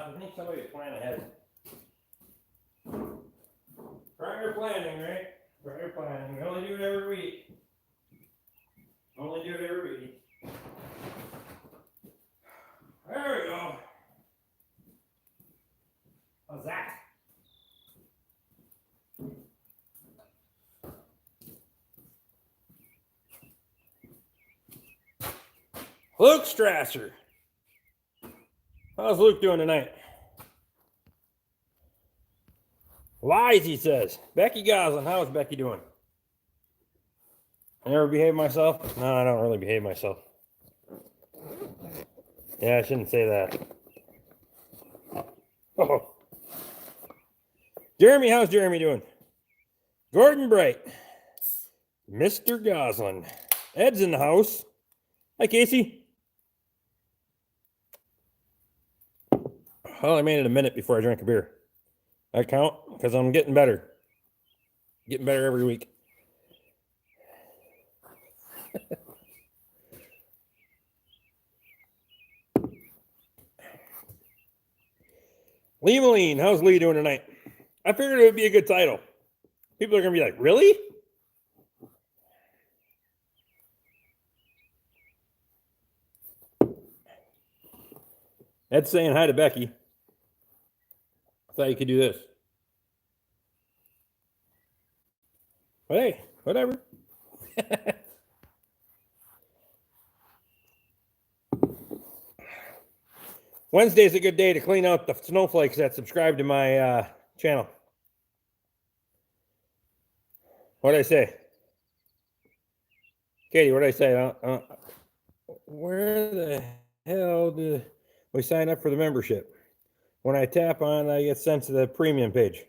I think somebody would plan ahead. Prior planning, right? Prior planning. We only do it every week. Only do it every week. There we go. How's that? Luke Strasser. How's Luke doing tonight? Lies, he says. Becky Goslin, how's Becky doing? I never behave myself? No, I don't really behave myself. Yeah, I shouldn't say that. Oh. Jeremy, how's Jeremy doing? Gordon Bright. Mr. Goslin. Ed's in the house. Hi, Casey. Well, I made it a minute before I drank a beer. I count because I'm getting better. Getting better every week. Lee Moline, how's Lee doing tonight? I figured it would be a good title. People are going to be like, really? Ed's saying hi to Becky. I thought you could do this. But hey, whatever. Wednesday's a good day to clean out the snowflakes that subscribe to my channel. What did I say? Katie, what did I say? Where the hell do we sign up for the membership? When I tap on, I get sent to the premium page.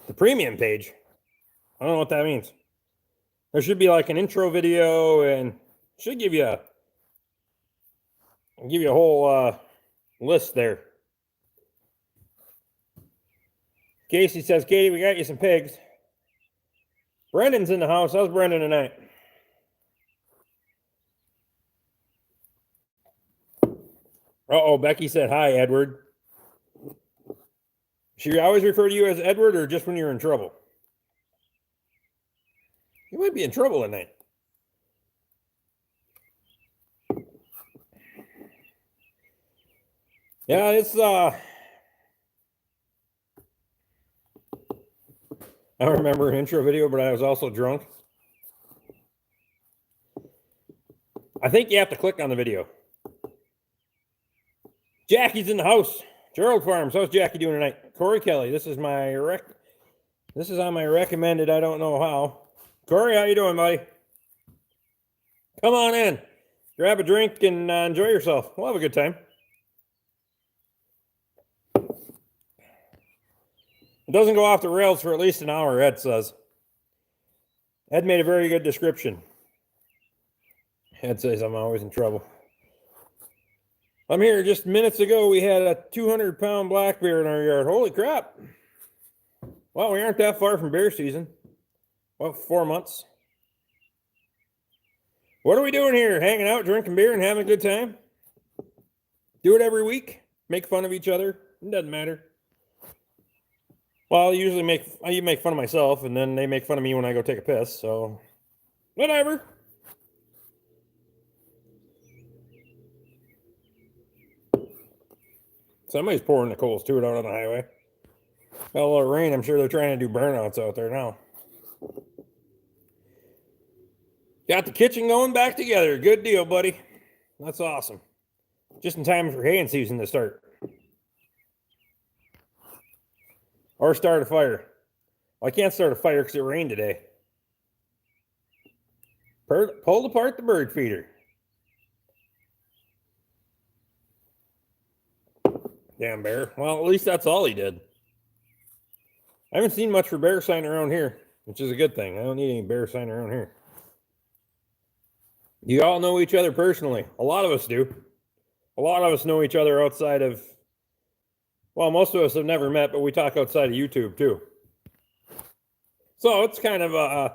The premium page? I don't know what that means. There should be like an intro video and should give you a whole list there. Casey says, Katie, we got you some pigs. Brendan's in the house. How's Brendan tonight? Uh-oh, Becky said hi, Edward. Should I always refer to you as Edward or just when you're in trouble? You might be in trouble tonight. Yeah, it's I remember an intro video, but I was also drunk. I think you have to click on the video. Jackie's in the house. Gerald Farms, how's Jackie doing tonight? Corey Kelly, this is on my recommended, I don't know how. Corey, how you doing, buddy? Come on in. Grab a drink and enjoy yourself. We'll have a good time. It doesn't go off the rails for at least an hour, Ed says. Ed made a very good description. Ed says I'm always in trouble. I'm here just minutes ago. We had a 200-pound black bear in our yard. Holy crap. Well, we aren't that far from bear season. Well, 4 months. What are we doing here? Hanging out, drinking beer, and having a good time? Do it every week. Make fun of each other. It doesn't matter. Well, I make fun of myself, and then they make fun of me when I go take a piss, so whatever. Somebody's pouring the coals too out on the highway. Got a little rain. I'm sure they're trying to do burnouts out there now. Got the kitchen going back together. Good deal, buddy. That's awesome. Just in time for haying season to start. Or start a fire. Well, I can't start a fire because it rained today. Pulled apart the bird feeder. Damn bear. Well, at least that's all he did. I haven't seen much for bear sign around here, which is a good thing. I don't need any bear sign around here. You all know each other personally. A lot of us do. A lot of us know each other outside of, well, most of us have never met, but we talk outside of YouTube too. So it's kind of,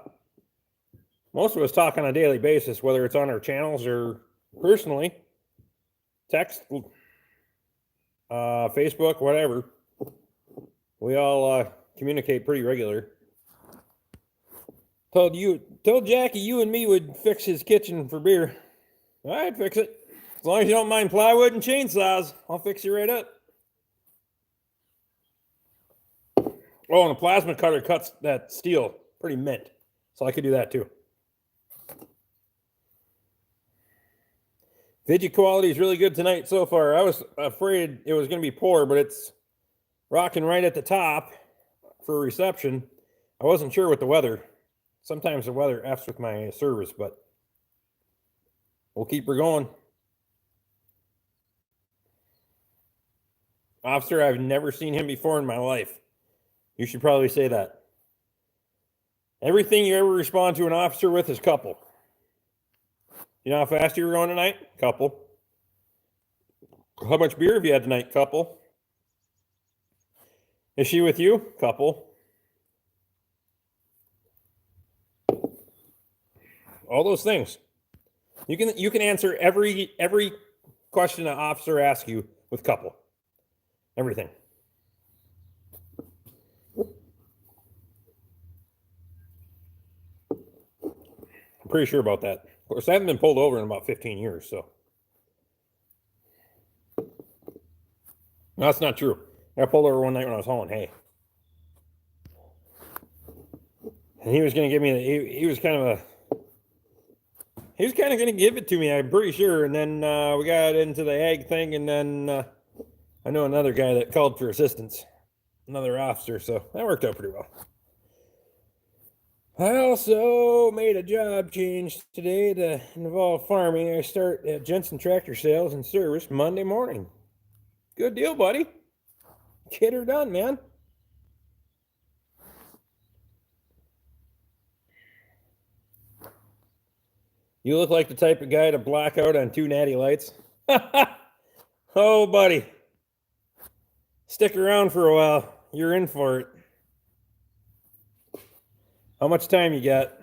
most of us talk on a daily basis, whether it's on our channels or personally. text, Facebook, whatever. We all communicate pretty regular. Told Jackie you and me would fix his kitchen for beer. I'd fix it. As long as you don't mind plywood and chainsaws, I'll fix you right up. Oh, and a plasma cutter cuts that steel pretty mint. So I could do that too. Veggie quality is really good tonight so far. I was afraid it was going to be poor, but it's rocking right at the top for reception. I wasn't sure with the weather. Sometimes the weather F's with my service, but we'll keep her going. Officer, I've never seen him before in my life. You should probably say that. Everything you ever respond to an officer with is couple. You know how fast you were going tonight? Couple. How much beer have you had tonight? Couple. Is she with you? Couple. All those things. You can answer every question an officer asks you with couple. Everything. I'm pretty sure about that. Of course, I haven't been pulled over in about 15 years, so. No, that's not true. I got pulled over one night when I was hauling hay. And he was going to give me, he was kind of going to give it to me, I'm pretty sure. And then we got into the ag thing, and then I know another guy that called for assistance, another officer, so that worked out pretty well. I also made a job change today to involve farming. I start at Jensen Tractor Sales and Service Monday morning. Good deal, buddy. Get her done, man. You look like the type of guy to black out on 2 natty lights. Oh, buddy. Stick around for a while. You're in for it. How much time you got?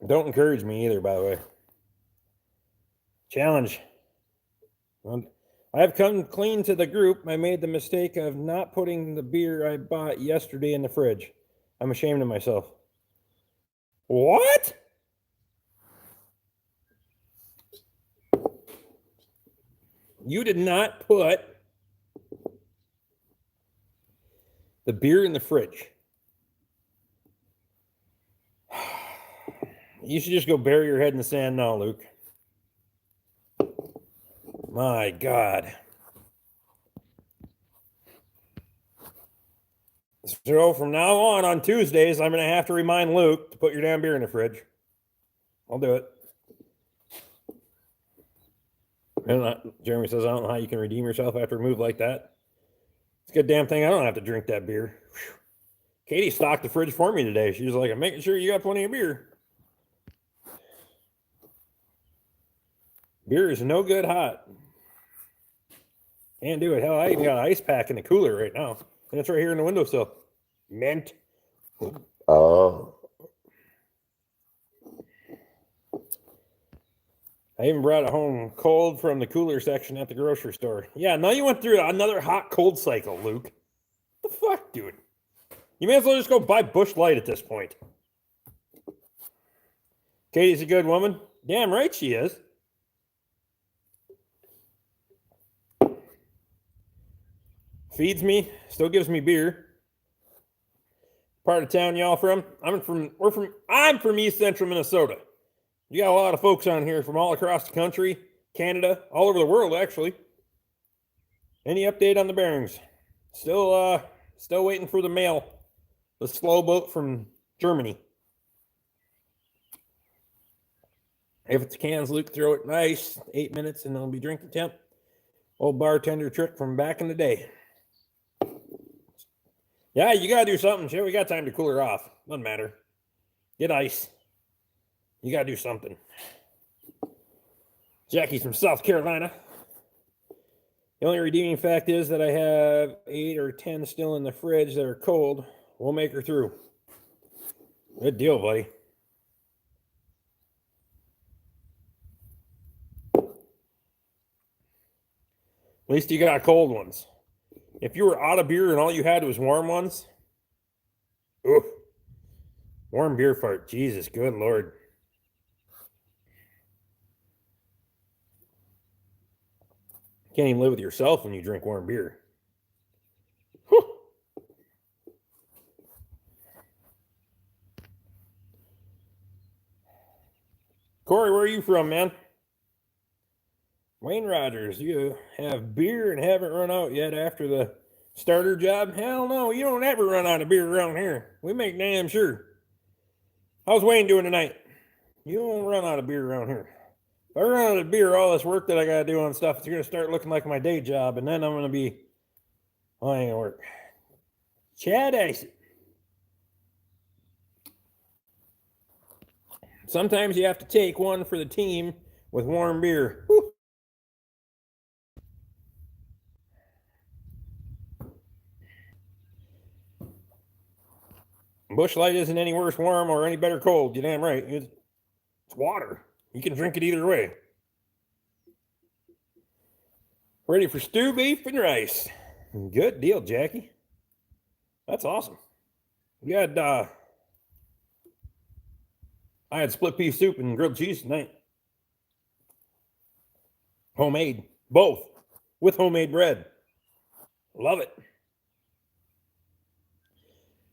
Don't encourage me either, by the way. Challenge. I have come clean to the group. I made the mistake of not putting the beer I bought yesterday in the fridge. I'm ashamed of myself. What? You did not put the beer in the fridge. You should just go bury your head in the sand now, Luke. My God. So from now on Tuesdays, I'm going to have to remind Luke to put your damn beer in the fridge. I'll do it. And Jeremy says, I don't know how you can redeem yourself after a move like that. It's a good damn thing I don't have to drink that beer. Whew. Katie stocked the fridge for me today. She was like, I'm making sure you got plenty of beer. Beer is no good hot. Can't do it. Hell, I even got an ice pack in the cooler right now. And it's right here in the windowsill. Mint. Oh. I even brought it home cold from the cooler section at the grocery store. Yeah, now you went through another hot cold cycle, Luke. What the fuck, dude? You may as well just go buy Busch Light at this point. Katie's a good woman. Damn right she is. Feeds me, still gives me beer. Part of town y'all from? I'm from East Central Minnesota. You got a lot of folks on here from all across the country, Canada, all over the world actually. Any update on the bearings? Still waiting for the mail. The slow boat from Germany. If it's cans, Luke, throw it nice. 8 minutes and it'll be drinking temp. Old bartender trick from back in the day. Yeah, you gotta do something. Shit, we got time to cool her off. Doesn't matter. Get ice. You gotta do something. Jackie's from South Carolina. The only redeeming fact is that I have 8 or 10 still in the fridge that are cold. We'll make her through. Good deal, buddy. At least you got cold ones. If you were out of beer and all you had was warm ones, oof. Warm beer fart. Jesus, good Lord. Can't even live with yourself when you drink warm beer. Whew. Corey, where are you from, man? Wayne Rogers, you have beer and haven't run out yet after the starter job? Hell no, you don't ever run out of beer around here. We make damn sure. How's Wayne doing tonight? You don't run out of beer around here. If I run out of beer, all this work that I got to do on stuff, it's going to start looking like my day job, and then I'm going to be, oh, I ain't going to work. Chad Ice. Sometimes you have to take one for the team with warm beer. Whew. Busch Light isn't any worse warm or any better cold. You're damn right. It's water. You can drink it either way. Ready for stew, beef, and rice. Good deal, Jackie. That's awesome. We had, I had split pea soup and grilled cheese tonight. Homemade. Both. With homemade bread. Love it.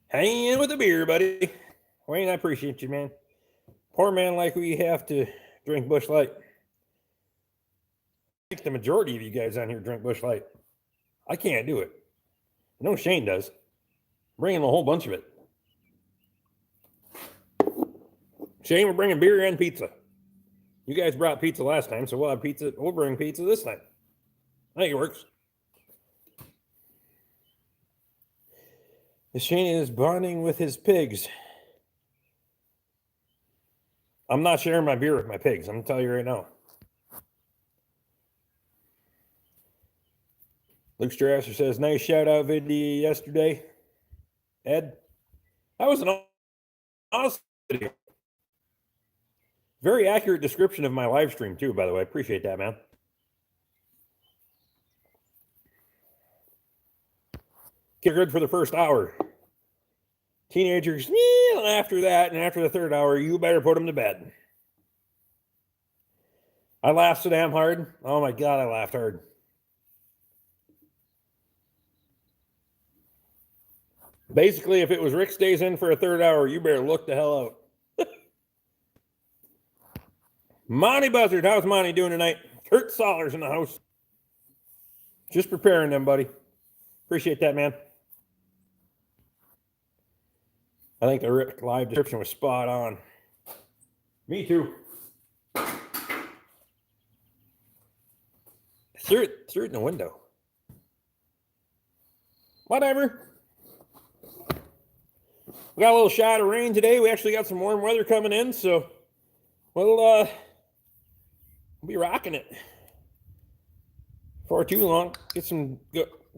Hang in with the beer, buddy. Wayne, I appreciate you, man. Poor man like we have to drink Busch Light. I think the majority of you guys on here drink Busch Light. I can't do it. No, Shane does. Bringing a whole bunch of it. Shane, we're bringing beer and pizza. You guys brought pizza last time, so we'll have pizza. We'll bring pizza this time. I think it works. Shane is bonding with his pigs. I'm not sharing my beer with my pigs. I'm going to tell you right now. Luke Strasser says, nice shout out video yesterday. Ed, that was an awesome video. Very accurate description of my live stream too, by the way. Appreciate that, man. Get good for the first hour. Teenagers, after that, and after the third hour, you better put them to bed. I laughed so damn hard. Oh my God, I laughed hard. Basically, if it was Rick stays in for a third hour, you better look the hell out. Monty Buzzard, how's Monty doing tonight? Kurt Soller's in the house. Just preparing them, buddy. Appreciate that, man. I think the Rick live description was spot on. Me too. Threw it in the window. Whatever. We got a little shot of rain today. We actually got some warm weather coming in, so we'll be rocking it for too long. Get some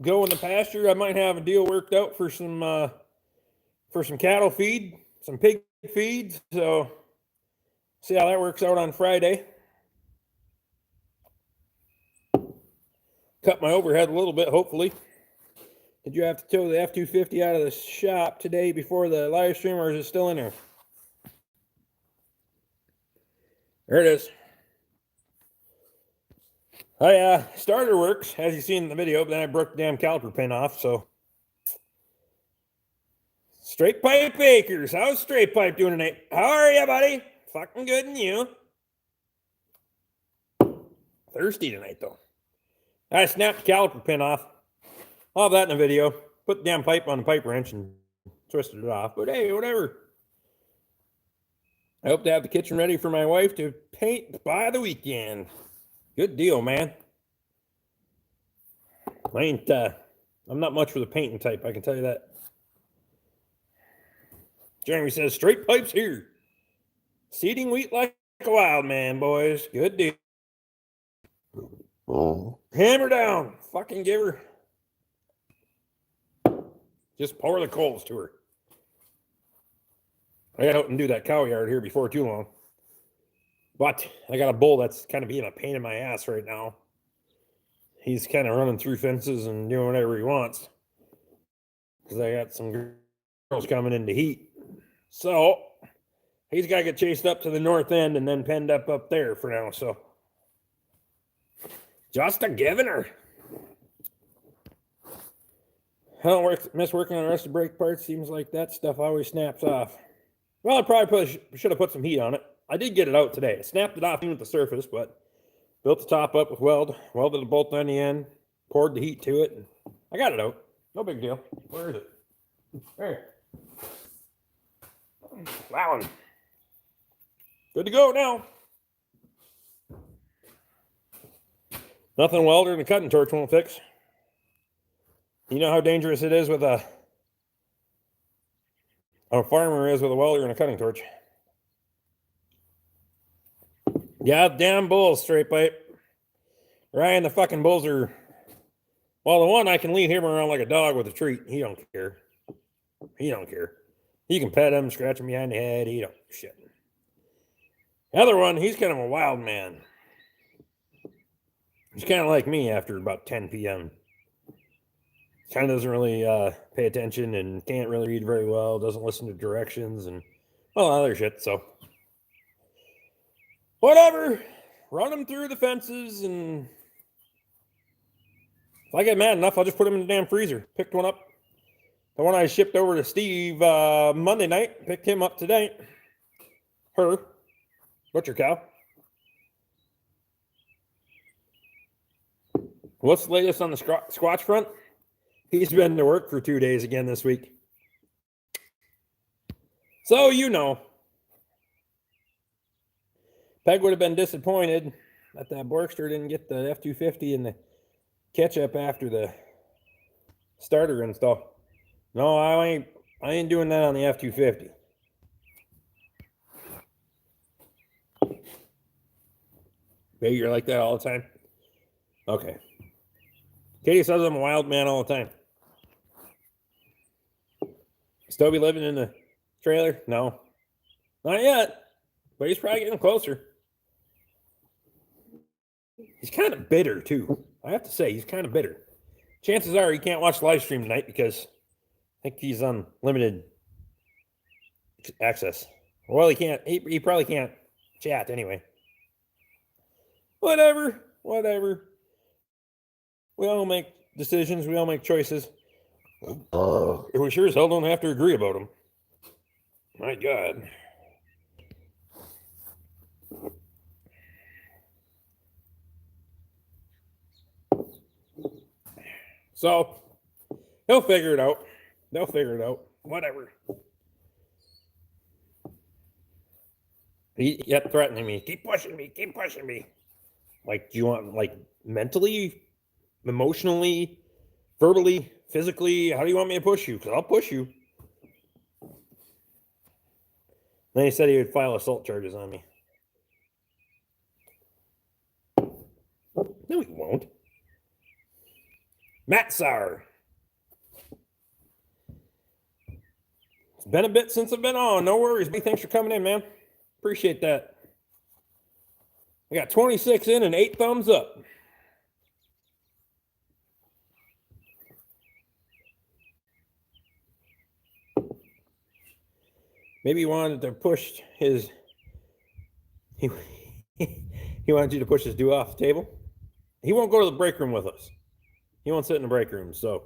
go in the pasture. I might have a deal worked out for some cattle feed, some pig feeds. So see how that works out on Friday. Cut my overhead a little bit, hopefully. Did you have to tow the F-250 out of the shop today before the live stream, or is it still in there? There it is. Starter works, as you seen in the video, but then I broke the damn caliper pin off, so. Straight Pipe Bakers. How's Straight Pipe doing tonight? How are you, buddy? Fucking good, and you? Thirsty tonight, though. I snapped the caliper pin off. I'll have that in the video. Put the damn pipe on the pipe wrench and twisted it off. But hey, whatever. I hope to have the kitchen ready for my wife to paint by the weekend. Good deal, man. I'm not much for the painting type, I can tell you that. Jeremy says, straight pipes here. Seeding wheat like a wild man, boys. Good deal. Oh. Hammer down. Fucking give her. Just pour the coals to her. I got out and do that cow yard here before too long. But I got a bull that's kind of being a pain in my ass right now. he's kind of running through fences and doing whatever he wants. Because I got some girls coming in to heat. So he's got to get chased up to the north end and then penned up there for now. So just a giving her. I don't miss working on rusted brake parts. Seems like that stuff always snaps off. Well, I probably should have put some heat on it. I did get it out today. I snapped it off even at the surface, but built the top up with welded the bolt on the end, poured the heat to it, and I got it out. No big deal. Where is it? There. That one. Good to go now. Nothing welder and a cutting torch won't fix. You know how dangerous it is with a farmer is with a welder and a cutting torch. Yeah, damn bulls, straight pipe. Ryan, the fucking bulls are... Well, the one, I can lead him around like a dog with a treat. He don't care. He don't care. You can pet him, scratch him behind the head. He don't shit. The other one, he's kind of a wild man. He's kind of like me after about 10 p.m. Kind of doesn't really pay attention and can't really read very well, doesn't listen to directions and well, other shit. So whatever, run him through the fences, and if I get mad enough, I'll just put him in the damn freezer. Picked one up. The one I shipped over to Steve Monday night, picked him up today. Her, butcher cow. What's the latest on the Squatch front? He's been to work for 2 days again this week. So, you know. Peg would have been disappointed that Borkster didn't get the F-250 and the ketchup after the starter install. No, I ain't doing that on the F-250. Maybe you're like that all the time? Okay. Katie says I'm a wild man all the time. Still be living in the trailer? No. Not yet. But he's probably getting closer. He's kind of bitter, too. I have to say, he's kind of bitter. Chances are he can't watch the live stream tonight because I think he's on limited access. Well, he can't. He probably can't chat anyway. Whatever. We all make decisions. We all make choices. We sure as hell don't have to agree about them. My God. So, he'll figure it out. They'll figure it out. Whatever. He kept threatening me. Keep pushing me. Like, do you want, like, mentally, emotionally, verbally, physically? How do you want me to push you? Because I'll push you. Then he said he would file assault charges on me. No, he won't. Matt Sauer. It's been a bit since I've been on. No worries. Big thanks for coming in, man. Appreciate that. I got 26 in and 8 thumbs up. Maybe he wanted to push his... He wanted you to push his do off the table. He won't go to the break room with us. He won't sit in the break room, so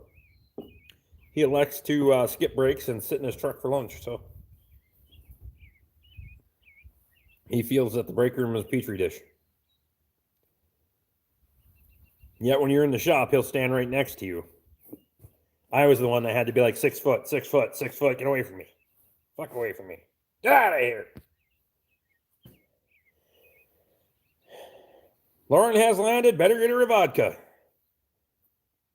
he elects to skip breaks and sit in his truck for lunch. So he feels that the break room is a petri dish. Yet when you're in the shop, he'll stand right next to you. I was the one that had to be like 6 foot. Get away from me. Fuck away from me. Get out of here. Lauren has landed. Better get her a vodka.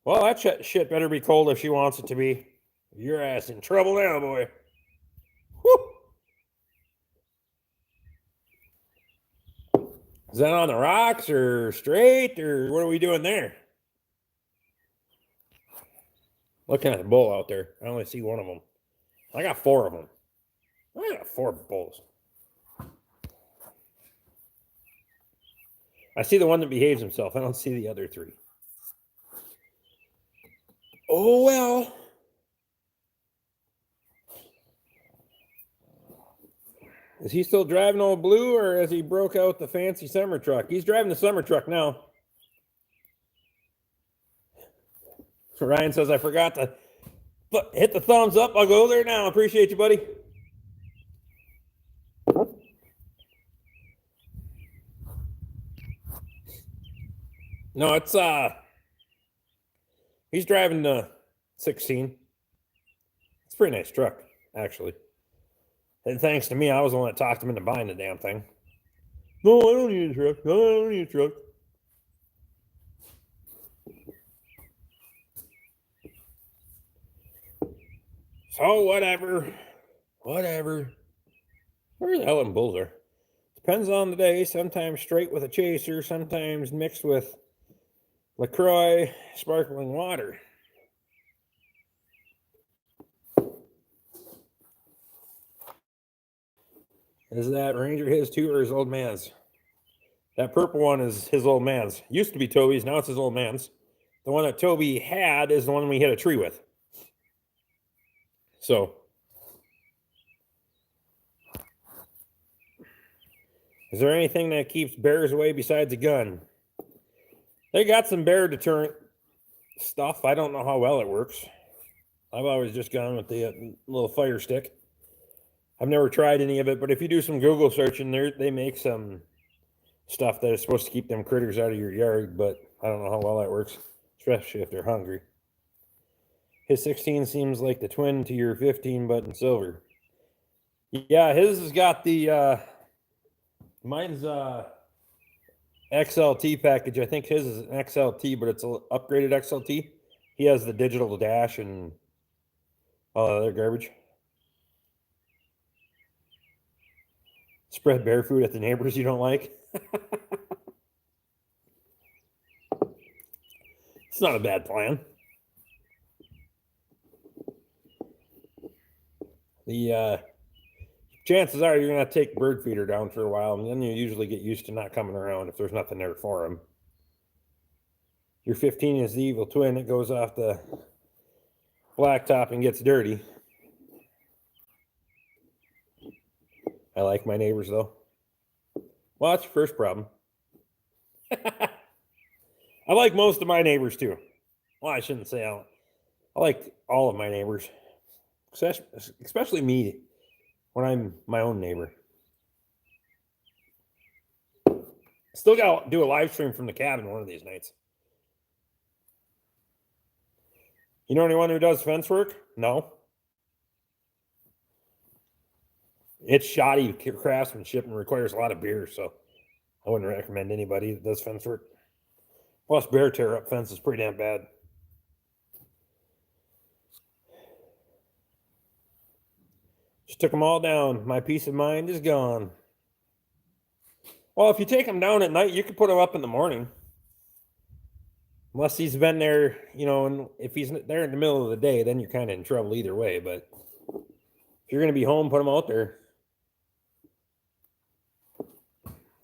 Well, that shit better be cold if she wants it to be. Your ass in trouble now, boy. Whew. Is that on the rocks or straight, or what are we doing there? Looking at the bull out there. I only see one of them. I got 4 of them. I got 4 bulls. I see the one that behaves himself. I don't see the other 3. Oh, well. Is he still driving old Blue, or has he broke out the fancy summer truck? He's driving the summer truck now. Ryan says, I forgot to hit the thumbs up. I'll go there now. Appreciate you, buddy. No, it's he's driving the 16. It's a pretty nice truck, actually. And thanks to me, I was the one that talked him into buying the damn thing. No, I don't need a truck. No, I don't need a truck. So whatever. Whatever. Where the hell them bulls are? Depends on the day. Sometimes straight with a chaser, sometimes mixed with LaCroix sparkling water. Is that Ranger his too, or his old man's? That purple one is his old man's. Used to be Toby's, now it's his old man's. The one that Toby had is the one we hit a tree with. So, is there anything that keeps bears away besides a gun? They got some bear deterrent stuff. I don't know how well it works. I've always just gone with the little fire stick. I've never tried any of it, but if you do some Google searching, they make some stuff that is supposed to keep them critters out of your yard, but I don't know how well that works, especially if they're hungry. His 16 seems like the twin to your 15, but in silver. Yeah, his has got the, mine's XLT package. I think his is an XLT, but it's an upgraded XLT. He has the digital dash and all other garbage. Spread bear food at the neighbors you don't like. It's not a bad plan. The chances are you're going to take bird feeder down for a while, and then you usually get used to not coming around if there's nothing there for them. Your 15 is the evil twin. It goes off the blacktop and gets dirty. I like my neighbors, though. Well, that's your first problem. I like most of my neighbors, too. Well, I shouldn't say I like all of my neighbors, especially me when I'm my own neighbor. Still got to do a live stream from the cabin one of these nights. You know anyone who does fence work? No. It's shoddy craftsmanship and requires a lot of beer, so I wouldn't recommend anybody that does fence work. Plus, bear tear up fence is pretty damn bad. Just took them all down. My peace of mind is gone. Well, if you take them down at night, you could put them up in the morning. Unless he's been there, you know, and if he's there in the middle of the day, then you're kind of in trouble either way. But if you're going to be home, put them out there.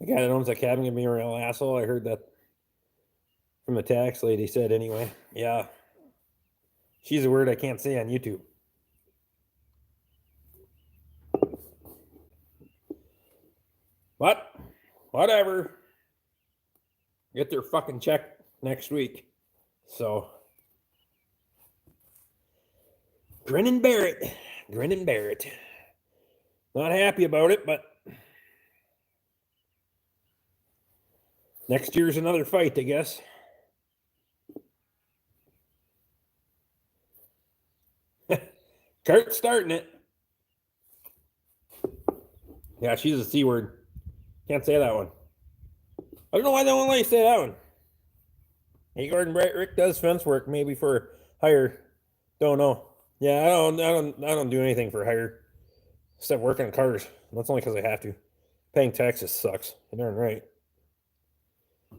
The guy that owns that cabin can be a real asshole. I heard that from the tax lady said anyway. Yeah. She's a word I can't say on YouTube. But, whatever. Get their fucking check next week. So, grin and bear it. Grin and bear it. Not happy about it, but next year's another fight, I guess. Kurt's starting it. Yeah, she's a C word. Can't say that one. I don't know why they won't let you say that one. Hey, Gordon Bright, Rick does fence work, maybe for hire. Don't know. Yeah, I don't do anything for hire. Except working on cars. That's only because I have to. Paying taxes sucks. You're darn right.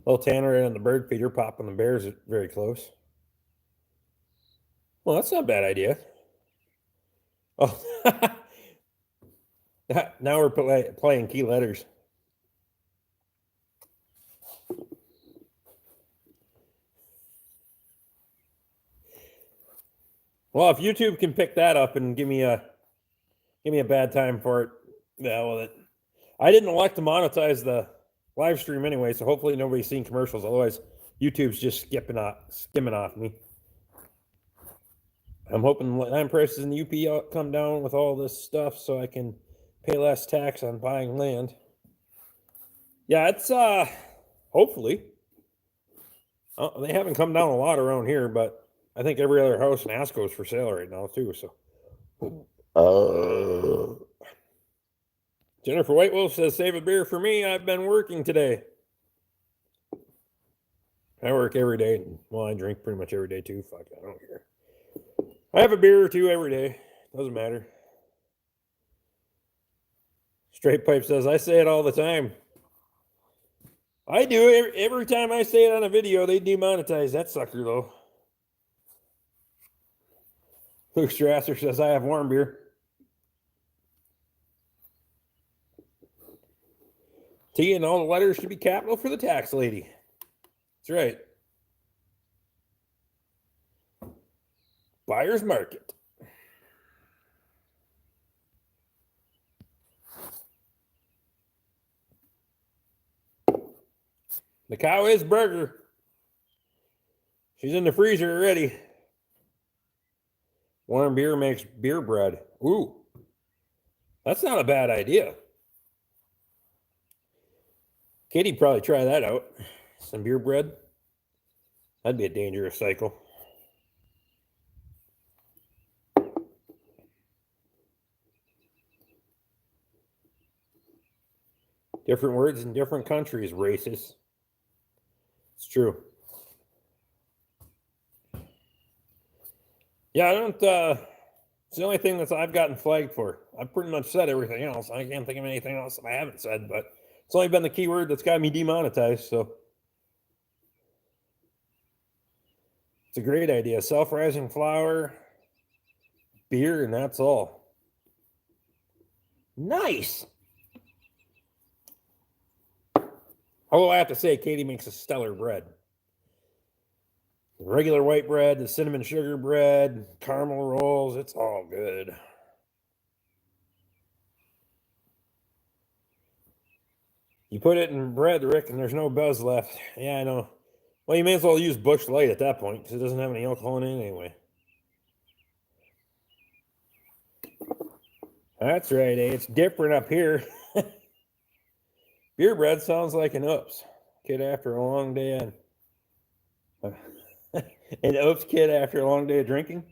Little Tanner and the bird feeder popping the bears are very close. Well, that's not a bad idea. Oh, now we're playing key letters. Well, if YouTube can pick that up and give me a bad time for it, yeah, well, I didn't elect to monetize the live stream anyway, so hopefully nobody's seen commercials. Otherwise, YouTube's just skimming off me. I'm hoping land prices in the UP come down with all this stuff so I can pay less tax on buying land. Yeah, it's hopefully. They haven't come down a lot around here, but I think every other house in Asco is for sale right now too. So, Jennifer Whitewolf says, "Save a beer for me. I've been working today." I work every day. Well, I drink pretty much every day too. Fuck, I don't care. I have a beer or two every day. Doesn't matter. Straight Pipe says, "I say it all the time." I do. Every time I say it on a video, they demonetize that sucker, though. Luke Strasser says, "I have warm beer." T and all the letters should be capital for the tax lady. That's right. Buyer's market. The cow is burger. She's in the freezer already. Warm beer makes beer bread. Ooh, that's not a bad idea. Katie'd probably try that out. Some beer bread. That'd be a dangerous cycle. Different words in different countries, racist. It's true. Yeah, I don't, it's the only thing that I've gotten flagged for. I've pretty much said everything else. I can't think of anything else that I haven't said, but it's only been the keyword that's got me demonetized, so. It's a great idea. Self-rising flour, beer, and that's all. Nice. Although I have to say, Katie makes a stellar bread. The regular white bread, the cinnamon sugar bread, caramel rolls, it's all good. You put it in bread, Rick, and there's no buzz left. Yeah, I know. Well, you may as well use Busch Light at that point because it doesn't have any alcohol in it anyway. That's right, eh? It's different up here. Beer bread sounds like an oops kid after a long day an oops kid after a long day of drinking.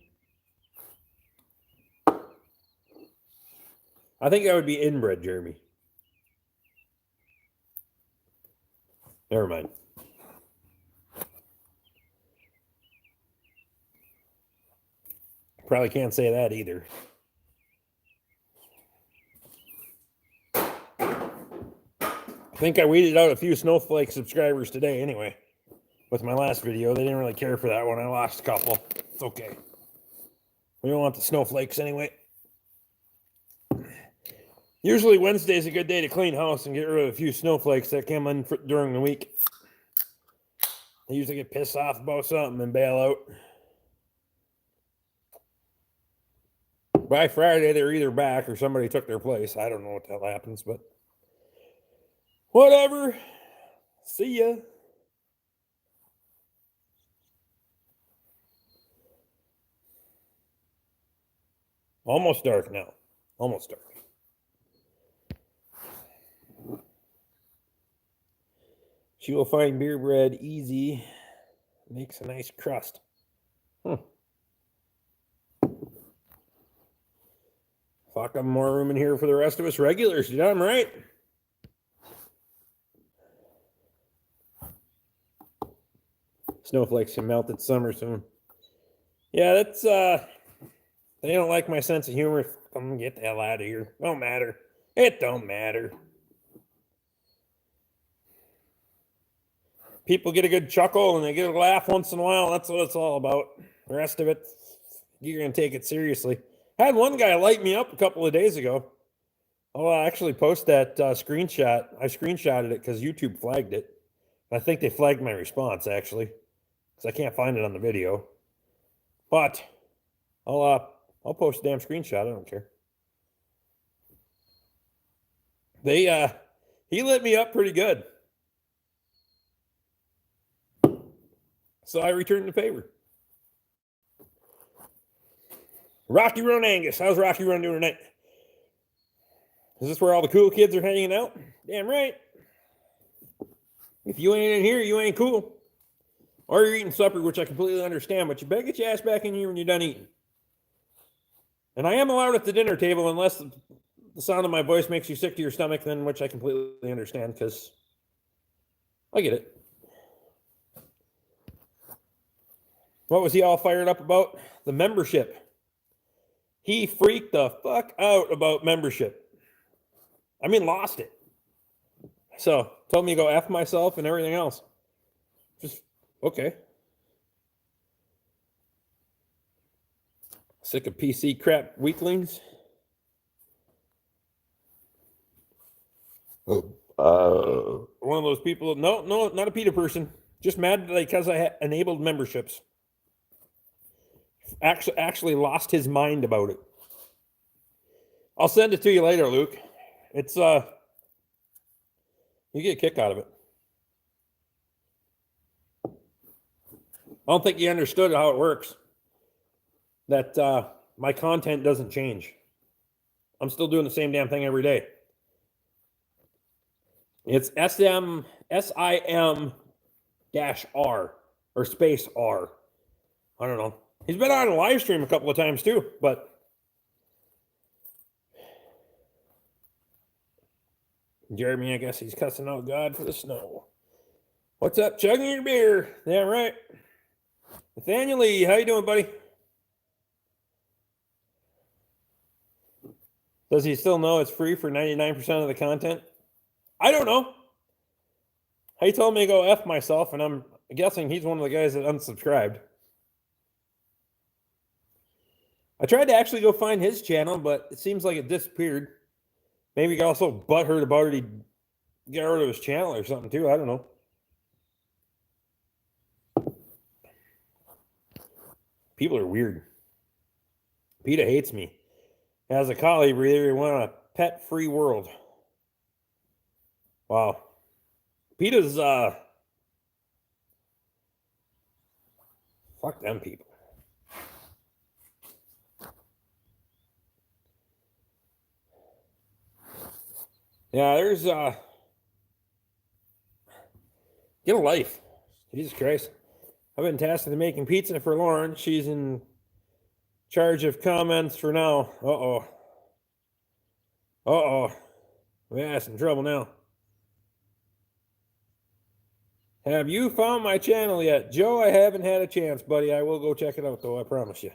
I think that would be inbred, Jeremy. Never mind. Probably can't say that either. I think I weeded out a few Snowflake subscribers today anyway. With my last video, they didn't really care for that one. I lost a couple. It's okay. We don't want the snowflakes anyway. Usually Wednesday is a good day to clean house and get rid of a few snowflakes that came in during the week. They usually get pissed off about something and bail out. By Friday, they're either back or somebody took their place. I don't know what the hell happens, but whatever. See ya. Almost dark now. Almost dark. She will find beer bread easy. Makes a nice crust. Fuck, I'm more room in here for the rest of us regulars. You know I'm right. Snowflakes can melt in summer soon. Yeah, that's they don't like my sense of humor. Come get the hell out of here. Don't matter. It don't matter. People get a good chuckle and they get a laugh once in a while. That's what it's all about. The rest of it, you're going to take it seriously. I had one guy light me up a couple of days ago. I'll actually post that screenshot. I screenshotted it because YouTube flagged it. I think they flagged my response, actually, because I can't find it on the video. But I'll post a damn screenshot. I don't care. He lit me up pretty good. So I returned the favor. Rocky Run Angus. How's Rocky Run doing tonight? Is this where all the cool kids are hanging out? Damn right. If you ain't in here, you ain't cool. Or you're eating supper, which I completely understand, but you better get your ass back in here when you're done eating. And I am allowed at the dinner table unless the sound of my voice makes you sick to your stomach, then which I completely understand because I get it. What was he all fired up about? The membership. He freaked the fuck out about membership. I mean, lost it. So, told me to go F myself and everything else. Just, okay. Sick of PC crap weaklings. One of those people. No, not a PETA person. Just mad because I had enabled memberships. Actually lost his mind about it. I'll send it to you later, Luke. It's you get a kick out of it. I don't think you understood how it works. That my content doesn't change. I'm still doing the same damn thing every day. It's SIM-R or space R. I don't know. He's been on a live stream a couple of times too, but Jeremy, I guess he's cussing out God for the snow. What's up? Chugging your beer. Yeah, right. Nathaniel Lee, how you doing, buddy? Does he still know it's free for 99% of the content? I don't know. He told me to go F myself, and I'm guessing he's one of the guys that unsubscribed. I tried to actually go find his channel, but it seems like it disappeared. Maybe he got so butthurt about it, he got rid of his channel or something too. I don't know. People are weird. PETA hates me. As a colleague, we really want a pet-free world. Wow. PETA's, fuck them people. Yeah, there's, get a life. Jesus Christ. I've been tasked with making pizza for Lauren. She's in charge of comments for now. We're in trouble now. Have you found my channel yet? Joe, I haven't had a chance, buddy. I will go check it out, though. I promise you.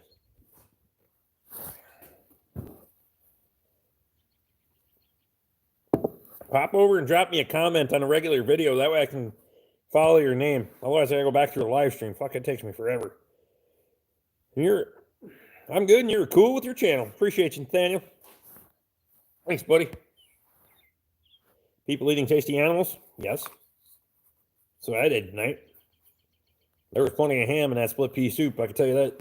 Pop over and drop me a comment on a regular video. That way I can follow your name. Otherwise, I gotta go back to your live stream. Fuck, it takes me forever. I'm good, and you're cool with your channel. Appreciate you, Nathaniel. Thanks, buddy. People eating tasty animals? Yes. So I did tonight. There was plenty of ham in that split pea soup, I can tell you that.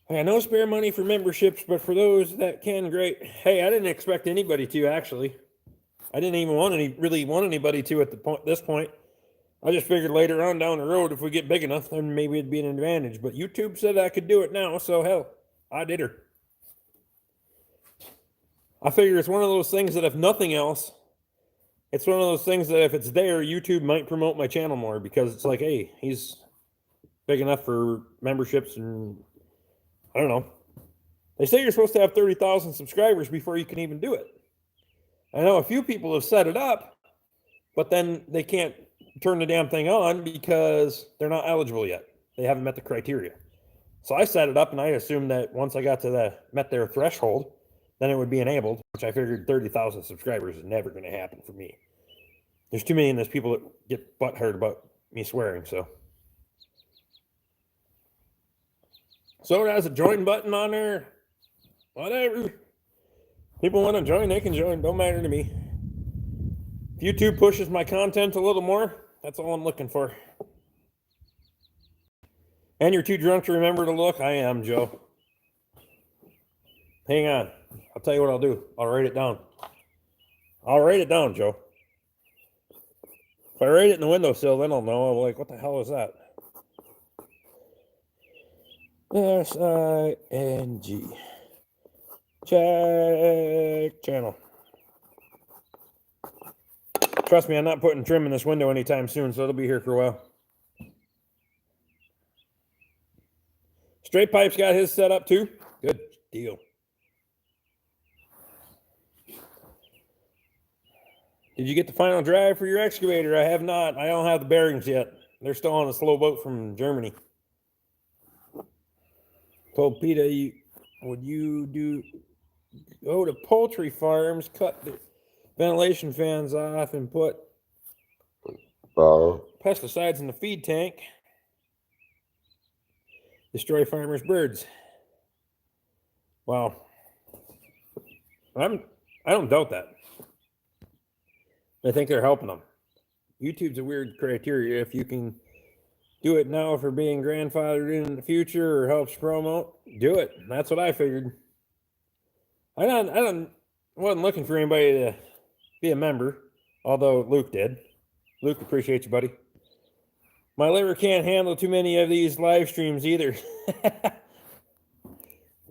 I got no spare money for memberships, but for those that can, great. Hey, I didn't expect anybody to, actually. I didn't even really want anybody to at this point. I just figured later on down the road, if we get big enough, then maybe it'd be an advantage. But YouTube said I could do it now, so hell, I did her. I figure it's one of those things that if nothing else, it's one of those things that if it's there, YouTube might promote my channel more because it's like, hey, he's big enough for memberships and I don't know. They say you're supposed to have 30,000 subscribers before you can even do it. I know a few people have set it up, but then they can't turn the damn thing on because they're not eligible yet. They haven't met the criteria. So I set it up and I assumed that once I got to met their threshold, then it would be enabled, which I figured 30,000 subscribers is never going to happen for me. There's too many of those people that get butthurt about me swearing, so. So it has a join button on there. Whatever. People want to join, they can join. Don't matter to me. If YouTube pushes my content a little more, that's all I'm looking for. And you're too drunk to remember to look? I am, Joe. Hang on. I'll tell you what I'll do. I'll write it down. I'll write it down, Joe. If I write it in the windowsill, then I'll know. I'm like, what the hell is that? S-I-N-G. Check channel. Trust me, I'm not putting trim in this window anytime soon, so it'll be here for a while. Straight Pipe's got his set up too. Good deal. Did you get the final drive for your excavator? I have not. I don't have the bearings yet. They're still on a slow boat from Germany. Told PETA, would you go to poultry farms, cut the ventilation fans off, and put pesticides in the feed tank? Destroy farmers' birds. Wow. I don't doubt that. I think they're helping them. YouTube's a weird criteria. If you can do it now for being grandfathered in the future or helps promote, do it. That's what I figured. I wasn't looking for anybody to be a member, although Luke did. Luke, appreciate you, buddy. My liver can't handle too many of these live streams either. But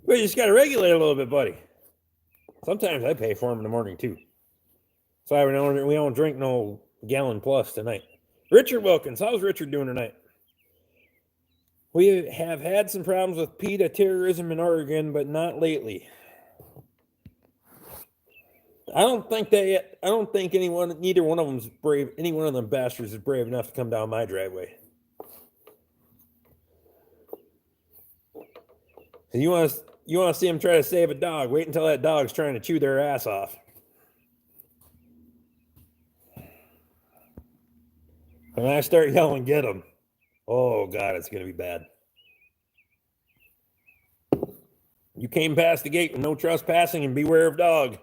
you just got to regulate a little bit, buddy. Sometimes I pay for them in the morning, too. So we don't drink no gallon plus tonight. Richard Wilkins, how's Richard doing tonight? We have had some problems with PETA terrorism in Oregon, but not lately. I don't think neither one of them's brave. Any one of them bastards is brave enough to come down my driveway. And you want to see them try to save a dog? Wait until that dog's trying to chew their ass off. And I start yelling, "Get them!" Oh God, it's gonna be bad. You came past the gate with no trespassing and beware of dog.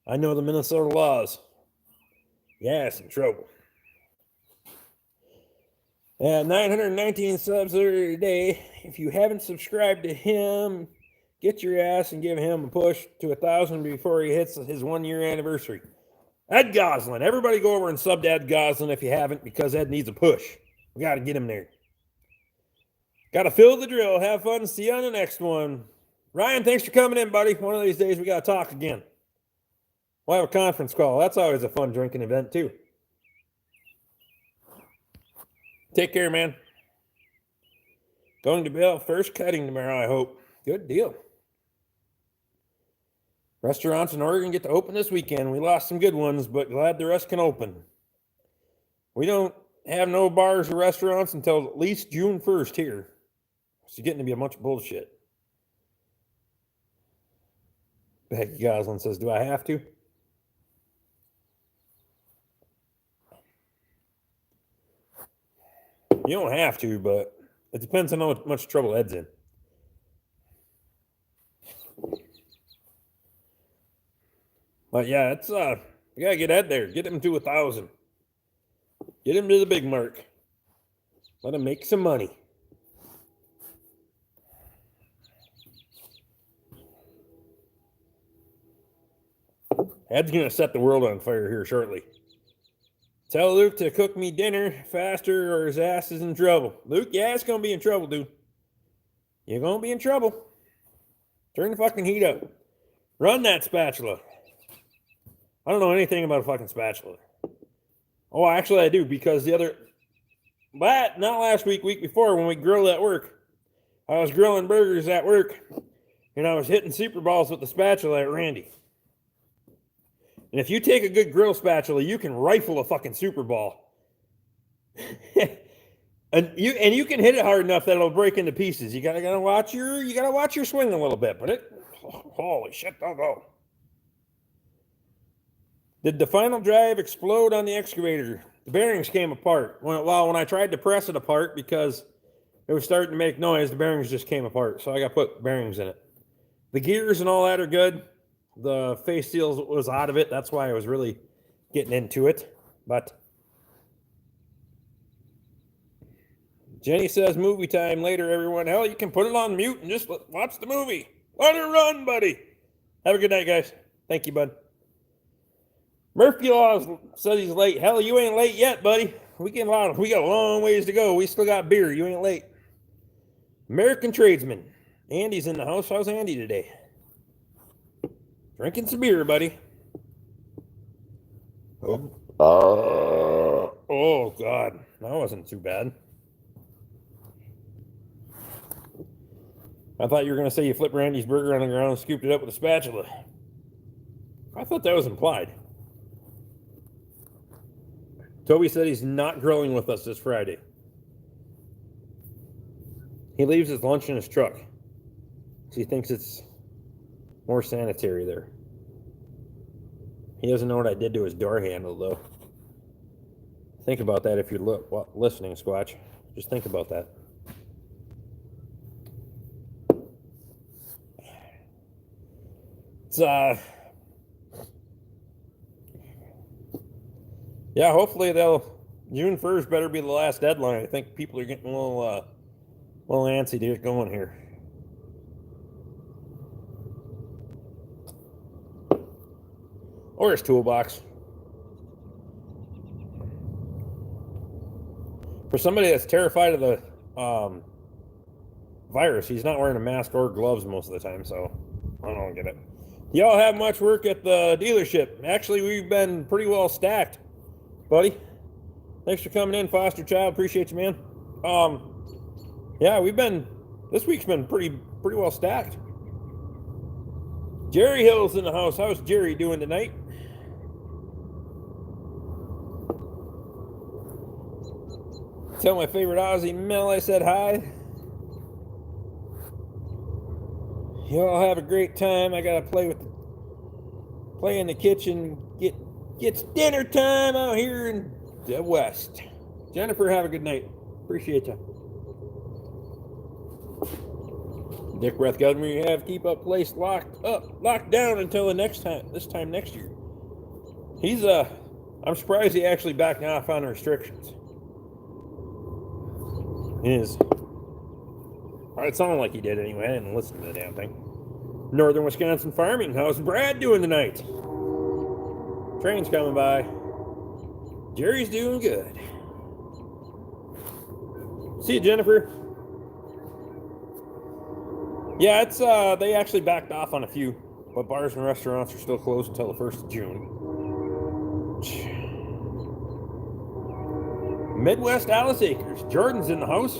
I know the Minnesota laws. Yes, in trouble. 919 subs a day. If you haven't subscribed to him, get your ass and give him a push to 1,000 before he hits his 1 year anniversary. Ed Goslin. Everybody go over and sub to Ed Goslin if you haven't, because Ed needs a push. We got to get him there. Got to fill the drill. Have fun. See you on the next one. Ryan, thanks for coming in, buddy. One of these days we got to talk again. We'll have a conference call. That's always a fun drinking event, too. Take care, man. Going to Bill. First cutting tomorrow, I hope. Good deal. Restaurants in Oregon get to open this weekend. We lost some good ones, but glad the rest can open. We don't have no bars or restaurants until at least June 1st here. It's getting to be a bunch of bullshit. Becky Goslin says, do I have to? You don't have to, but it depends on how much trouble Ed's in. But yeah, it's we gotta get Ed there. Get him to 1,000. Get him to the big mark. Let him make some money. Ed's gonna set the world on fire here shortly. Tell Luke to cook me dinner faster or his ass is in trouble. Luke, yeah, it's going to be in trouble, dude. You're going to be in trouble. Turn the fucking heat up. Run that spatula. I don't know anything about a fucking spatula. Oh, actually I do, because not last week, week before, when we grilled at work. I was grilling burgers at work, and I was hitting super balls with the spatula at Randy. And if you take a good grill spatula, you can rifle a fucking Super Ball. and you can hit it hard enough that it'll break into pieces. You gotta watch your swing a little bit, but holy shit, don't go. Did the final drive explode on the excavator? The bearings came apart. When I tried to press it apart because it was starting to make noise, the bearings just came apart. So I got to put bearings in it. The gears and all that are good. The face seal was out of it. That's why I was really getting into it. But Jenny says movie time later, everyone. Hell, you can put it on mute and just watch the movie. Let her run, buddy. Have a good night, guys. Thank you, bud. Murphy Law says he's late. Hell, you ain't late yet, buddy. We got a long ways to go. We still got beer. You ain't late. American Tradesman. Andy's in the house. How's Andy today? Drinking some beer, buddy. Oh, God. That wasn't too bad. I thought you were going to say you flipped Randy's burger on the ground and scooped it up with a spatula. I thought that was implied. Toby said he's not grilling with us this Friday. He leaves his lunch in his truck. He thinks it's more sanitary there. He doesn't know what I did to his door handle, though. Think about that if you're listening, Squatch. Just think about that. It's, yeah, hopefully June 1st better be the last deadline. I think people are getting a little antsy to get going here. Or his toolbox. For somebody that's terrified of the virus, he's not wearing a mask or gloves most of the time, so I don't get it. Y'all have much work at the dealership? Actually, we've been pretty well stacked, buddy. Thanks for coming in, Foster Child. Appreciate you, man. Yeah, this week's been pretty well stacked. Jerry Hill's in the house. How's Jerry doing tonight? Tell my favorite Aussie Mel I said hi. You all have a great time. I gotta play in the kitchen. Gets dinner time out here in the West. Jennifer, have a good night. Appreciate you. Dick Breath Governor, you have keep up place locked down until this time next year. I'm surprised he actually backed off on restrictions. It sounded like he did anyway. I didn't listen to the damn thing. Northern Wisconsin Farming. How's Brad doing tonight? Train's coming by. Jerry's doing good. See you, Jennifer. Yeah, it's they actually backed off on a few, but bars and restaurants are still closed until the 1st of June. Midwest Alice Acres. Jordan's in the house.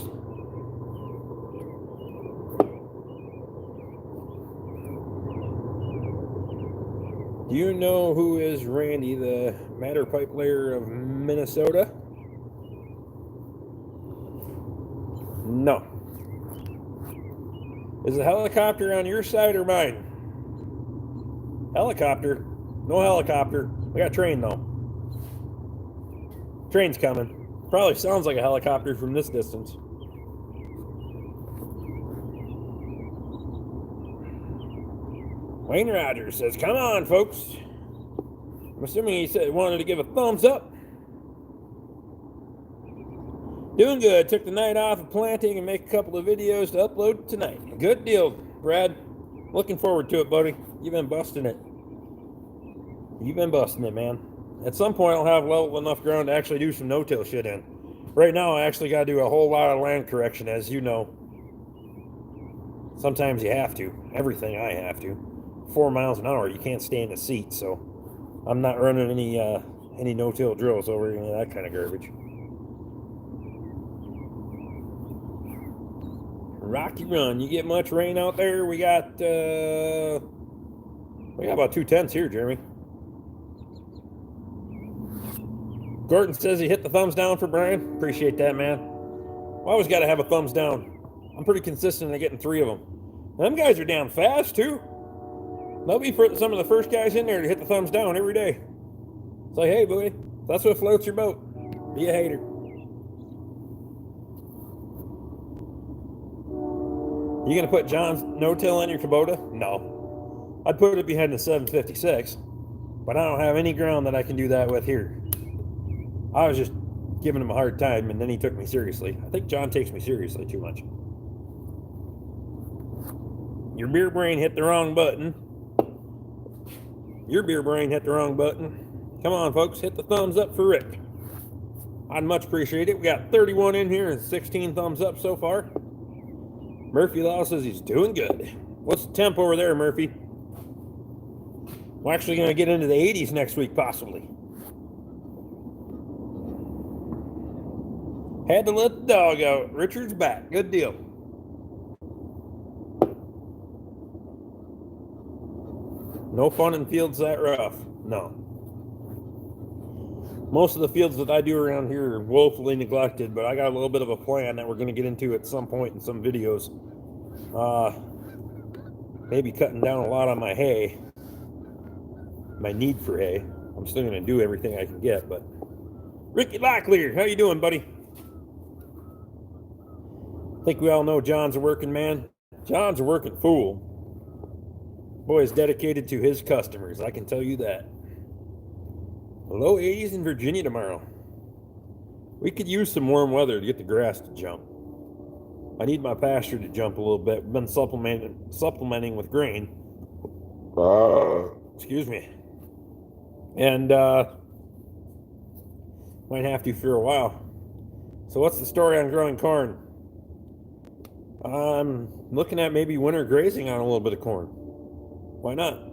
Do you know who is Randy, the Matter Pipe Layer of Minnesota? No. Is the helicopter on your side or mine? Helicopter? No helicopter. We got a train though. Train's coming. Probably sounds like a helicopter from this distance. Wayne Rogers says, come on, folks. I'm assuming he wanted to give a thumbs up. Doing good. Took the night off of planting and make a couple of videos to upload tonight. Good deal, Brad. Looking forward to it, buddy. You've been busting it. You've been busting it, man. At some point, I'll have level enough ground to actually do some no-till shit in. Right now, I actually got to do a whole lot of land correction, as you know. Sometimes you have to. Everything I have to. 4 miles an hour, you can't stay in the seat, so I'm not running any no-till drills over any of that kind of garbage. Rocky Run, you get much rain out there? We got about 2/10 here, Jeremy. Gordon says he hit the thumbs down for Brian. Appreciate that, man. I always got to have a thumbs down. I'm pretty consistent in getting 3 of them. Them guys are down fast, too. They'll be some of the first guys in there to hit the thumbs down every day. It's like, hey, buddy, that's what floats your boat. Be a hater. You going to put John's no-till on your Kubota? No. I'd put it behind the 756, but I don't have any ground that I can do that with here. I was just giving him a hard time, and then he took me seriously. I think John takes me seriously too much. Your beer brain hit the wrong button. Your beer brain hit the wrong button. Come on, folks, hit the thumbs up for Rick. I'd much appreciate it. We got 31 in here and 16 thumbs up so far. Murphy Law says he's doing good. What's the temp over there, Murphy? We're actually going to get into the 80s next week, possibly. Had to let the dog out. Richard's back. Good deal. No fun in fields that rough. No. Most of the fields that I do around here are woefully neglected, but I got a little bit of a plan that we're going to get into at some point in some videos. Maybe cutting down a lot on my hay. My need for hay. I'm still going to do everything I can get, but... Ricky Locklear, how you doing, buddy? I think we all know John's a working man. John's a working fool. Boy is dedicated to his customers, I can tell you that. Low 80s in Virginia tomorrow. We could use some warm weather to get the grass to jump. I need my pasture to jump a little bit. We've been supplementing with grain. Excuse me. And might have to for a while. So what's the story on growing corn? I'm looking at maybe winter grazing on a little bit of corn. Why not?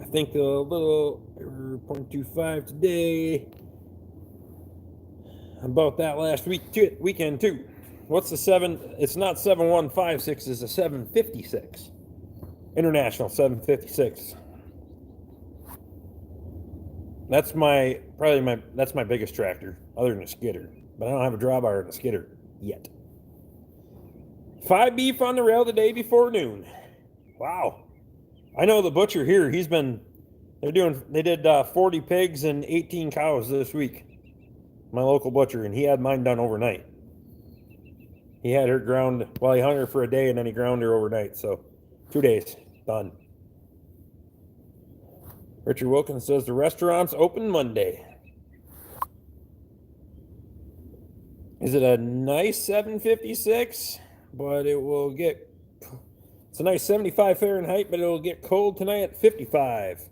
I think a little 0.25 today. About that last weekend too. What's the 7? It's not 7156, it's a 756. International 756. That's my biggest tractor, other than a skidder. But I don't have a drawbar and a skidder yet. 5 beef on the rail the day before noon. Wow. I know the butcher here, they did 40 pigs and 18 cows this week. My local butcher, and he had mine done overnight. He had her ground, well, he hung her for a day and then he ground her overnight, so 2 days, done. Richard Wilkins says the restaurant's open Monday. Is it a nice 756? But it will get, it's a nice 75 Fahrenheit, but it will get cold tonight at 55.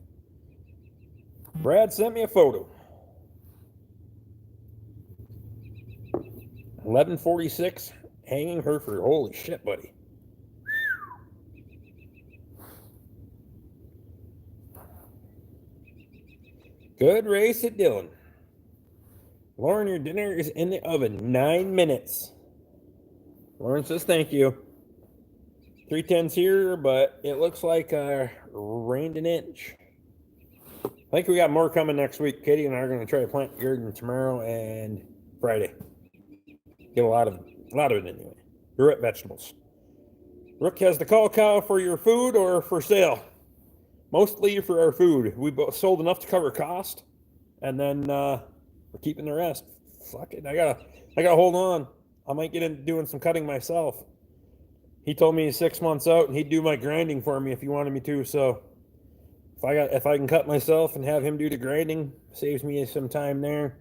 Brad sent me a photo. 1146 hanging Hereford. Holy shit, buddy. Good race at Dillon. Lauren, your dinner is in the oven. 9 minutes. Lauren says thank you. 310's here, but it looks like rained an inch. I think we got more coming next week. Katie and I are going to try to plant the garden tomorrow and Friday. Get a lot of it anyway. Root vegetables. Rook has the call cow for your food or for sale. Mostly for our food. We both sold enough to cover cost, and then we're keeping the rest. Fuck it. I gotta hold on. I might get into doing some cutting myself. He told me he's 6 months out and he'd do my grinding for me if he wanted me to. So if I can cut myself and have him do the grinding, saves me some time there.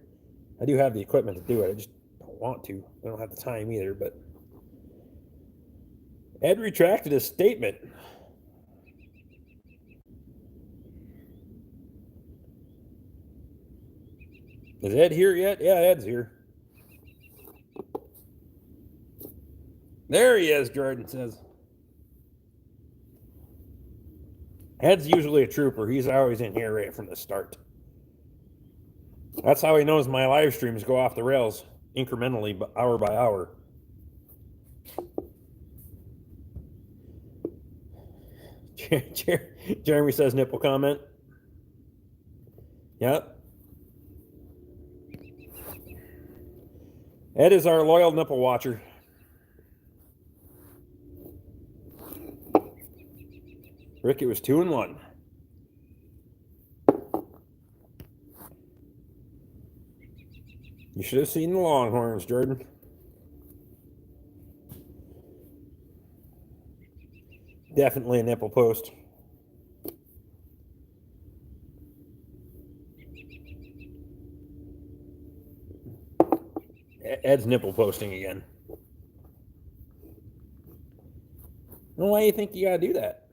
I do have the equipment to do it. I just don't want to. I don't have the time either. But Ed retracted his statement. Is Ed here yet? Yeah, Ed's here. There he is, Jordan says. Ed's usually a trooper. He's always in here right from the start. That's how he knows my live streams go off the rails incrementally, but hour by hour. Jeremy says nipple comment. Yep. Ed is our loyal nipple watcher. Rick, it was 2-1. You should have seen the Longhorns, Jordan. Definitely a nipple post. Ed's nipple posting again. Well, why do you think you gotta do that?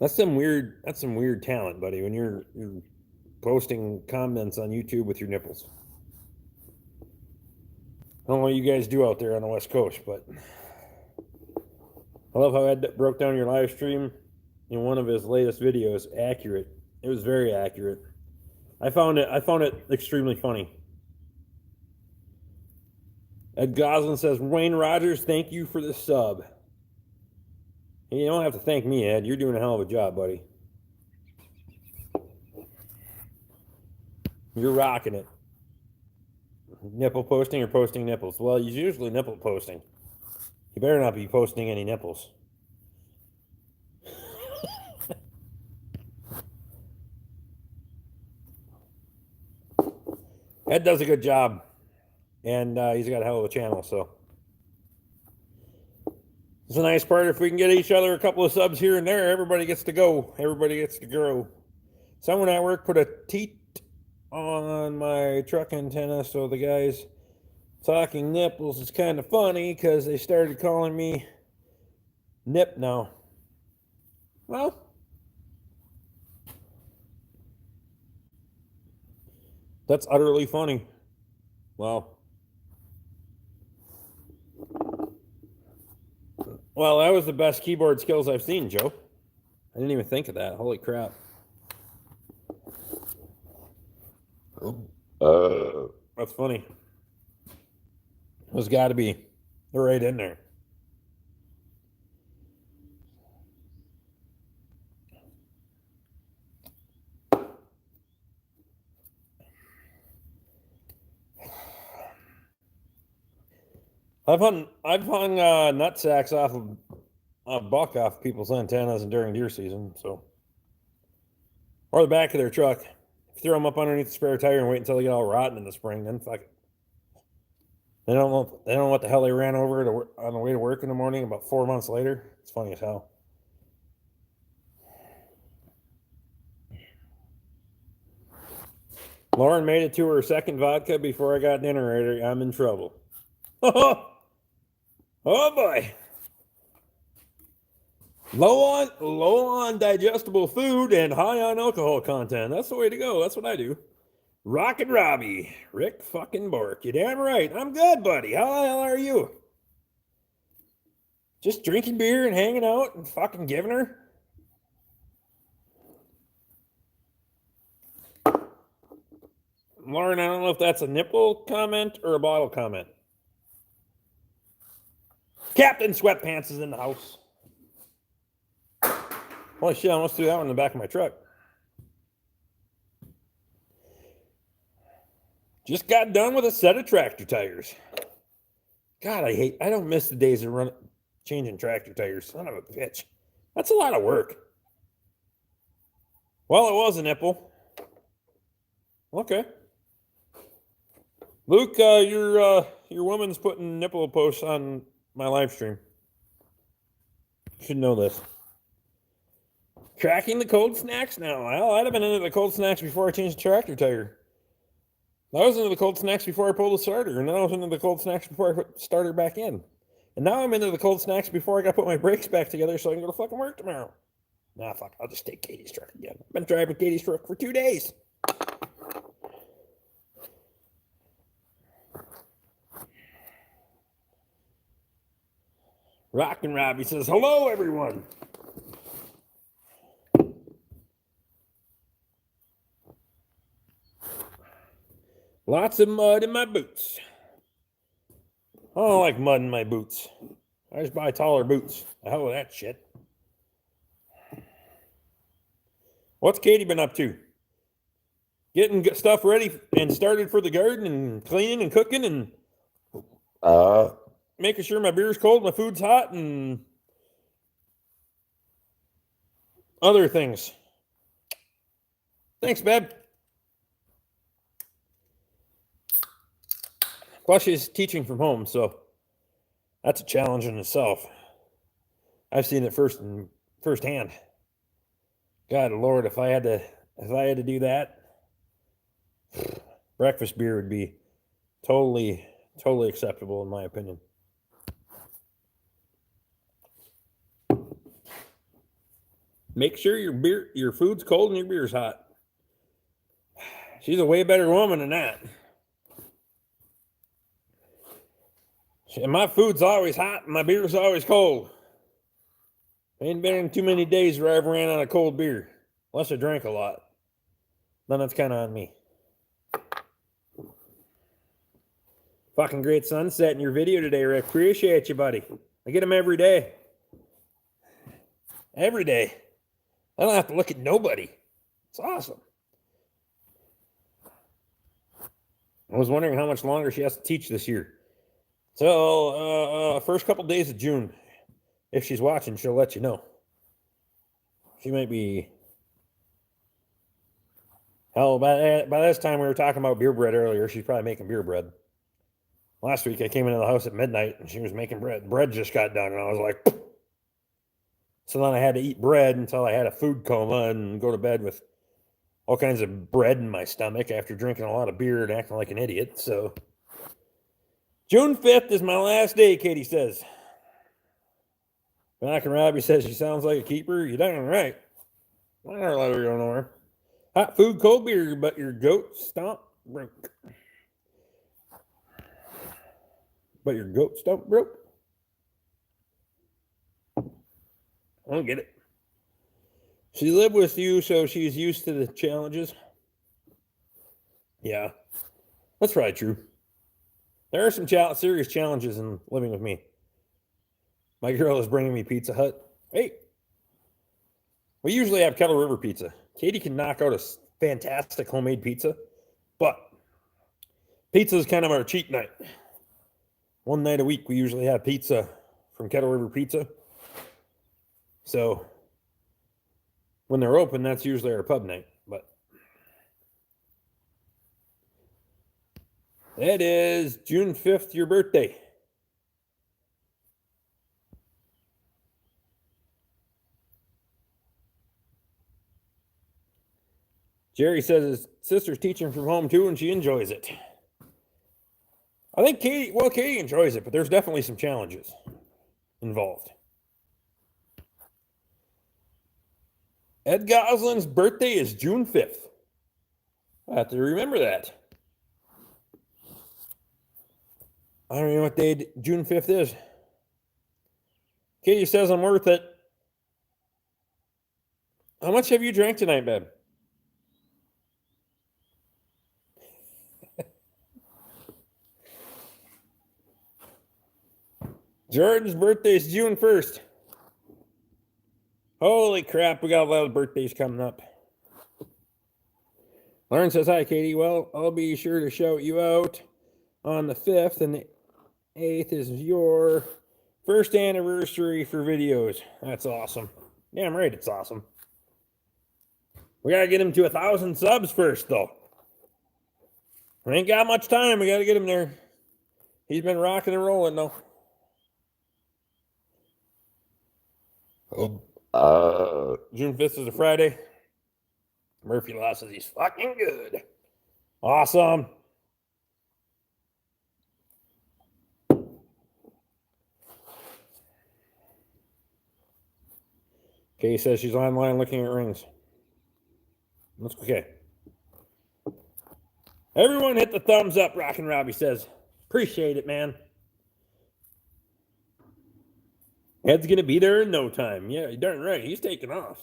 That's some weird talent, buddy, when you're posting comments on YouTube with your nipples. I don't know what you guys do out there on the West Coast, but I love how Ed broke down your live stream in one of his latest videos. Accurate. It was very accurate. I found it extremely funny. Ed Goslin says, Wayne Rogers, thank you for the sub. You don't have to thank me, Ed. You're doing a hell of a job, buddy. You're rocking it. Nipple posting or posting nipples? Well, he's usually nipple posting. You better not be posting any nipples. Ed does a good job. And he's got a hell of a channel, so. It's a nice part. If we can get each other a couple of subs here and there, everybody gets to go. Everybody gets to grow. Someone at work put a teat on my truck antenna, so the guys talking nipples is kind of funny because they started calling me Nip now. Well, that's utterly funny. Well, that was the best keyboard skills I've seen, Joe. I didn't even think of that. Holy crap. That's funny. There's got to be. They're right in there. I've hung nut sacks off of a buck off people's antennas during deer season, so, or the back of their truck. If you throw them up underneath the spare tire and wait until they get all rotten in the spring, then fuck it. They don't know what the hell they ran over on the way to work in the morning about 4 months later. It's funny as hell. Lauren made it to her second vodka before I got dinner ready. I'm in trouble. Oh boy. Low on digestible food and high on alcohol content. That's the way to go. That's what I do. Rockin' Robbie. Rick fucking Bork. You damn right. I'm good, buddy. How the hell are you? Just drinking beer and hanging out and fucking giving her? Lauren, I don't know if that's a nipple comment or a bottle comment. Captain Sweatpants is in the house. Holy shit, I almost threw that one in the back of my truck. Just got done with a set of tractor tires. God, I don't miss the days of changing tractor tires. Son of a bitch. That's a lot of work. Well, it was a nipple. Okay. Luke, your woman's putting nipple posts on my live stream. You should know this. Tracking the cold snacks now. Well, I'd have been into the cold snacks before I changed the tractor tire. I was into the cold snacks before I pulled the starter, and then I was into the cold snacks before I put the starter back in. And now I'm into the cold snacks before I got to put my brakes back together so I can go to fucking work tomorrow. Nah, fuck, I'll just take Katie's truck again. I've been driving Katie's truck for 2 days. Rockin' Robbie says, hello, everyone. Lots of mud in my boots. I don't like mud in my boots. I just buy taller boots. The hell with that shit. What's Katie been up to? Getting stuff ready and started for the garden and cleaning and cooking and making sure my beer's cold, my food's hot, and other things. Thanks, babe. Plus, she's teaching from home, so that's a challenge in itself. I've seen it firsthand. God, Lord, if I had to do that, breakfast beer would be totally acceptable in my opinion. Make sure your food's cold and your beer's hot. She's a way better woman than that. And my food's always hot and my beer's always cold. Ain't been in too many days where I've ran out of cold beer. Unless I drank a lot. Then that's kind of on me. Fucking great sunset in your video today, Rick. Appreciate you, buddy. I get them every day. Every day. I don't have to look at nobody. It's awesome. I was wondering how much longer she has to teach this year. So, first couple days of June. If she's watching, she'll let you know. She might be... Hell, by this time we were talking about beer bread earlier. She's probably making beer bread. Last week I came into the house at midnight and she was making bread. Bread just got done and I was like... Pfft. So then I had to eat bread until I had a food coma and go to bed with all kinds of bread in my stomach after drinking a lot of beer and acting like an idiot. So June 5th is my last day, Katie says. Mac and Robbie says she sounds like a keeper. You're darn right. I don't let her go nowhere. Hot food, cold beer, but your goat stomp broke. But your goat stomp broke? I don't get it. She lived with you, so she's used to the challenges. Yeah, that's probably true. There are some serious challenges in living with me. My girl is bringing me Pizza Hut. Hey, we usually have Kettle River pizza. Katie can knock out a fantastic homemade pizza, but pizza is kind of our cheat night. One night a week, we usually have pizza from Kettle River Pizza. So when they're open, that's usually our pub night. But it is June 5th, your birthday. Jerry says his sister's teaching from home too, and she enjoys it. I think Katie enjoys it, but there's definitely some challenges involved. Ed Goslin's birthday is June 5th. I have to remember that. I don't know what day June 5th is. Katie says I'm worth it. How much have you drank tonight, babe? Jordan's birthday is June 1st. Holy crap, we got a lot of birthdays coming up. Lauren says, hi, Katie. Well, I'll be sure to shout you out on the 5th, and the 8th is your first anniversary for videos. That's awesome. Damn right, it's awesome. We got to get him to 1,000 subs first, though. We ain't got much time. We got to get him there. He's been rocking and rolling, though. June 5th is a Friday. Murphy Law says he's fucking good. Awesome. Kay says she's online looking at rings. That's okay. Everyone hit the thumbs up, Rockin' Robbie says. Appreciate it, man. Ed's going to be there in no time. Yeah, you're darn right. He's taking off.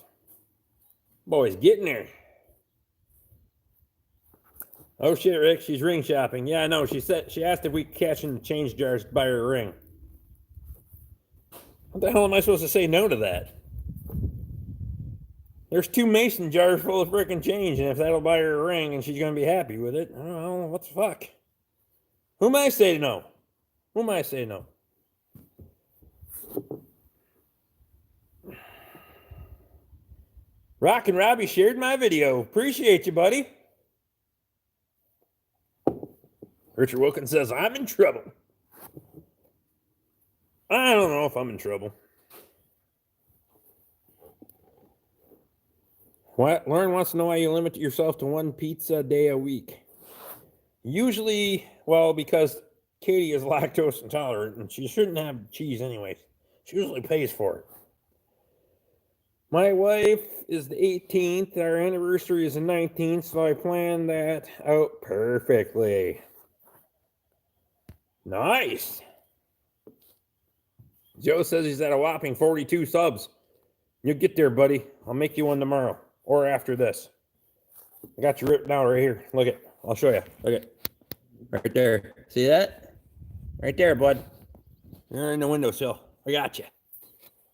Boy's getting there. Oh, shit, Rick. She's ring shopping. Yeah, I know. She asked if we could cash in the change jars to buy her a ring. What the hell am I supposed to say no to that? There's 2 mason jars full of frickin' change, and if that'll buy her a ring and she's going to be happy with it, I don't know. What the fuck? Who am I to say no? Who am I to say no? Rockin' Robbie shared my video. Appreciate you, buddy. Richard Wilkins says, I'm in trouble. I don't know if I'm in trouble. What? Lauren wants to know why you limit yourself to 1 pizza day a week. Usually, well, because Katie is lactose intolerant and she shouldn't have cheese anyways. She usually pays for it. My wife is the 18th. Our anniversary is the 19th, so I planned that out perfectly. Nice. Joe says he's at a whopping 42 subs. You'll get there, buddy. I'll make you one tomorrow or after this. I got you written out right here. Look it. I'll show you. Look it. Right there. See that? Right there, bud. You're in the windowsill. I got you.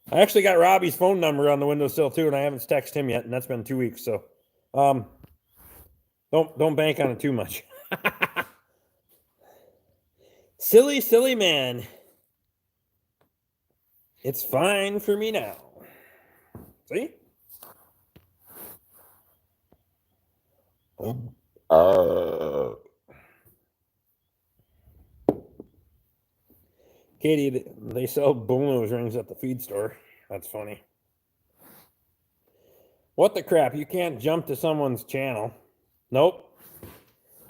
I actually got Robbie's phone number on the windowsill too, and I haven't texted him yet, and that's been 2 weeks. So, don't bank on it too much. Silly man. It's fine for me now. See? Katie, they sell boneless rings at the feed store. That's funny. What the crap? You can't jump to someone's channel. Nope.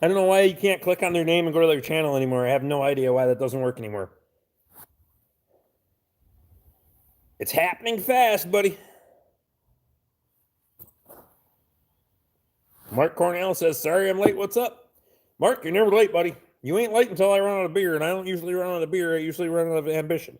I don't know why you can't click on their name and go to their channel anymore. I have no idea why that doesn't work anymore. It's happening fast, buddy. Mark Cornell says, sorry I'm late. What's up? Mark, you're never late, buddy. You ain't late until I run out of beer, and I don't usually run out of beer. I usually run out of ambition.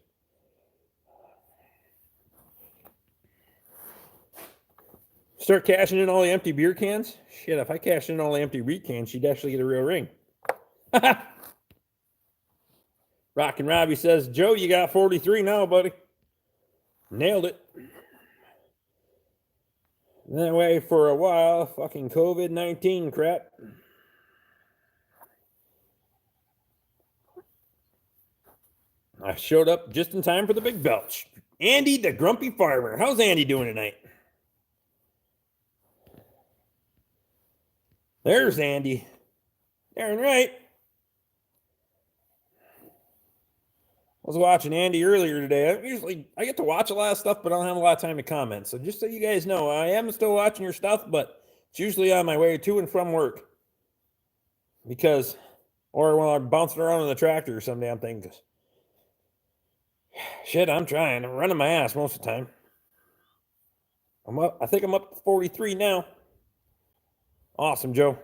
Start cashing in all the empty beer cans? Shit, if I cash in all the empty beer cans, she'd actually get a real ring. Rockin' Robbie says, Joe, you got 43 now, buddy. Nailed it. That way for a while. Fucking COVID-19 crap. I showed up just in time for the big belch. Andy, the grumpy farmer. How's Andy doing tonight? There's Andy. Darn right. I was watching Andy earlier today. I get to watch a lot of stuff, but I don't have a lot of time to comment. So just so you guys know, I am still watching your stuff, but it's usually on my way to and from work. Or when I'm bouncing around in the tractor or some damn thing. Shit, I'm trying. I'm running my ass most of the time. I think I'm up to 43 now. Awesome, Joe.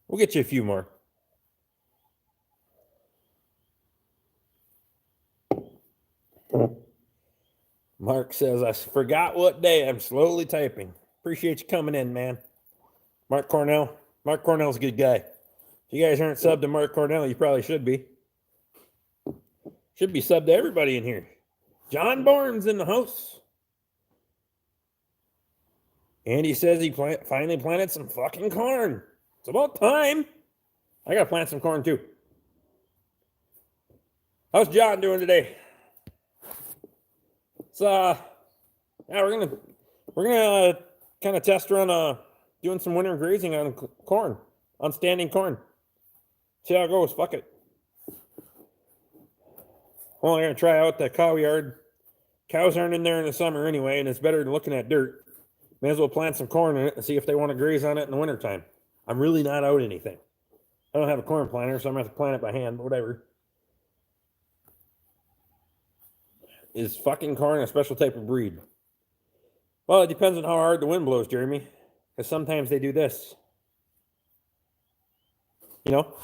We'll get you a few more. Mark says, I forgot what day. I'm slowly typing. Appreciate you coming in, man. Mark Cornell. Mark Cornell's a good guy. If you guys aren't subbed to Mark Cornell, you probably should be. Should be subbed to everybody in here. John Barnes in the house. Andy says he finally planted some fucking corn. It's about time. I gotta plant some corn too. How's John doing today? So, yeah, we're gonna kind of test run doing some winter grazing on corn, on standing corn. See how it goes. Fuck it. Well, I'm gonna try out the cow yard. Cows aren't in there in the summer anyway, and it's better than looking at dirt. May as well plant some corn in it and see if they want to graze on it in the wintertime. I'm really not out anything. I don't have a corn planter, so I'm gonna have to plant it by hand, but whatever. Is fucking corn a special type of breed? Well, it depends on how hard the wind blows, Jeremy. Because sometimes they do this. You know?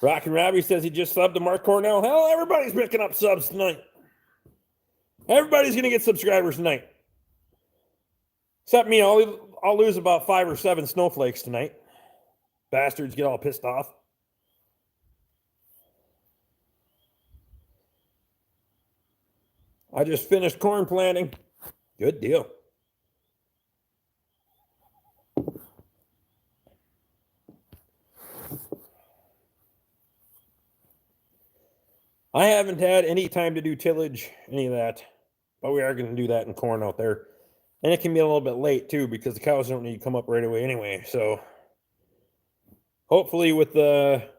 Rockin' Robbie says he just subbed to Mark Cornell. Hell, everybody's picking up subs tonight. Everybody's going to get subscribers tonight. Except me, I'll lose about 5 or 7 snowflakes tonight. Bastards get all pissed off. I just finished corn planting. Good deal. I haven't had any time to do tillage, any of that. But we are going to do that in corn out there. And it can be a little bit late, too, because the cows don't need to come up right away anyway. So, hopefully with the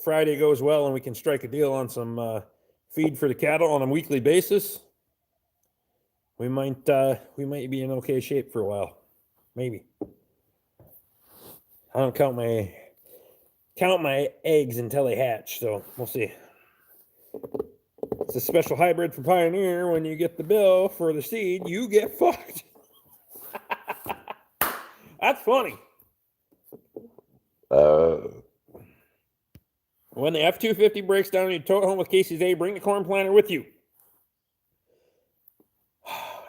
Friday goes well and we can strike a deal on some feed for the cattle on a weekly basis, we might be in okay shape for a while. Maybe. I don't count my eggs until they hatch, so we'll see. It's a special hybrid for Pioneer. When you get the bill for the seed, you get fucked. That's funny. When the F-250 breaks down and you tow it home with Casey's A, bring the corn planter with you.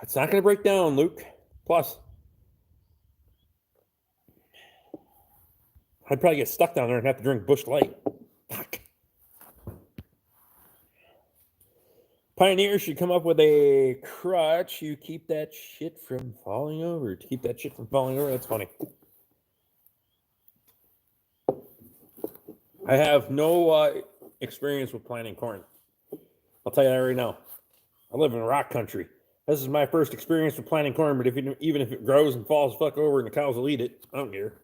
It's not going to break down, Luke. Plus, I'd probably get stuck down there and have to drink Busch Light. Fuck. Pioneer should come up with a crutch. You keep that shit from falling over. To keep that shit from falling over. That's funny. I have no experience with planting corn. I'll tell you that right now. I live in rock country. This is my first experience with planting corn, but even if it grows and falls fuck over and the cows will eat it, I don't care.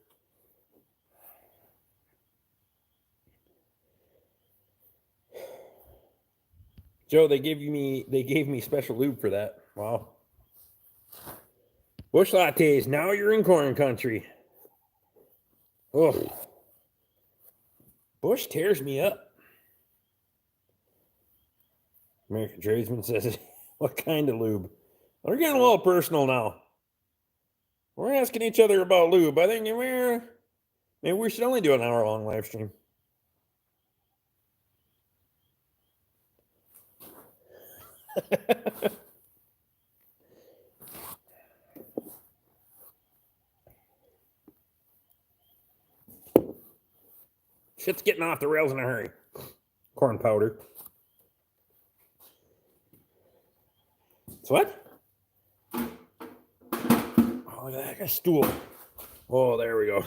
Joe, they gave me special lube for that. Wow. Busch lattes, now you're in corn country. Ugh. Busch tears me up. American Tradesman says, what kind of lube? We're getting a little personal now. We're asking each other about lube. I think maybe we should only do an hour-long live stream. Shit's getting off the rails in a hurry. Corn powder. It's what? Oh, look at that, a stool. Oh, there we go.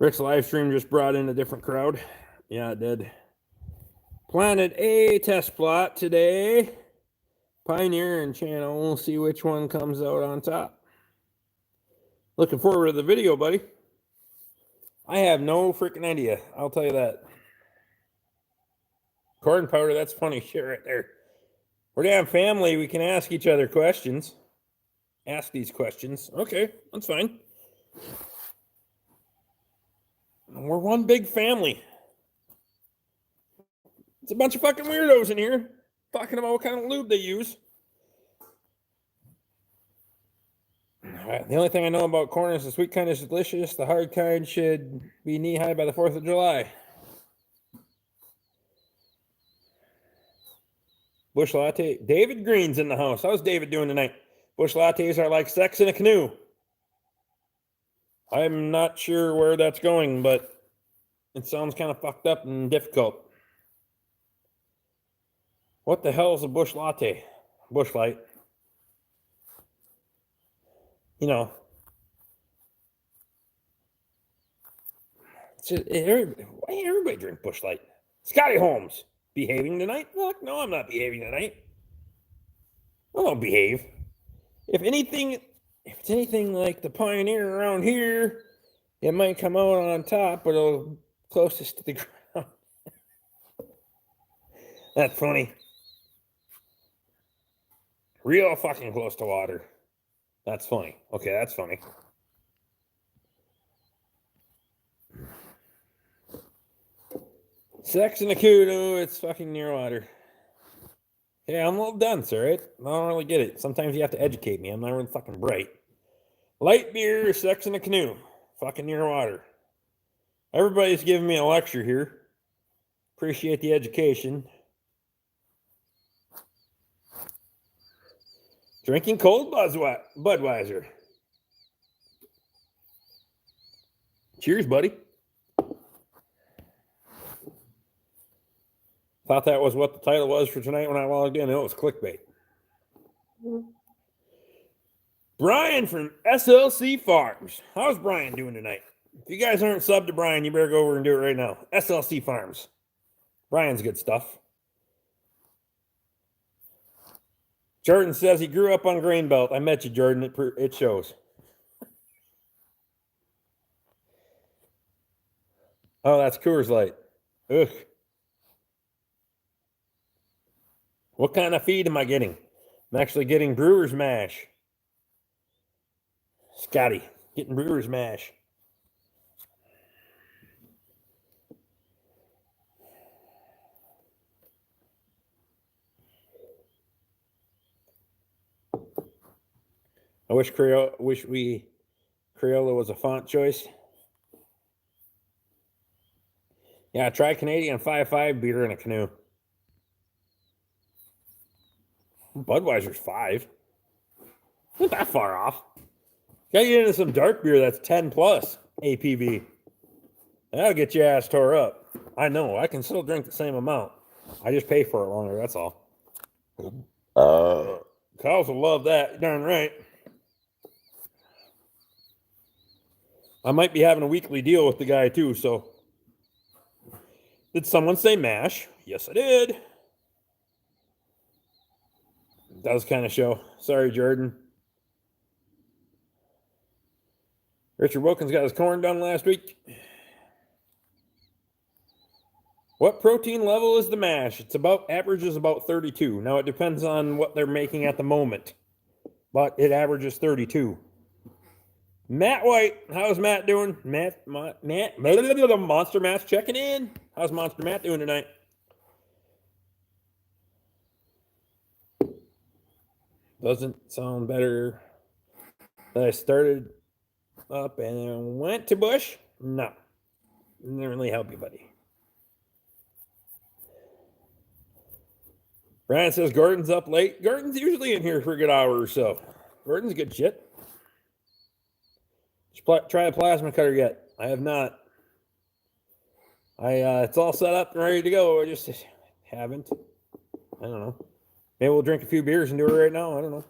Rick's live stream just brought in a different crowd. Yeah, it did. Planted a test plot today. Pioneer and channel. We'll see which one comes out on top. Looking forward to the video, buddy. I have no freaking idea. I'll tell you that. Corn powder, that's funny shit right there. We're damn family. We can ask each other questions. Ask these questions. Okay, that's fine. We're one big family. It's a bunch of fucking weirdos in here talking about what kind of lube they use. The only thing I know about corn is the sweet kind is delicious. The hard kind should be knee-high by the 4th of July. Busch latte. David Green's in the house. How's David doing tonight? Busch lattes are like sex in a canoe. I'm not sure where that's going, but it sounds kind of fucked up and difficult. What the hell is a Busch latte? Busch Light. You know, why everybody drink Busch Light? Scotty Holmes, behaving tonight? Fuck, no, I'm not behaving tonight. I won't behave. If it's anything like the Pioneer around here, it might come out on top, but it'll closest to the ground. That's funny. Real fucking close to water. That's funny. Okay, that's funny. Sex in the canoe, it's fucking near water. Yeah, I'm a little dense, all right? I don't really get it. Sometimes you have to educate me. I'm not really fucking bright. Light beer, sex in a canoe, fucking near water. Everybody's giving me a lecture here. Appreciate the education. Drinking cold Budweiser. Cheers, buddy. Thought that was what the title was for tonight when I logged in. It was clickbait. Brian from SLC Farms. How's Brian doing tonight? If you guys aren't subbed to Brian, you better go over and do it right now. SLC Farms. Brian's good stuff. Jordan says he grew up on Grain Belt. I met you, Jordan. It shows. Oh, that's Coors Light. Ugh. What kind of feed am I getting? I'm actually getting Brewer's Mash. Scotty, getting Brewers mash. I wish Crayola was a font choice. Yeah, try Canadian 5.5 beer in a canoe. Budweiser's 5. Not that far off. Gotta get into some dark beer that's 10 plus APV. That'll get your ass tore up. I know, I can still drink the same amount. I just pay for it longer, that's all. Kyle's will love that, darn right. I might be having a weekly deal with the guy too, so. Did someone say mash? Yes, I did. It does kind of show. Sorry, Jordan. Richard Wilkins got his corn done last week. What protein level is the mash? It's about, averages about 32. Now it depends on what they're making at the moment, but it averages 32. Matt White, how's Matt doing? Matt, Monster Matt's checking in. How's Monster Matt doing tonight? Doesn't sound better. I started up and then went to Bush. No, didn't really help you, buddy. Brian says Gordon's up late. Gordon's usually in here for a good hour or so. Gordon's good shit. Try a plasma cutter yet? I have not. It's all set up and ready to go. I just haven't. I don't know. Maybe we'll drink a few beers and do it right now. I don't know.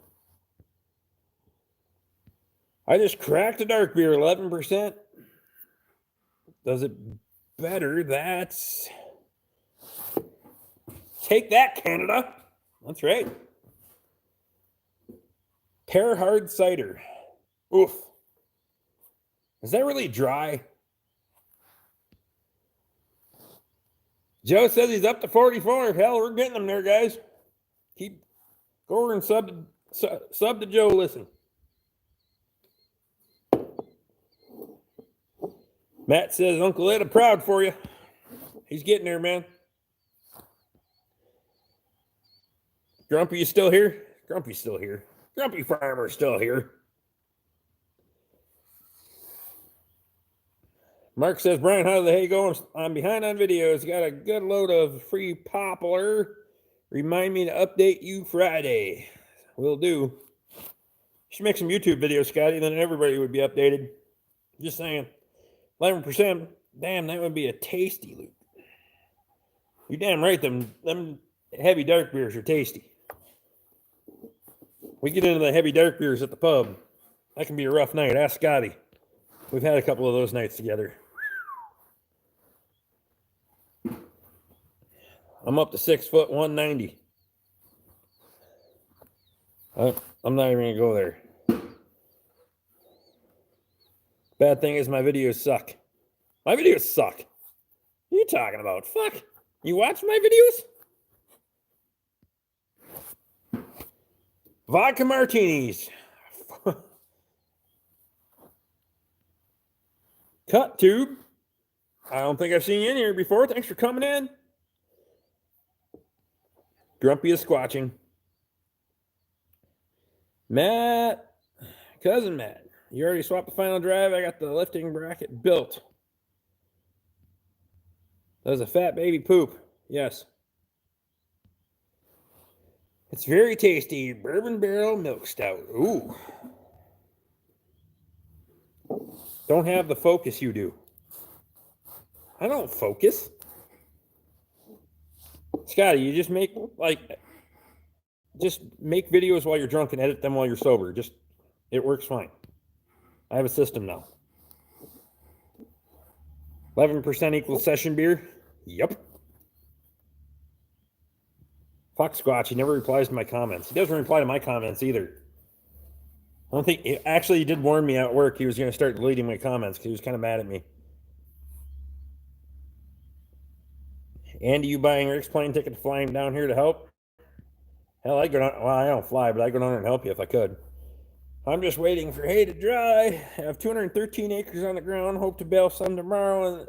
I just cracked a dark beer, 11%. Does it better? That's... Take that, Canada. That's right. Pear hard cider. Oof. Is that really dry? Joe says he's up to 44. Hell, we're getting them there, guys. Keep go over and sub to Joe. Listen. Matt says Uncle Ed, I'm proud for you. He's getting there, man. Grumpy is still here? Grumpy's still here. Grumpy Farmer's still here. Mark says, Brian, how's the hay going? I'm behind on videos. Got a good load of free poplar. Remind me to update you Friday. Will do. You should make some YouTube videos, Scotty, then everybody would be updated. Just saying. 11%. Damn, that would be a tasty loot. You're damn right, them heavy dark beers are tasty. We get into the heavy dark beers at the pub. That can be a rough night. Ask Scotty. We've had a couple of those nights together. I'm up to 6 foot 190. I'm not even going to go there. Bad thing is my videos suck. My videos suck. What are you talking about? Fuck. You watch my videos? Vodka martinis. Cut tube. I don't think I've seen you in here before. Thanks for coming in. Grumpy is squatching. Matt, cousin Matt, you already swapped the final drive. I got the lifting bracket built. That was a fat baby poop. Yes. It's very tasty. Bourbon barrel milk stout. Ooh. Don't have the focus you do. I don't focus. Scotty, you just make videos while you're drunk and edit them while you're sober. It works fine. I have a system now. 11% equals session beer. Yep. Fox Squatch, he never replies to my comments. He doesn't reply to my comments either. I don't think, actually, he did warn me at work he was going to start deleting my comments because he was kind of mad at me. Andy, you buying Rick's plane ticket to fly him down here to help? Hell, I go down, well, I don't fly, but I go down there and help you if I could. I'm just waiting for hay to dry. I have 213 acres on the ground. Hope to bale some tomorrow,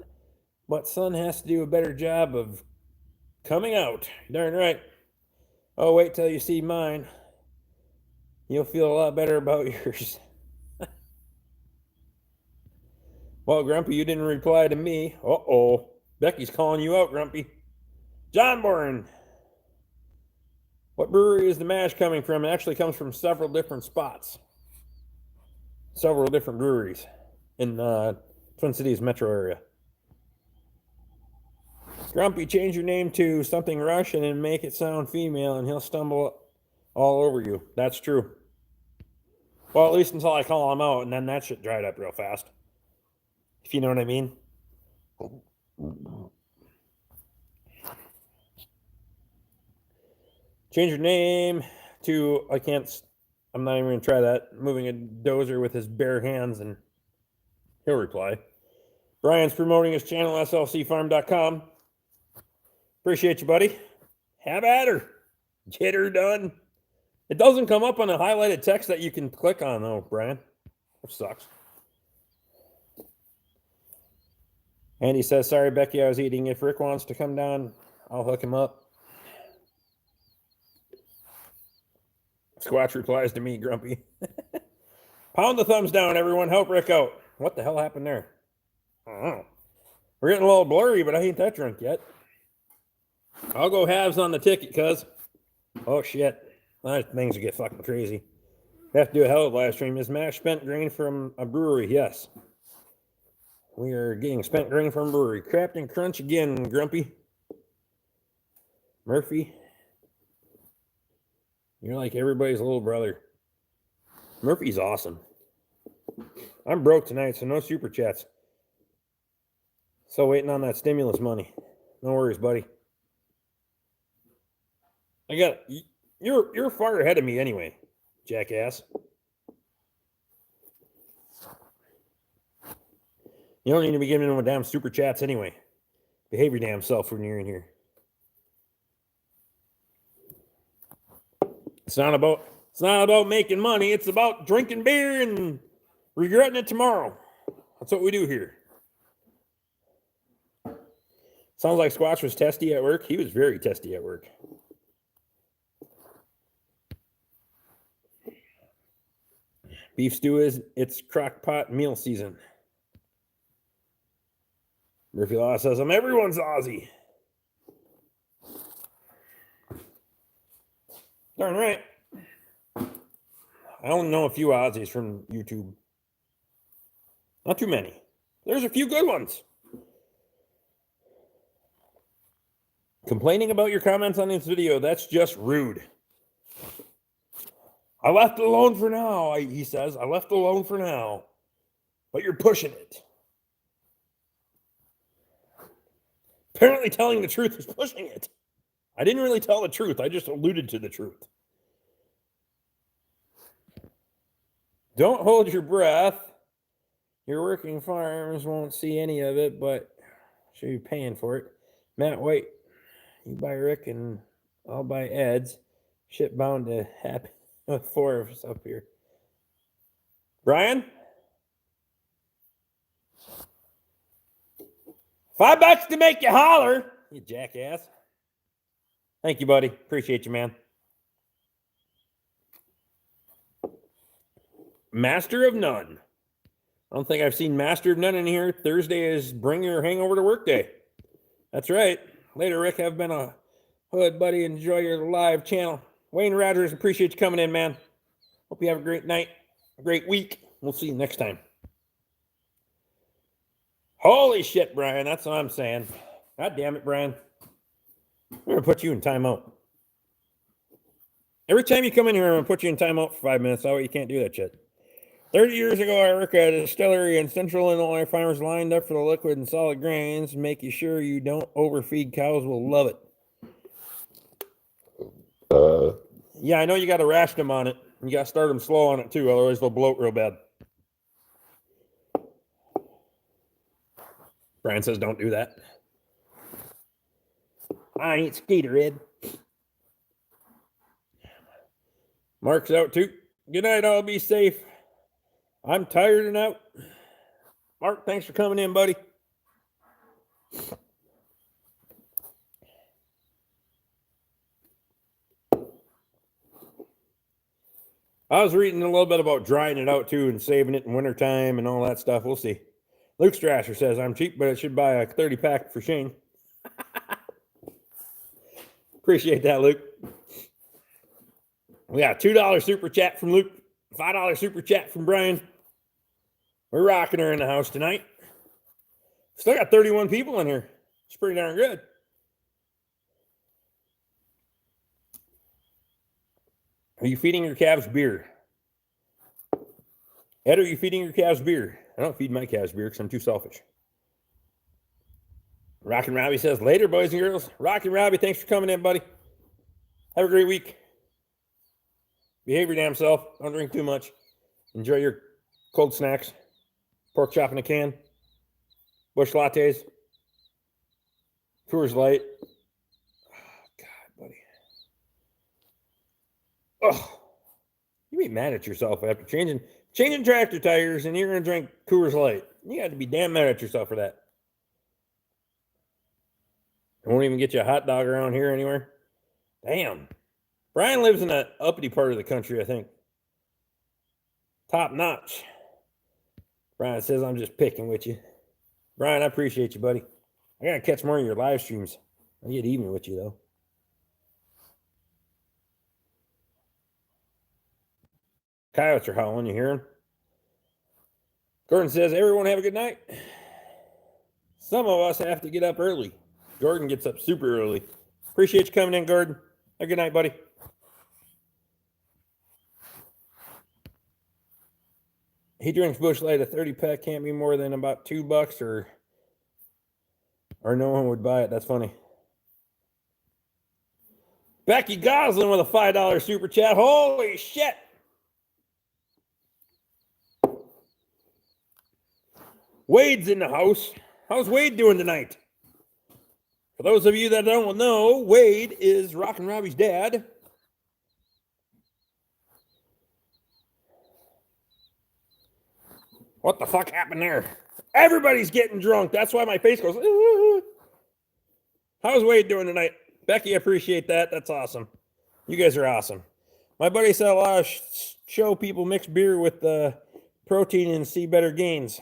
but son has to do a better job of coming out. Darn right. Oh, wait till you see mine. You'll feel a lot better about yours. Well, Grumpy, you didn't reply to me. Uh-oh. Becky's calling you out, Grumpy. John Bourne. What brewery is the mash coming from? It actually comes from several different spots. Several different breweries in Twin Cities metro area. Grumpy, change your name to something Russian and make it sound female, and he'll stumble all over you. That's true. Well, at least until I call him out, and then that shit dried up real fast. If you know what I mean. Change your name to, I'm not even going to try that. Moving a dozer with his bare hands, and he'll reply. Brian's promoting his channel, slcfarm.com. Appreciate you, buddy. Have at her. Get her done. It doesn't come up on a highlighted text that you can click on, though, Brian. That sucks. Andy says, sorry, Becky, I was eating. If Rick wants to come down, I'll hook him up. Squatch replies to me, Grumpy. Pound the thumbs down, everyone. Help Rick out. What the hell happened there? I don't know. We're getting a little blurry, but I ain't that drunk yet. I'll go halves on the ticket, cuz. Oh, shit. Things will get fucking crazy. We have to do a hell of a live stream. Is mash spent grain from a brewery? Yes. We are getting spent grain from a brewery. Captain Crunch again, Grumpy. Murphy. You're like everybody's little brother. Murphy's awesome. I'm broke tonight, so no super chats. So waiting on that stimulus money. No worries, buddy. You're far ahead of me anyway, jackass. You don't need to be giving them damn super chats anyway. Behave your damn self when you're in here. It's not about making money. It's about drinking beer and regretting it tomorrow. That's what we do here. Sounds like Squatch was testy at work. He was very testy at work. Beef stew it's crock pot meal season. Murphy Law says, I'm everyone's Aussie. Darn right. I only know a few Aussies from YouTube. Not too many. There's a few good ones. Complaining about your comments on this video, that's just rude. I left it alone for now, he says. I left it alone for now. But you're pushing it. Apparently telling the truth is pushing it. I didn't really tell the truth. I just alluded to the truth. Don't hold your breath. Your working farms won't see any of it, but should be paying for it. Matt White, you buy Rick and I'll buy Ed's. Shit bound to happen with 4 of us up here. Brian? $5 to make you holler, you jackass. Thank you, buddy. Appreciate you, man. Master of None. I don't think I've seen Master of None in here. Thursday is Bring Your Hangover to Work Day. That's right. Later, Rick. Have been a hood, buddy. Enjoy your live channel. Wayne Rogers, appreciate you coming in, man. Hope you have a great night, a great week. We'll see you next time. Holy shit, Brian. That's what I'm saying. God damn it, Brian. I'm going to put you in timeout. Every time you come in here, I'm going to put you in timeout for 5 minutes. Oh, you can't do that shit. 30 years ago, I worked at a distillery in Central Illinois. Farmers lined up for the liquid and solid grains. Make you sure you don't overfeed cows. Will love it. Yeah, I know you got to ration them on it. You got to start them slow on it, too. Otherwise, they'll bloat real bad. Brian says don't do that. I ain't Skater Ed. Mark's out, too. Good night, all. Be safe. I'm tired and out. Mark, thanks for coming in, buddy. I was reading a little bit about drying it out too and saving it in wintertime and all that stuff. We'll see. Luke Strasser says, I'm cheap, but I should buy a 30 pack for Shane. Appreciate that, Luke. We got a $2 super chat from Luke, $5 super chat from Brian. We're rocking her in the house tonight. Still got 31 people in here. It's pretty darn good. Are you feeding your calves beer? Ed, are you feeding your calves beer? I don't feed my calves beer because I'm too selfish. Rockin' Robbie says, later, boys and girls. Rockin' Robbie, thanks for coming in, buddy. Have a great week. Behave your damn self. Don't drink too much. Enjoy your cold snacks. Pork chop in a can. Bush lattes. Coors Light. Oh, God, buddy. Oh, you be mad at yourself after changing tractor tires and you're going to drink Coors Light. You got to be damn mad at yourself for that. I won't even get you a hot dog around here anywhere. Damn. Brian lives in that uppity part of the country, I think. Top notch. Brian says, I'm just picking with you. Brian, I appreciate you, buddy. I got to catch more of your live streams. I'll get even with you, though. Coyotes are howling. You hear them? Gordon says, everyone have a good night. Some of us have to get up early. Gordon gets up super early. Appreciate you coming in, Gordon. Have a good night, buddy. He drinks Bush Light. A 30-pack can't be more than about $2 or no one would buy it. That's funny. Becky Goslin with a $5 super chat. Holy shit. Wade's in the house. How's Wade doing tonight? For those of you that don't know, Wade is Rockin' Robbie's dad. What the fuck happened there? Everybody's getting drunk. That's why my face goes. How's Wade doing tonight? Becky, I appreciate that. That's awesome. You guys are awesome. My buddy said a lot of show people mix beer with protein and see better gains.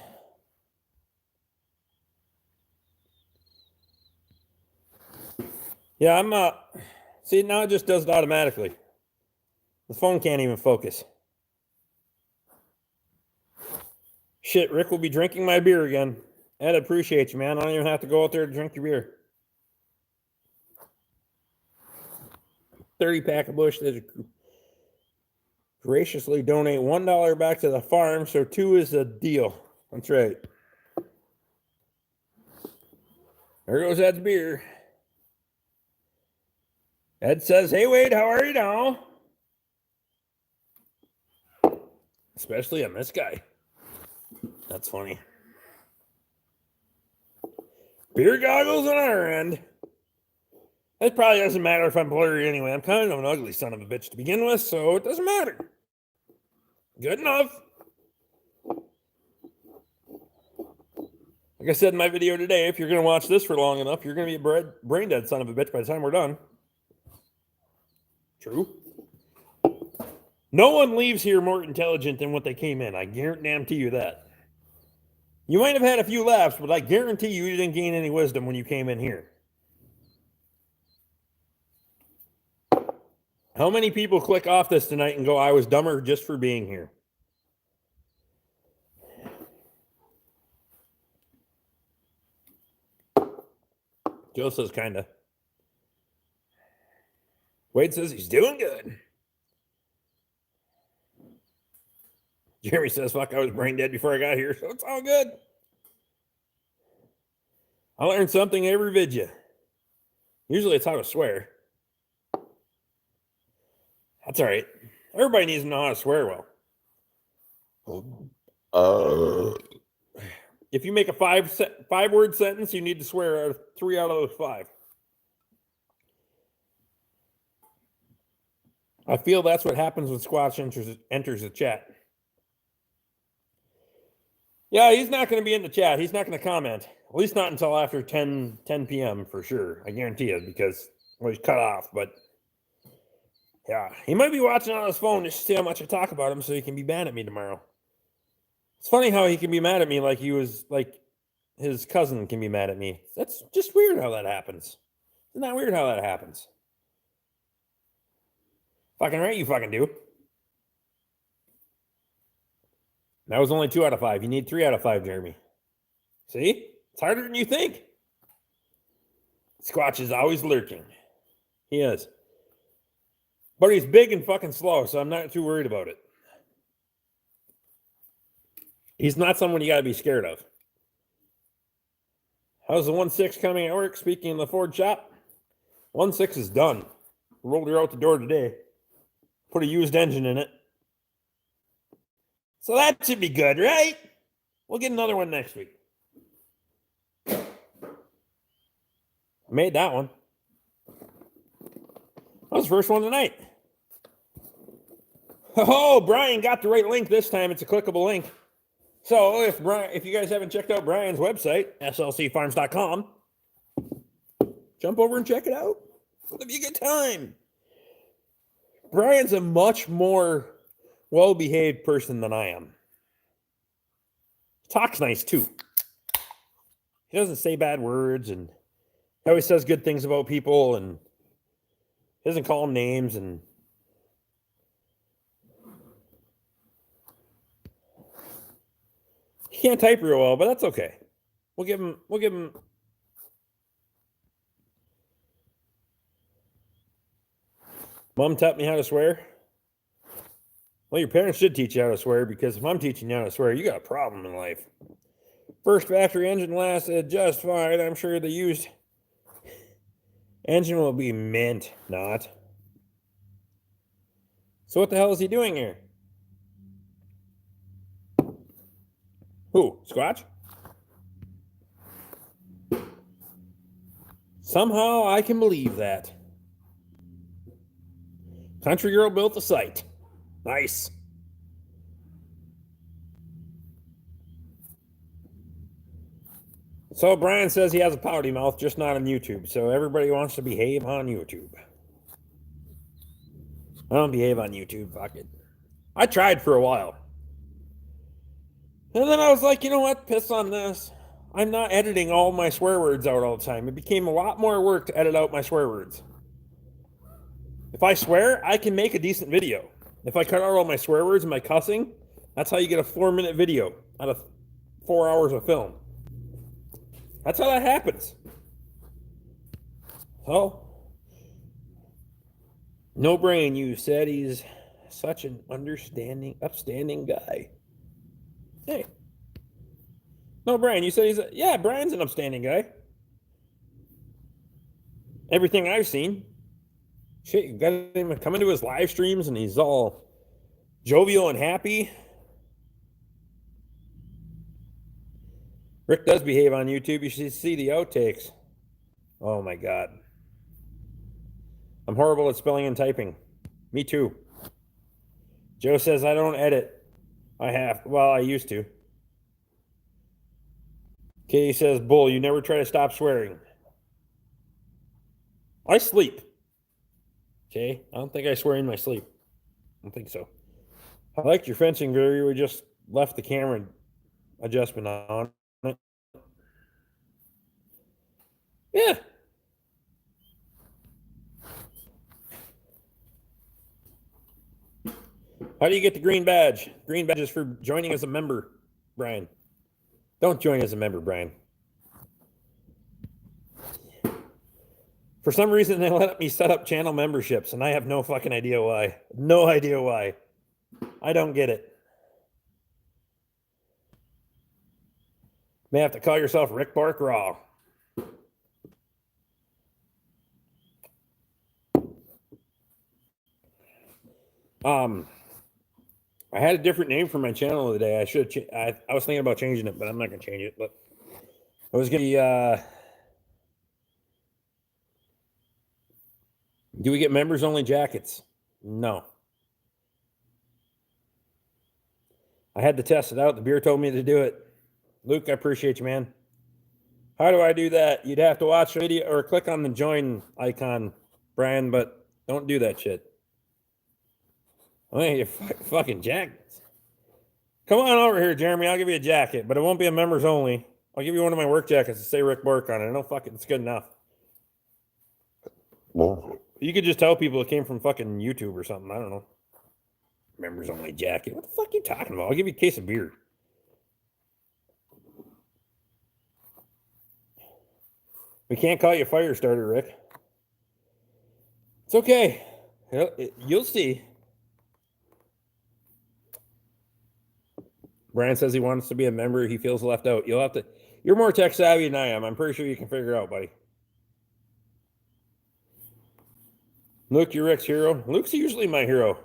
Yeah, I'm see, now it just does it automatically. The phone can't even focus. Shit, Rick will be drinking my beer again. Ed, I appreciate you, man. I don't even have to go out there to drink your beer. 30-pack of Bush that graciously donate $1 back to the farm, so 2 is a deal. That's right. There goes Ed's beer. Ed says, hey, Wade, how are you now? Especially on this guy. That's funny. Beer goggles on our end. It probably doesn't matter if I'm blurry anyway. I'm kind of an ugly son of a bitch to begin with, so it doesn't matter. Good enough. Like I said in my video today, if you're going to watch this for long enough, you're going to be a brain dead son of a bitch by the time we're done. True. No one leaves here more intelligent than what they came in. I guarantee you that. You might have had a few laughs, but I guarantee you didn't gain any wisdom when you came in here. How many people click off this tonight and go, I was dumber just for being here? Joe says kinda. Wade says he's doing good. Jeremy says, fuck, I was brain dead before I got here, so it's all good. I learned something every vidya. Usually it's how to swear. That's all right. Everybody needs to know how to swear well. If you make a five-word sentence, you need to swear 3 out of those 5. I feel that's what happens when Squatch enters the chat. Yeah, he's not going to be in the chat. He's not going to comment. At least not until after 10 p.m. for sure. I guarantee it, because he's cut off. But yeah, he might be watching on his phone just to see how much I talk about him so he can be mad at me tomorrow. It's funny how he can be mad at me like he was like his cousin can be mad at me. That's just weird how that happens. Isn't that weird how that happens? Fucking right, you fucking do. That was only 2 out of 5. You need 3 out of 5, Jeremy. See? It's harder than you think. Squatch is always lurking. He is. But he's big and fucking slow, so I'm not too worried about it. He's not someone you got to be scared of. How's the 1.6 coming at work? Speaking of the Ford shop, 1.6 is done. Rolled her out the door today. Put a used engine in it. So that should be good, right? We'll get another one next week. I made that one. That was the first one tonight. Oh, Brian got the right link this time. It's a clickable link. So if you guys haven't checked out Brian's website, slcfarms.com, jump over and check it out. It'll be a good time. Brian's a much more well-behaved person than I am. He talks nice, too. He doesn't say bad words, and he always says good things about people, and he doesn't call them names, and he can't type real well, but that's okay. We'll give him Mom taught me how to swear. Well, your parents should teach you how to swear, because if I'm teaching you how to swear, you got a problem in life. First factory engine lasted just fine. I'm sure the used engine will be mint, not. So what the hell is he doing here? Who? Squatch? Somehow I can believe that. Country girl built the site. Nice. So Brian says he has a potty mouth, just not on YouTube. So everybody wants to behave on YouTube. I don't behave on YouTube. Fuck it. I tried for a while. And then I was like, you know what? Piss on this. I'm not editing all my swear words out all the time. It became a lot more work to edit out my swear words. If I swear, I can make a decent video. If I cut out all my swear words and my cussing, that's how you get a 4-minute video out of 4 hours of film. That's how that happens. So, no brain, you said he's such an upstanding guy. Hey. No, Brian, you said yeah, Brian's an upstanding guy. Everything I've seen. Shit, you got him coming to his live streams and he's all jovial and happy. Rick does behave on YouTube. You should see the outtakes. Oh my God. I'm horrible at spelling and typing. Me too. Joe says I don't edit. I used to. Katie says, Bull, you never try to stop swearing. I sleep. Okay? I don't think I swear in my sleep. I don't think so. I liked your fencing video. We just left the camera adjustment on it. Yeah. How do you get the green badge? Green badge is for joining as a member, Brian. Don't join as a member, Brian. For some reason, they let me set up channel memberships, and I have no fucking idea why. No idea why. I don't get it. May have to call yourself Rick Bork Raw. I had a different name for my channel today. I was thinking about changing it, but I'm not going to change it. But I was going to do we get members only jackets? No. I had to test it out. The beer told me to do it. Luke, I appreciate you, man. How do I do that? You'd have to watch the video or click on the join icon, Brian, but don't do that shit. I mean, you're fucking jackets. Come on over here, Jeremy. I'll give you a jacket, but it won't be a members only. I'll give you one of my work jackets to say Rick Bork on it. I know fucking it's good enough. You could just tell people it came from fucking YouTube or something. I don't know. Members only jacket. What the fuck are you talking about? I'll give you a case of beer. We can't call you a fire starter, Rick. It's okay. You'll see. Brian says he wants to be a member. He feels left out. You'll have to. You're more tech savvy than I am. I'm pretty sure you can figure it out, buddy. Luke, you're Rick's hero. Luke's usually my hero.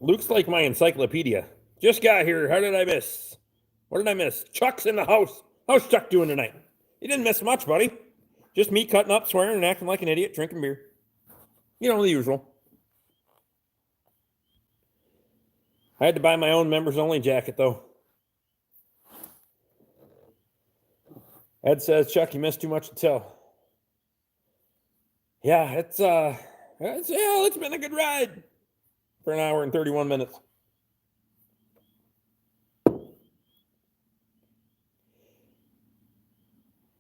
Luke's like my encyclopedia. Just got here. How did I miss? What did I miss? Chuck's in the house. How's Chuck doing tonight? You didn't miss much, buddy. Just me cutting up, swearing, and acting like an idiot, drinking beer. You know, the usual. I had to buy my own members-only jacket, though. Ed says, Chuck, you missed too much to tell. Yeah, it's been a good ride for an hour and 31 minutes.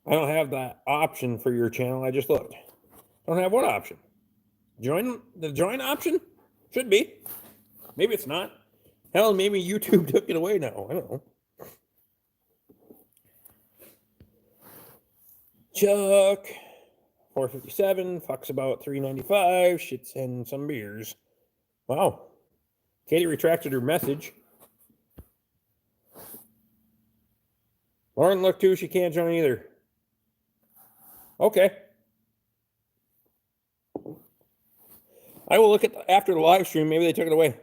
I don't have that option for your channel. I just looked. I don't have what option? The join option? Should be. Maybe it's not. Hell, maybe YouTube took it away now. I don't know. Chuck, 457, fucks about 395, shits in some beers. Wow. Katie retracted her message. Lauren looked too, she can't join either. Okay. I will look at after the live stream. Maybe they took it away.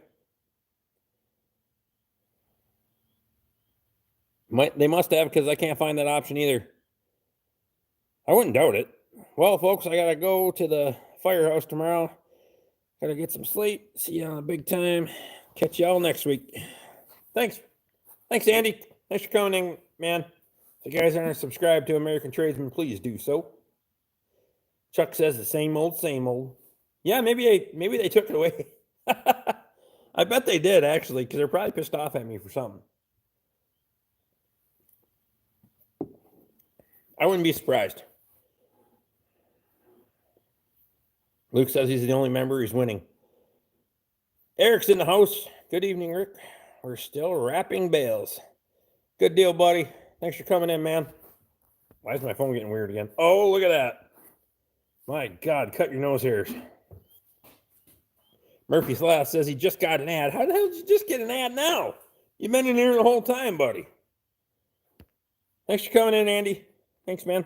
They must have, because I can't find that option either. I wouldn't doubt it. Well, folks, I got to go to the firehouse tomorrow. Got to get some sleep. See you on the big time. Catch y'all next week. Thanks. Thanks, Andy. Thanks for coming in, man. If you guys aren't subscribed to American Tradesman, please do so. Chuck says the same old, same old. Yeah, maybe they took it away. I bet they did, actually, because they're probably pissed off at me for something. I wouldn't be surprised. Luke says he's the only member who's winning. Eric's in the house. Good evening, Rick. We're still wrapping bales. Good deal, buddy. Thanks for coming in, man. Why is my phone getting weird again? Oh, look at that. My God, cut your nose hairs. Murphy's Last says he just got an ad. How the hell did you just get an ad now? You've been in here the whole time, buddy. Thanks for coming in, Andy. Thanks, man.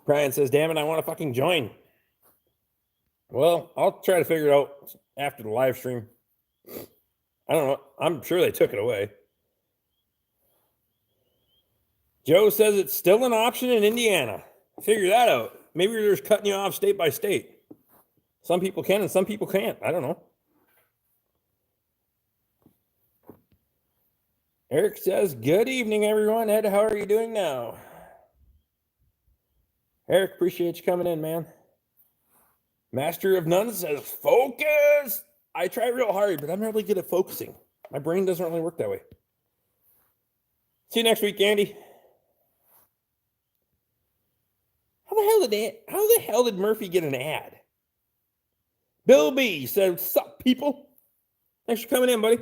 Brian says, damn it, I want to fucking join. Well, I'll try to figure it out after the live stream. I don't know. I'm sure they took it away. Joe says it's still an option in Indiana. Figure that out. Maybe they're just cutting you off state by state. Some people can and some people can't. I don't know. Eric says, good evening, everyone. Ed, how are you doing now? Eric, appreciate you coming in, man. Master of None says, focus. I try real hard, but I'm not really good at focusing. My brain doesn't really work that way. See you next week, Andy. How the hell did Murphy get an ad? Bill B said, sup, people? Thanks for coming in, buddy.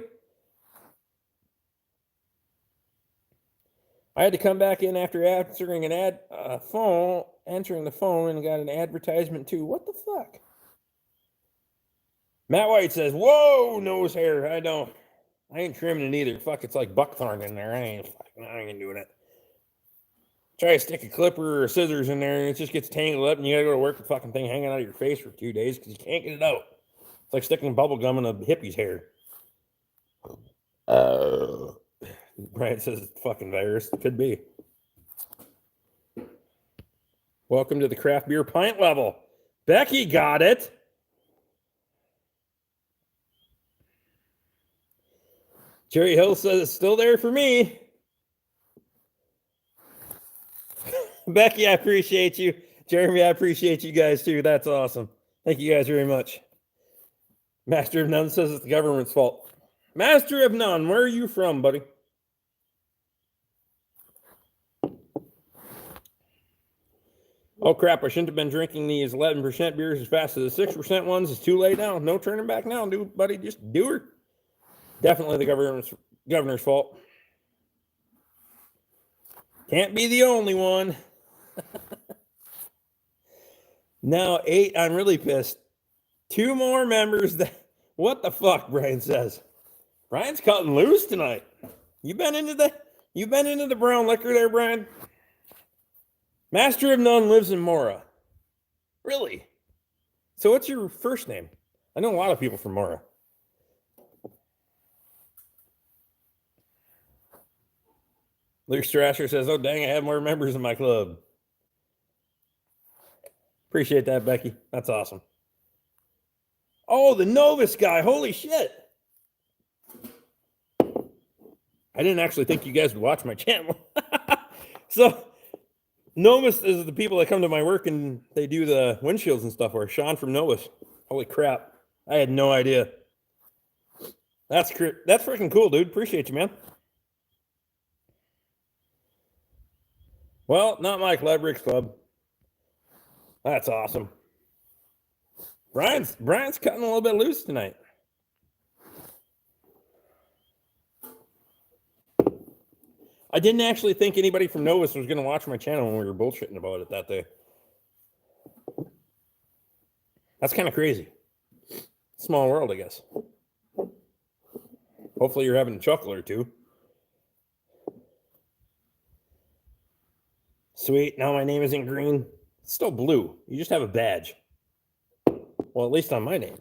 I had to come back in after answering an answering the phone and got an advertisement too. What the fuck? Matt White says, whoa, nose hair. I ain't trimming it either. Fuck, it's like buckthorn in there. I ain't doing it. Try to stick a clipper or scissors in there and it just gets tangled up and you gotta go to work with the fucking thing hanging out of your face for 2 days because you can't get it out. It's like sticking bubble gum in a hippie's hair. Brian says it's fucking virus. It could be. Welcome to the craft beer pint level. Becky got it. Jerry Hill says it's still there for me. Becky, I appreciate you. Jeremy, I appreciate you guys too. That's awesome. Thank you guys very much. Master of None says it's the government's fault. Master of None, where are you from, buddy? Oh crap, I shouldn't have been drinking these 11% beers as fast as the 6% ones. It's too late now. No turning back now, dude, buddy. Just do her. Definitely the governor's fault. Can't be the only one. Now 8, I'm really pissed. 2 more members that what the fuck, Brian says. Brian's cutting loose tonight. You been into the brown liquor there, Brian? Master of None lives in Mora. Really? So what's your first name? I know a lot of people from Mora. Luke Strasher says, oh, dang, I have more members in my club. Appreciate that, Becky. That's awesome. Oh, the Novus guy. Holy shit. I didn't actually think you guys would watch my channel. So, Novus is the people that come to my work and they do the windshields and stuff, or Sean from Novus. Holy crap. I had no idea. That's freaking cool, dude. Appreciate you, man. Well, not my Levericks Club. That's awesome. Brian's cutting a little bit loose tonight. I didn't actually think anybody from Novus was going to watch my channel when we were bullshitting about it that day. That's kind of crazy. Small world, I guess. Hopefully you're having a chuckle or two. Sweet, now my name isn't green. It's still blue. You just have a badge. Well, at least on my name.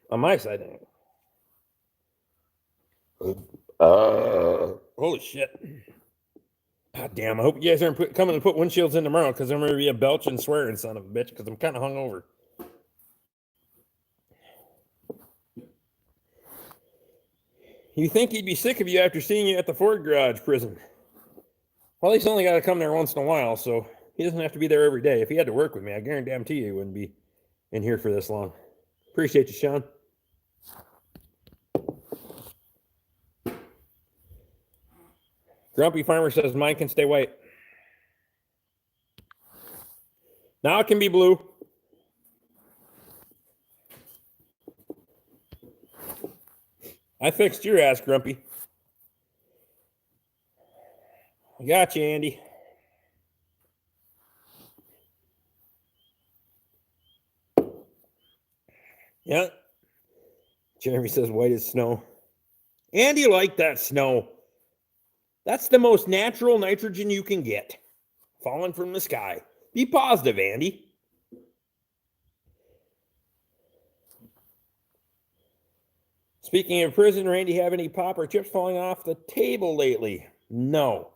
On my side name. Holy shit. God damn, I hope you guys aren't coming to put windshields in tomorrow, because I'm going to be a belching, swearing son of a bitch, because I'm kind of hungover. You think he'd be sick of you after seeing you at the Ford garage prison? Well, he's only got to come there once in a while, so he doesn't have to be there every day. If he had to work with me, I guarantee you he wouldn't be in here for this long. Appreciate you, Sean. Grumpy Farmer says mine can stay white. Now it can be blue. I fixed your ass, Grumpy. I got you, Andy. Yeah. Jeremy says white as snow. Andy liked that snow. That's the most natural nitrogen you can get. Falling from the sky. Be positive, Andy. Speaking of prison, Randy, have any pop or chips falling off the table lately? No.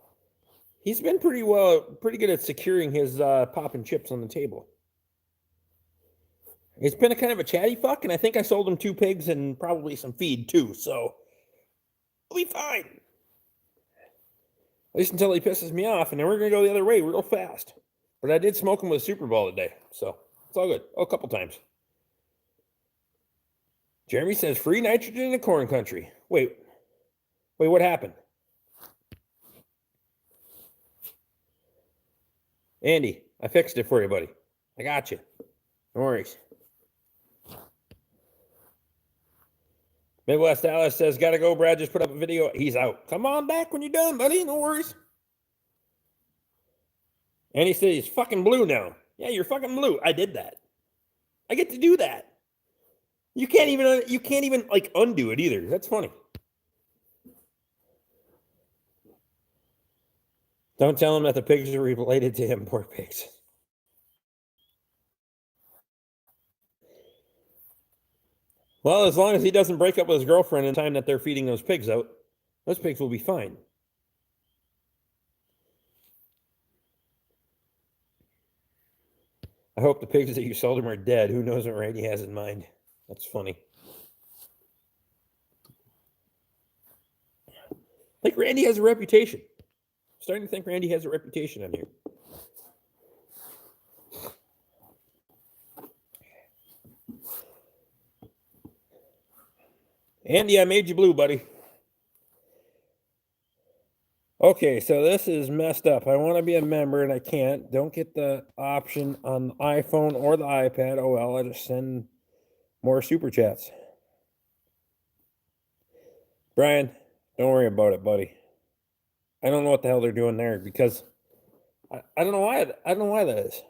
He's been pretty good at securing his pop and chips on the table. He's been a kind of a chatty fuck, and I think I sold him 2 pigs and probably some feed too, so we'll be fine. At least until he pisses me off, and then we're going to go the other way real fast. But I did smoke him with a Super Bowl today, so it's all good. Oh, a couple times. Jeremy says free nitrogen in the corn country. Wait, what happened? Andy, I fixed it for you, buddy. I got you. No worries. Midwest Alice says, gotta go, Brad. Just put up a video. He's out. Come on back when you're done, buddy. No worries. And he says he's fucking blue now. Yeah, you're fucking blue. I did that. I get to do that. You can't even like undo it either. That's funny. Don't tell him that the pigs are related to him. Poor pigs. Well, as long as he doesn't break up with his girlfriend in time that they're feeding those pigs out, those pigs will be fine. I hope the pigs that you sold him are dead. Who knows what Randy has in mind? That's funny. think Randy has a reputation. I'm starting to think Randy has a reputation on here. Andy, I made you blue, buddy. Okay, so this is messed up. I want to be a member and I can't. Don't get the option on the iPhone or the iPad. Oh well, I just send more super chats. Brian, don't worry about it, buddy. I don't know what the hell they're doing there because I don't know why. I don't know why that is.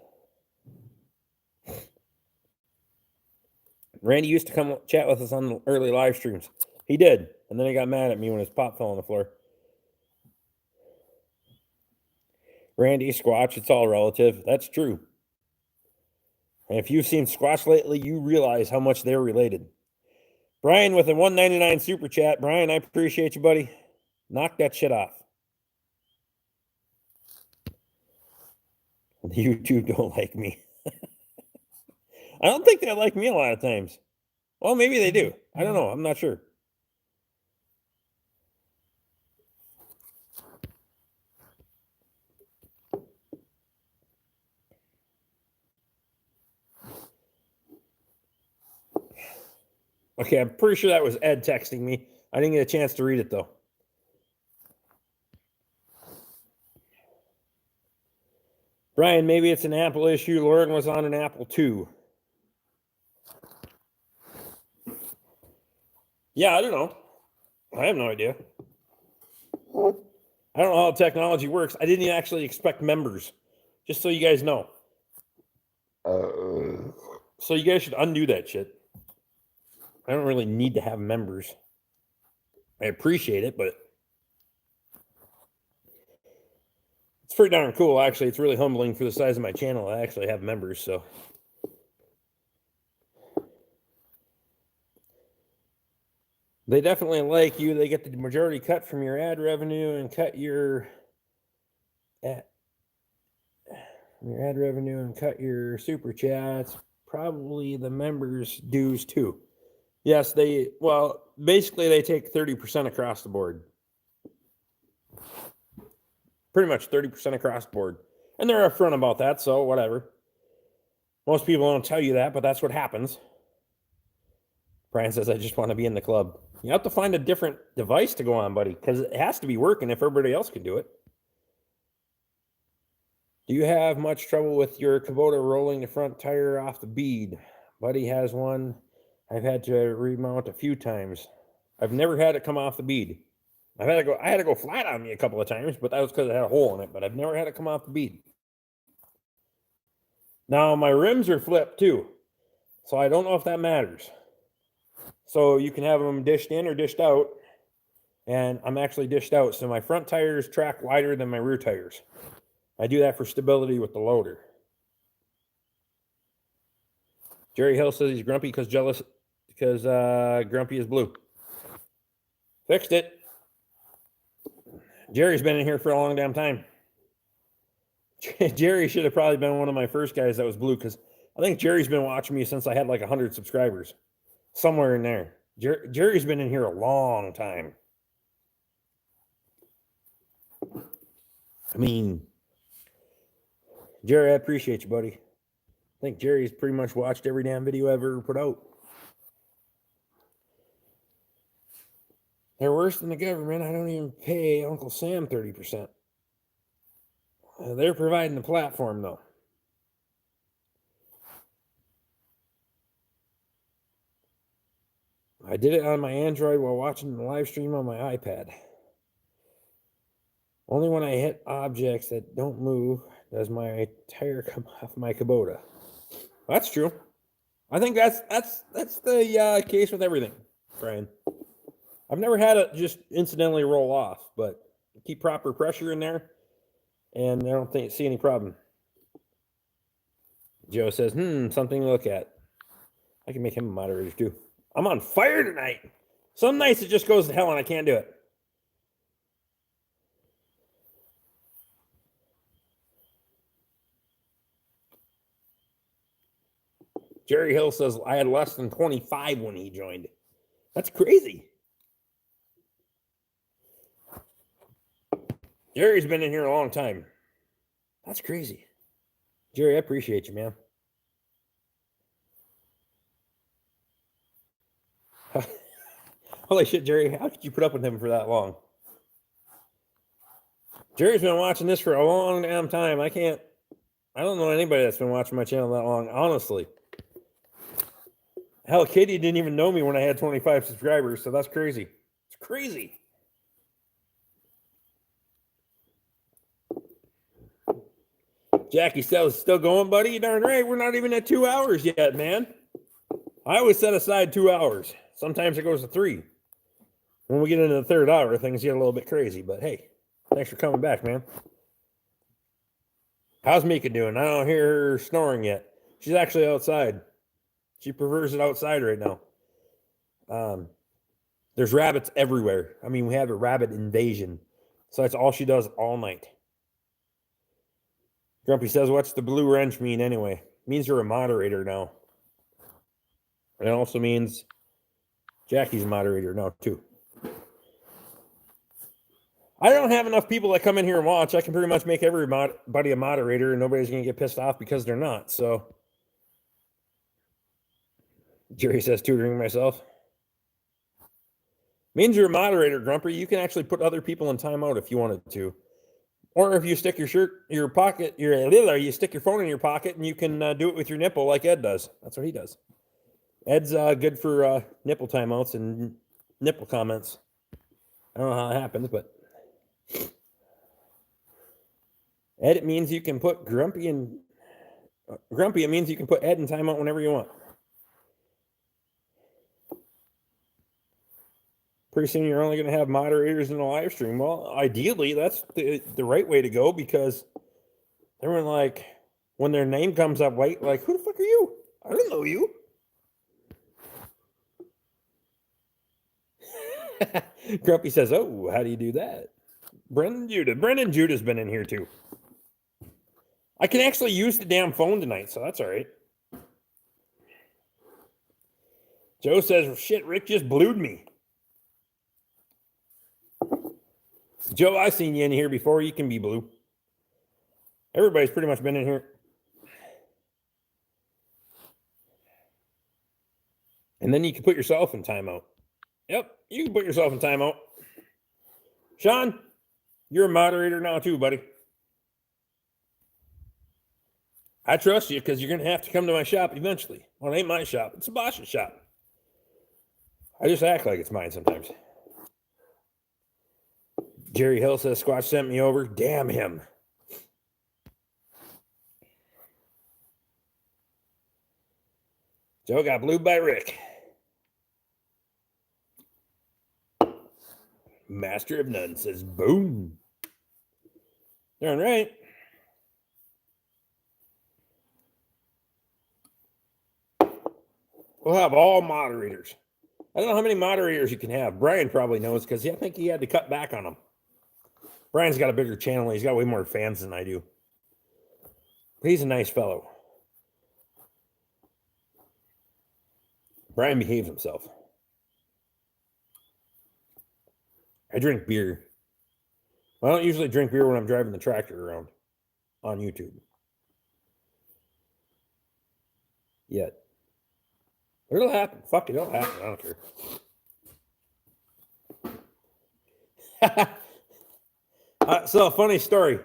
Randy used to come chat with us on the early live streams. He did, and then he got mad at me when his pop fell on the floor. Randy, Squatch, it's all relative. That's true. And if you've seen Squatch lately, you realize how much they're related. Brian with a $1.99 super chat. Brian, I appreciate you, buddy. Knock that shit off. YouTube don't like me. I don't think they like me a lot of times. Well, maybe they do. I don't know. I'm not sure. Okay, I'm pretty sure that was Ed texting me. I didn't get a chance to read it, though. Brian, maybe it's an Apple issue. Lauren was on an Apple too. Yeah, I don't know. I have no idea. I don't know how technology works. I didn't actually expect members, just so you guys know. So you guys should undo that shit. I don't really need to have members. I appreciate it, but it's pretty darn cool, actually. It's really humbling for the size of my channel. I actually have members, so. They definitely like you. They get the majority cut from your ad revenue and cut your ad revenue and cut your super chats. Probably the members' dues too. Yes, basically they take 30% across the board. Pretty much 30% across the board. And they're upfront about that, so whatever. Most people don't tell you that, but that's what happens. Brian says, I just want to be in the club. You have to find a different device to go on, buddy, because it has to be working if everybody else can do it. Do you have much trouble with your Kubota rolling the front tire off the bead? Buddy has one. I've had to remount a few times. I've never had it come off the bead. I had to go flat on me a couple of times, but that was because it had a hole in it, but I've never had it come off the bead. Now, my rims are flipped too, so I don't know if that matters. So you can have them dished in or dished out, and I'm actually dished out, so my front tires track wider than my rear tires. I do that for stability with the loader. Jerry Hill says he's grumpy because Grumpy is blue. Fixed it. Jerry's been in here for a long damn time. Jerry should have probably been one of my first guys that was blue, because I think Jerry's been watching me since I had like 100 subscribers. Somewhere in there. Jerry's been in here a long time. I mean, Jerry, I appreciate you, buddy. I think Jerry's pretty much watched every damn video I've ever put out. They're worse than the government. I don't even pay Uncle Sam 30%. They're providing the platform, though. I did it on my Android while watching the live stream on my iPad. Only when I hit objects that don't move does my tire come off my Kubota. That's true. I think that's the case with everything, Brian. I've never had it just incidentally roll off, but keep proper pressure in there, and I don't see any problem. Joe says, something to look at. I can make him a moderator too. I'm on fire tonight. Some nights it just goes to hell and I can't do it. Jerry Hill says I had less than 25 when he joined. That's crazy. Jerry's been in here a long time. That's crazy. Jerry, I appreciate you, man. Holy shit, Jerry. How could you put up with him for that long? Jerry's been watching this for a long damn time. I don't know anybody that's been watching my channel that long, honestly. Hell, Katie didn't even know me when I had 25 subscribers, so that's crazy. It's crazy. Jackie says, still going, buddy? You darn right. We're not even at 2 hours yet, man. I always set aside 2 hours. Sometimes it goes to 3. When we get into the third hour, things get a little bit crazy. But hey, thanks for coming back, man. How's Mika doing? I don't hear her snoring yet. She's actually outside. She prefers it outside right now. There's rabbits everywhere. I mean, we have a rabbit invasion. So that's all she does all night. Grumpy says, what's the blue wrench mean anyway? It means you're a moderator now. And it also means Jackie's a moderator now, too. I don't have enough people that come in here and watch. I can pretty much make everybody a moderator, and nobody's going to get pissed off because they're not. So, Jerry says, tutoring myself. Means you're a moderator, Grumpy. You can actually put other people in timeout if you wanted to. Or if you stick you stick your phone in your pocket, and you can do it with your nipple like Ed does. That's what he does. Ed's good for nipple timeouts and nipple comments. I don't know how that happens, but Ed, it means you can put Grumpy, it means you can put Ed in timeout whenever you want. Pretty soon you're only going to have moderators in the live stream. Well, ideally, that's the right way to go, because everyone, like, when their name comes up, wait, like, who the fuck are you? I don't know you. Grumpy says, oh, how do you do that? Brendan Judah's been in here too. I can actually use the damn phone tonight, so that's all right. Joe says, shit, Rick just blued me. Joe, I've seen you in here before. You can be blue. Everybody's pretty much been in here. And then you can put yourself in timeout. Yep, you can put yourself in timeout. Sean, you're a moderator now too, buddy. I trust you because you're going to have to come to my shop eventually. Well, it ain't my shop. It's a Bosch's shop. I just act like it's mine sometimes. Jerry Hill says Squatch sent me over. Damn him. Joe got blued by Rick. Master of None says boom. Darn right. We'll have all moderators. I don't know how many moderators you can have. Brian probably knows because I think he had to cut back on them. Brian's got a bigger channel. He's got way more fans than I do. But he's a nice fellow. Brian behaves himself. I drink beer. I don't usually drink beer when I'm driving the tractor around on YouTube. Yet. It'll happen. Fuck it, it'll happen. I don't care. So, funny story.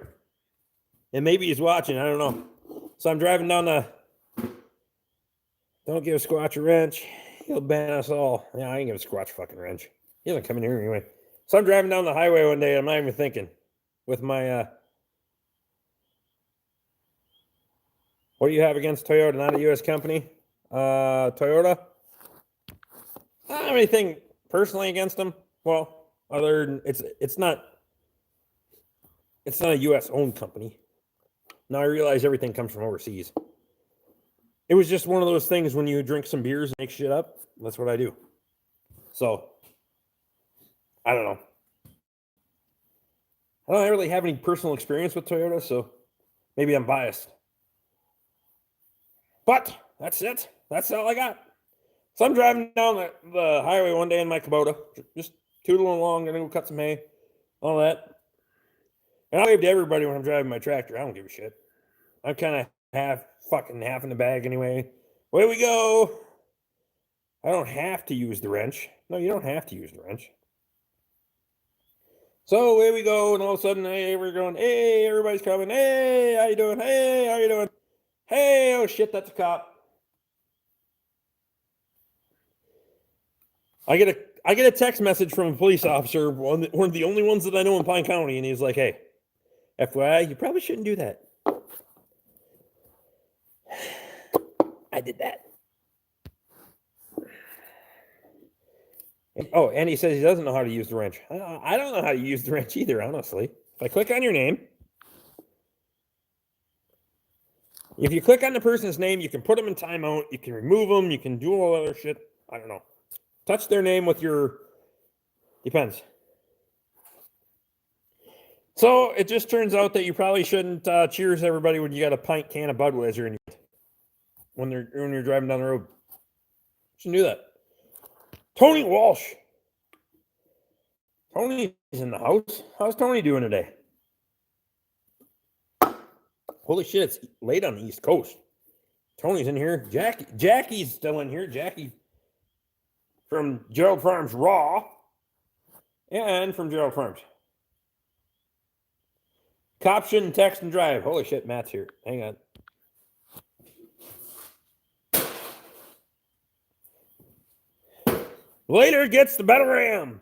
And maybe he's watching. I don't know. So I'm driving down the... Don't give Squatch a wrench. He'll ban us all. Yeah, I ain't give Squatch a fucking wrench. He doesn't come in here anyway. So I'm driving down the highway one day. I'm not even thinking. With my... what do you have against Toyota? Not a U.S. company? Toyota? I don't have anything personally against them. Well, other than it's not a U.S. owned company. Now I realize everything comes from overseas. It was just one of those things when you drink some beers and make shit up. That's what I do. So, I don't know. I don't really have any personal experience with Toyota, so maybe I'm biased. But that's it. That's all I got. So I'm driving down the highway one day in my Kubota, just tootling along, gonna go cut some hay, all that. And I wave to everybody when I'm driving my tractor. I don't give a shit. I'm kind of half in the bag anyway. Away we go. I don't have to use the wrench. No, you don't have to use the wrench. So away we go, and all of a sudden, hey, we're going, hey, everybody's coming. Hey, how you doing? Hey, how you doing? Hey, oh shit, that's a cop. I get a text message from a police officer, one of the only ones that I know in Pine County, and he's like, hey, FYI, you probably shouldn't do that. I did that. Oh, and he says he doesn't know how to use the wrench. I don't know how to use the wrench either, honestly. If I click on your name, if you click on the person's name, you can put them in timeout, you can remove them, you can do all other shit. I don't know. Touch their name with your... Depends. So it just turns out that you probably shouldn't cheers everybody when you got a pint can of Budweiser in your... when you're driving down the road. Shouldn't do that. Tony Walsh. Tony's in the house. How's Tony doing today? Holy shit, it's late on the East Coast. Tony's in here. Jackie's still in here. Jackie from Gerald Farms Raw and from Gerald Farms. Cops shouldn't text and drive. Holy shit, Matt's here. Hang on. Later gets the better ram.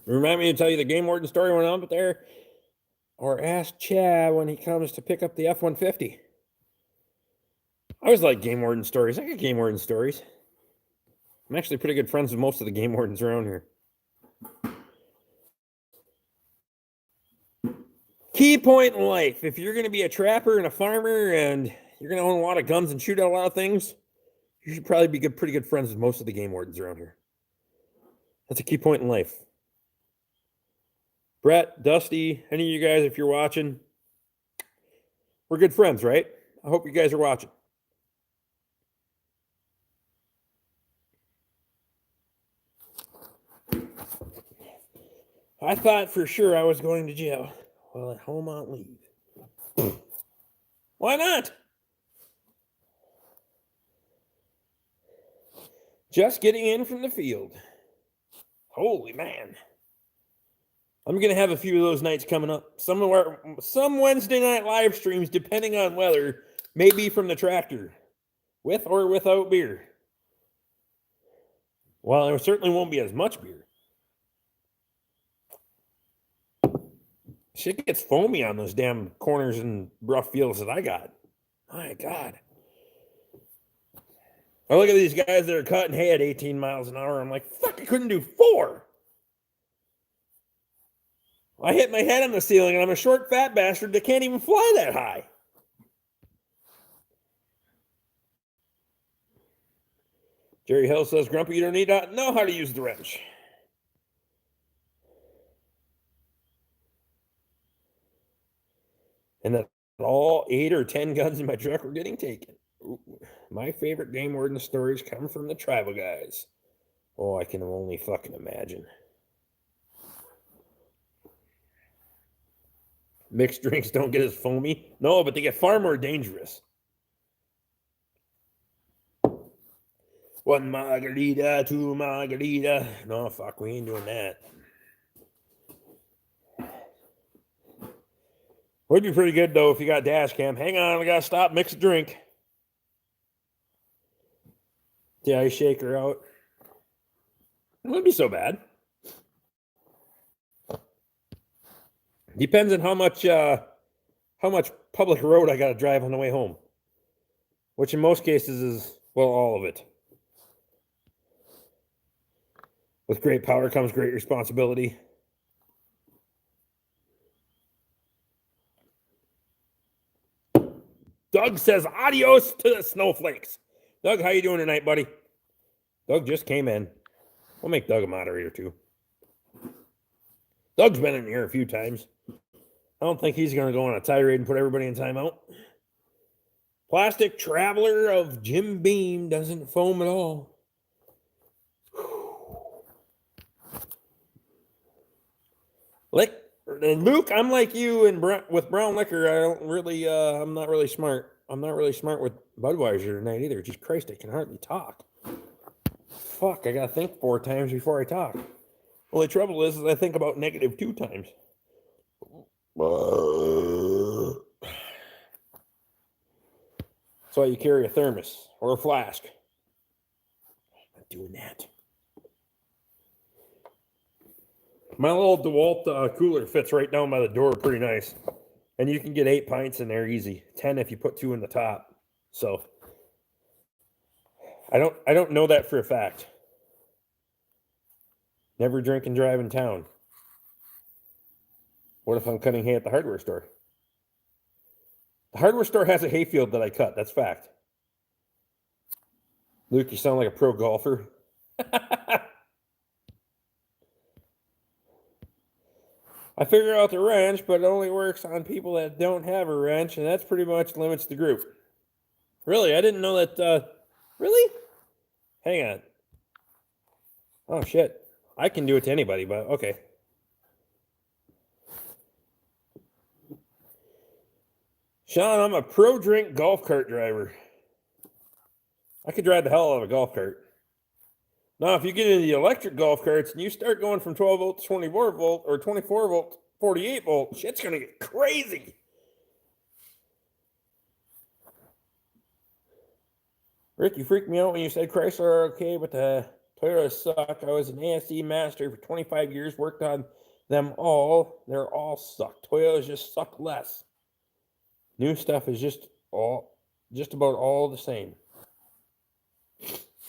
Remind me to tell you the game warden story when I'm up there. Or ask Chad when he comes to pick up the F-150. I always like game warden stories. I got game warden stories. I'm actually pretty good friends with most of the game wardens around here. Key point in life. If you're going to be a trapper and a farmer and you're going to own a lot of guns and shoot at a lot of things, you should probably be pretty good friends with most of the game wardens around here. That's a key point in life. Brett, Dusty, any of you guys, if you're watching, we're good friends, right? I hope you guys are watching. I thought for sure I was going to jail. Well, at home on leave. Why not? Just getting in from the field. Holy man. I'm going to have a few of those nights coming up. Some Wednesday night live streams, depending on weather, maybe from the tractor, with or without beer. Well, there certainly won't be as much beer. Shit gets foamy on those damn corners and rough fields that I got. My God. I look at these guys that are cutting hay at 18 miles an hour. I'm like, fuck, I couldn't do 4. I hit my head on the ceiling, and I'm a short, fat bastard that can't even fly that high. Jerry Hill says, Grumpy, you don't need to know how to use the wrench. And that all 8 or 10 guns in my truck were getting taken. Ooh, my favorite game warden stories come from the tribal guys. Oh, I can only fucking imagine. Mixed drinks don't get as foamy. No, but they get far more dangerous. 1 margarita, 2 margarita. No, fuck, we ain't doing that. Would be pretty good, though, if you got dash cam. Hang on, I gotta stop, mix a drink. The ice shaker out. It wouldn't be so bad. Depends on how much public road I gotta drive on the way home. Which in most cases is, well, all of it. With great power comes great responsibility. Doug says adios to the snowflakes. Doug, how you doing tonight, buddy? Doug just came in. We'll make Doug a moderator, too. Doug's been in here a few times. I don't think he's going to go on a tirade and put everybody in timeout. Plastic Traveler of Jim Beam doesn't foam at all. Luke, I'm like you and with brown liquor. I don't really. I'm not really smart. I'm not really smart with Budweiser tonight either. Jesus Christ, I can hardly talk. Fuck, I gotta think 4 times before I talk. Well, the trouble is I think about -2 times. That's why you carry a thermos or a flask. I'm not doing that. My little DeWalt cooler fits right down by the door, pretty nice. And you can get 8 pints in there easy. 10 if you put 2 in the top. So I don't know that for a fact. Never drink and drive in town. What if I'm cutting hay at the hardware store? The hardware store has a hayfield that I cut. That's fact. Luke, you sound like a pro golfer. I figure out the wrench, but it only works on people that don't have a wrench, and that's pretty much limits the group. Really? I didn't know that. Really? Hang on. Oh, shit. I can do it to anybody, but okay. Sean, I'm a pro drink golf cart driver. I could drive the hell out of a golf cart. Now, if you get into the electric golf carts and you start going from 12 volt to 24 volt or 24 volt, 48 volt, shit's going to get crazy. Rick, you freaked me out when you said Chrysler are okay, but the Toyota suck. I was an ASE master for 25 years, worked on them all. They're all suck. Toyotas just suck less. New stuff is just about all the same.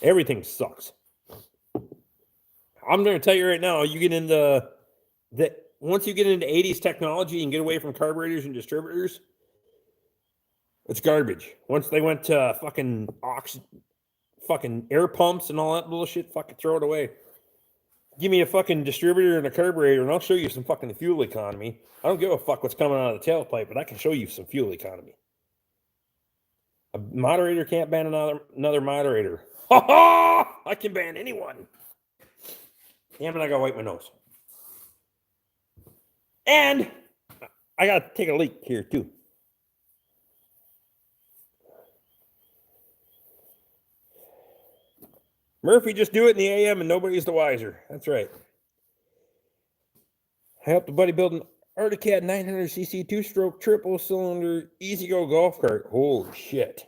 Everything sucks. I'm going to tell you right now, you get into once you get into 80s technology and get away from carburetors and distributors, it's garbage. Once they went to fucking air pumps and all that bullshit, fucking throw it away. Give me a fucking distributor and a carburetor and I'll show you some fucking fuel economy. I don't give a fuck what's coming out of the tailpipe, but I can show you some fuel economy. A moderator can't ban another moderator. Ha ha! I can ban anyone. Damn it, I gotta wipe my nose. And I gotta take a leak here too. Murphy, just do it in the AM and nobody's the wiser. That's right. I helped a buddy build an Articat 900cc 2-stroke triple cylinder easy go golf cart. Holy shit.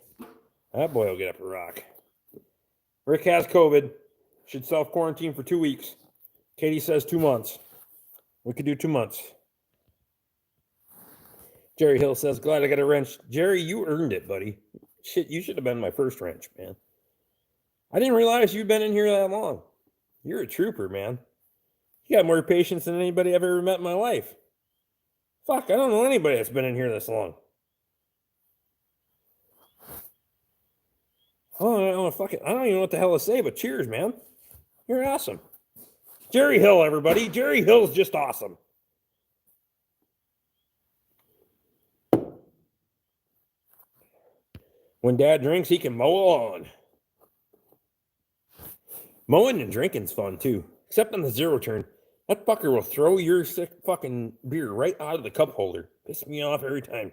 That boy will get up a rock. Rick has COVID. Should self-quarantine for 2 weeks. Katie says 2 months. We could do 2 months. Jerry Hill says, glad I got a wrench. Jerry, you earned it, buddy. Shit, you should have been my first wrench, man. I didn't realize you've been in here that long. You're a trooper, man. You got more patience than anybody I've ever met in my life. Fuck, I don't know anybody that's been in here this long. Oh, I don't even know what the hell to say, but cheers, man. You're awesome. Jerry Hill, everybody. Jerry Hill's just awesome. When Dad drinks, he can mow a lawn. Mowing and drinking's fun, too. Except on the zero turn. That fucker will throw your sick fucking beer right out of the cup holder. Pisses me off every time.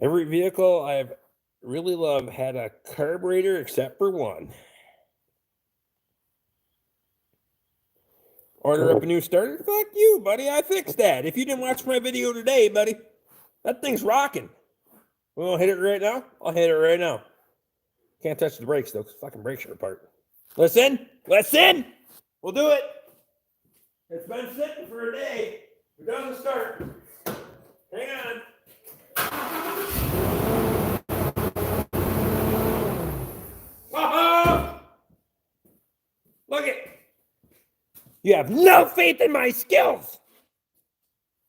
Every vehicle I've really loved had a carburetor except for one. Order up a new starter? Fuck you, buddy. I fixed that. If you didn't watch my video today, buddy, that thing's rocking. We want to hit it right now? I'll hit it right now. Can't touch the brakes, though, because fucking brakes are apart. Listen. We'll do it. It's been sitting for a day. It doesn't start. Hang on. Oh! Look it. You have no faith in my skills.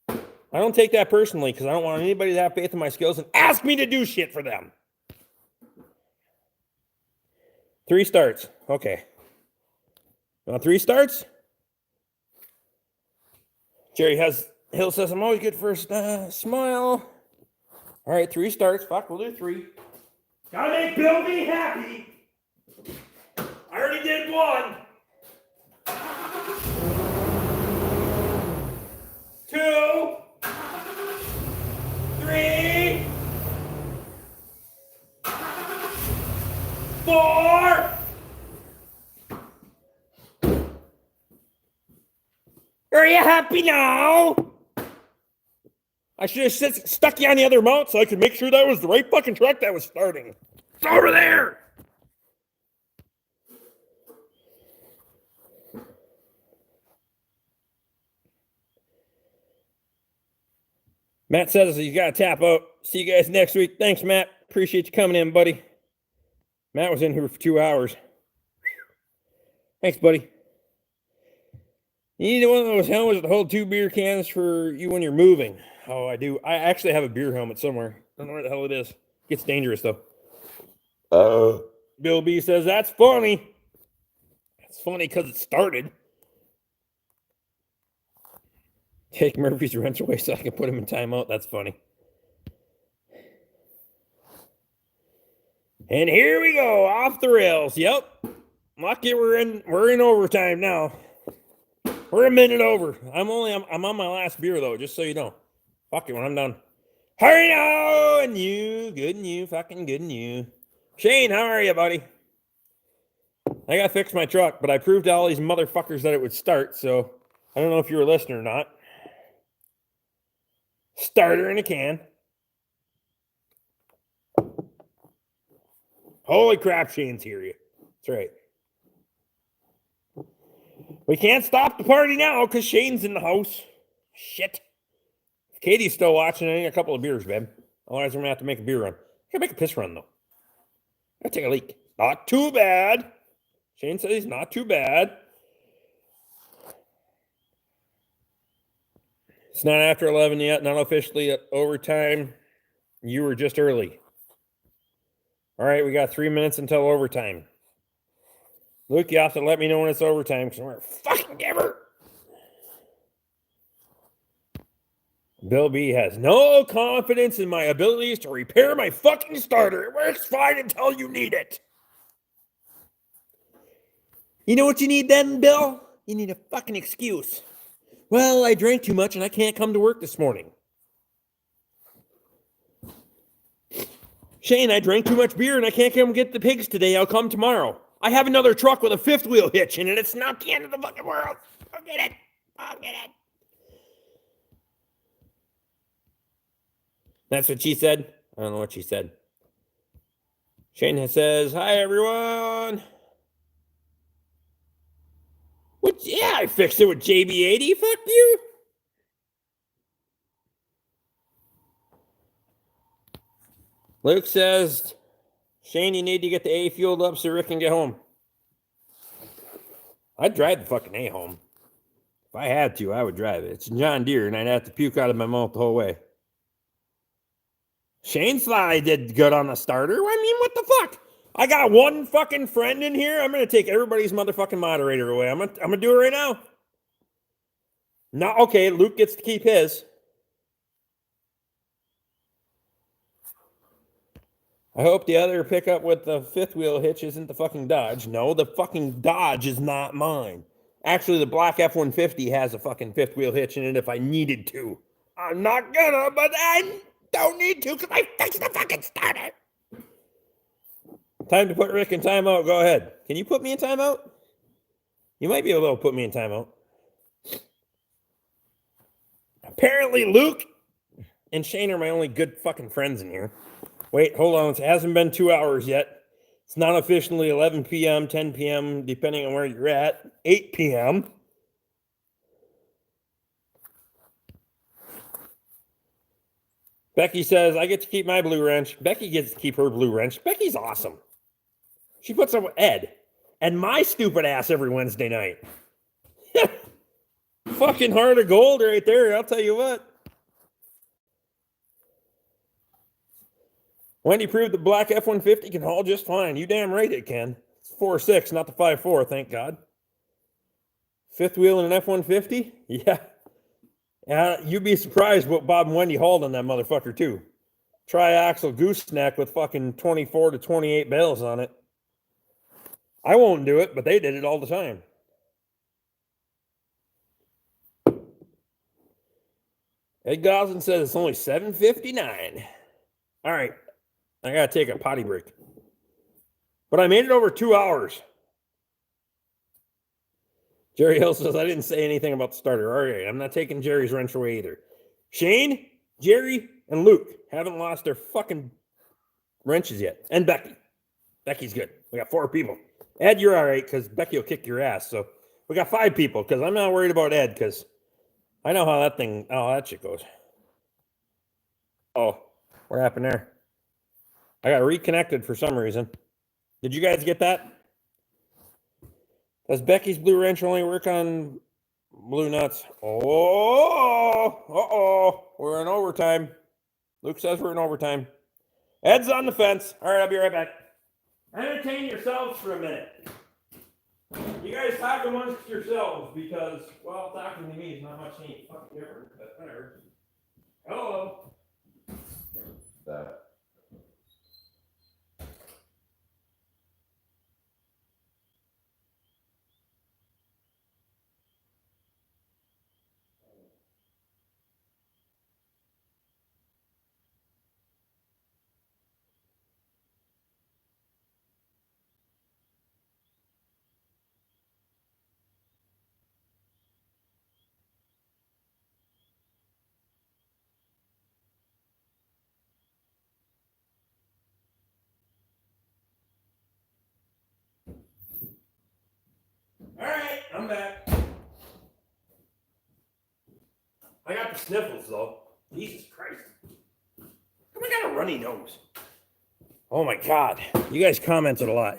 I don't take that personally because I don't want anybody to have faith in my skills and ask me to do shit for them. 3 starts. Okay. You want 3 starts? Jerry Hill says, I'm always good for a smile. All right, 3 starts. Fuck, we'll do 3. Gotta make Bill be happy. I already did 1. Are you happy now? I should have stuck you on the other mount so I could make sure that was the right fucking truck that was starting. It's over there. Matt says he's got to tap out. See you guys next week. Thanks, Matt. Appreciate you coming in, buddy. Matt was in here for 2 hours. Thanks, buddy. You need one of those helmets that hold 2 beer cans for you when you're moving. Oh, I do. I actually have a beer helmet somewhere. Don't know where the hell it is. Gets dangerous, though. Bill B says, that's funny. It's funny because it started. Take Murphy's wrench away so I can put him in timeout. That's funny. And here we go, off the rails. Yep. Lucky we're in overtime now. We're a minute over. I'm on my last beer though, just so you know. Fuck it when I'm done. Hurry now, and you, good and you, fucking good and you. Shane, how are you, buddy? I gotta fix my truck, but I proved to all these motherfuckers that it would start, so I don't know if you were listening or not. Starter in a can. Holy crap, Shane's hear you. That's right. We can't stop the party now because Shane's in the house. Shit. If Katie's still watching, I need a couple of beers, babe. Otherwise, I'm going to have to make a beer run. I gotta make a piss run, though. I gotta take a leak. Not too bad. Shane says he's not too bad. It's not after 11 yet. Not officially at overtime. You were just early. All right, we got 3 minutes until overtime. Luke, you have to let me know when it's overtime because I'm going to fucking give her. Bill B has no confidence in my abilities to repair my fucking starter. It works fine until you need it. You know what you need then, Bill? You need a fucking excuse. Well, I drank too much and I can't come to work this morning. Shane, I drank too much beer and I can't come get the pigs today. I'll come tomorrow. I have another truck with a 5th wheel hitch in it. It's not the end of the fucking world. I'll get it. I'll get it. That's what she said. I don't know what she said. Shane says, hi, everyone. What? Yeah, I fixed it with JB80. Fuck you. Luke says, Shane, you need to get the A fueled up so Rick can get home. I'd drive the fucking A home. If I had to, I would drive it. It's John Deere, and I'd have to puke out of my mouth the whole way. Shane thought I did good on the starter. I mean, what the fuck? I got one fucking friend in here. I'm going to take everybody's motherfucking moderator away. I'm gonna do it right now. No, okay, Luke gets to keep his. I hope the other pickup with the 5th wheel hitch isn't the fucking Dodge. No, the fucking Dodge is not mine. Actually, the black F-150 has a fucking 5th wheel hitch in it if I needed to. I'm not gonna, but I don't need to because I fixed the fucking starter. Time to put Rick in timeout. Go ahead. Can you put me in timeout? You might be able to put me in timeout. Apparently, Luke and Shane are my only good fucking friends in here. Wait, hold on. It hasn't been 2 hours yet. It's not officially 11 p.m., 10 p.m., depending on where you're at. 8 p.m. Becky says, I get to keep my blue wrench. Becky gets to keep her blue wrench. Becky's awesome. She puts up with Ed and my stupid ass every Wednesday night. Fucking heart of gold right there, I'll tell you what. Wendy proved the black F-150 can haul just fine. You damn right it can. It's 4.6, not the 5.4, thank God. 5th wheel in an F-150? Yeah. You'd be surprised what Bob and Wendy hauled on that motherfucker, too. Triaxle gooseneck with fucking 24 to 28 bales on it. I won't do it, but they did it all the time. Ed Goslin says it's only $7.59. All right. I got to take a potty break. But I made it over 2 hours. Jerry Hill says, I didn't say anything about the starter. All right, I'm not taking Jerry's wrench away either. Shane, Jerry, and Luke haven't lost their fucking wrenches yet. And Becky. Becky's good. We got 4 people. Ed, you're all right because Becky will kick your ass. So we got 5 people because I'm not worried about Ed because I know how that shit goes. Oh, what happened there? I got reconnected for some reason. Did you guys get that? Does Becky's blue wrench only work on blue nuts? Oh, we're in overtime. Luke says we're in overtime. Ed's on the fence. All right, I'll be right back. Entertain yourselves for a minute. You guys talk amongst yourselves because, well, talking to me is not much any fucking different, but whatever. Hello. That. All right, I'm back. I got the sniffles though. Jesus Christ. Come on, I got a runny nose. Oh my God. You guys commented a lot.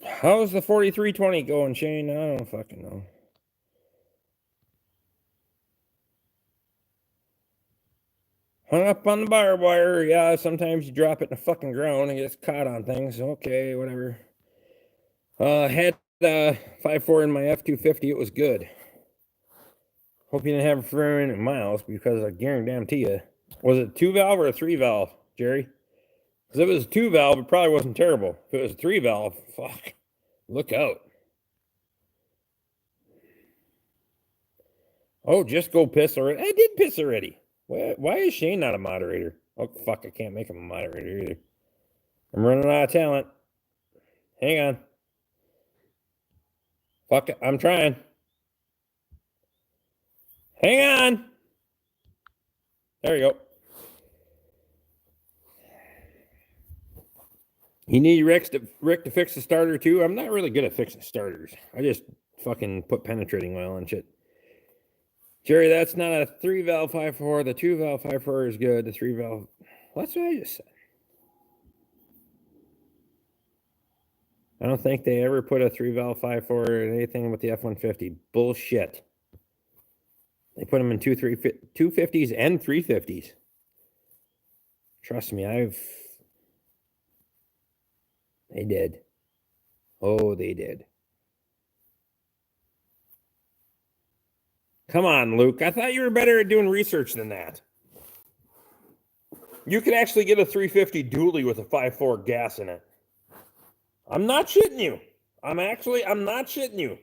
How's the 4320 going, Shane? I don't fucking know. Hung up on the barbed wire. Yeah, sometimes you drop it in the fucking ground and gets caught on things. Okay, whatever. Had 5.4 in my F-250. It was good. Hope you didn't have it for very many miles because I guarantee you. Was it 2-valve or a 3-valve, Jerry? Because if it was a 2-valve, it probably wasn't terrible. If it was a 3-valve, fuck. Look out. Oh, just go piss already. I did piss already. Why is Shane not a moderator? Oh, fuck, I can't make him a moderator either. I'm running out of talent. Hang on. Fuck it, I'm trying. Hang on. There you go. You need Rick to fix the starter too? I'm not really good at fixing starters. I just fucking put penetrating oil and shit. Jerry, that's not a 3-valve 5.4. The 2-valve 5.4 is good. The 3-valve... That's what I just said. I don't think they ever put a 3-valve 5.4 in anything with the F-150. Bullshit. They put them in 250s and 350s. Trust me, They did. Oh, they did. Come on, Luke. I thought you were better at doing research than that. You could actually get a 350 dually with a 5.4 gas in it. I'm not shitting you. I'm not shitting you.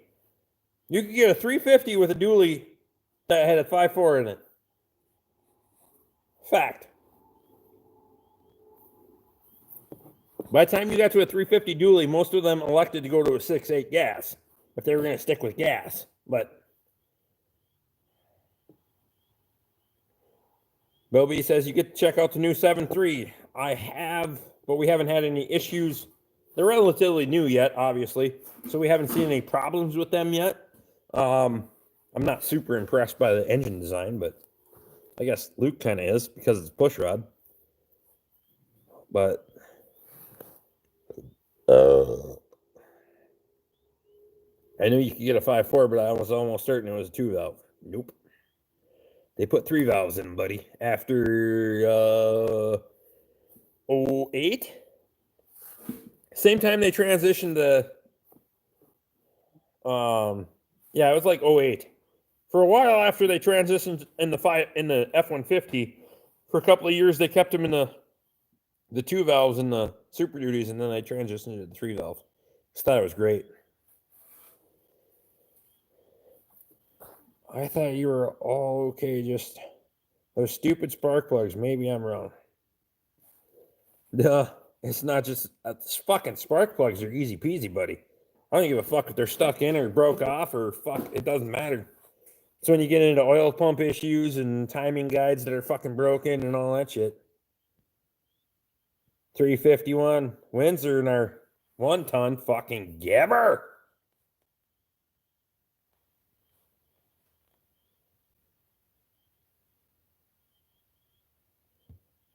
You could get a 350 with a dually that had a 5.4 in it. Fact. By the time you got to a 350 dually, most of them elected to go to a 6.8 gas if they were going to stick with gas. But Bobby says you get to check out the new 7.3. I have, but we haven't had any issues. They're relatively new yet, obviously, so we haven't seen any problems with them yet. I'm not super impressed by the engine design, but I guess Luke kind of is because it's push rod. But I knew you could get a 5.4, but I was almost certain it was a 2-valve. Nope. They put 3 valves in, buddy. After 08. Same time they transitioned to yeah, it was like 08. For a while after they transitioned in the F-150, for a couple of years they kept them in the 2 valves in the Super Duties, and then they transitioned to the 3 valve. Just thought it was great. I thought you were all okay, just those stupid spark plugs. Maybe I'm wrong. Duh. It's not just fucking spark plugs are easy peasy, buddy. I don't give a fuck if they're stuck in or broke off or fuck. It doesn't matter. It's when you get into oil pump issues and timing guides that are fucking broken and all that shit. 351 Windsor in our 1-ton fucking gabber.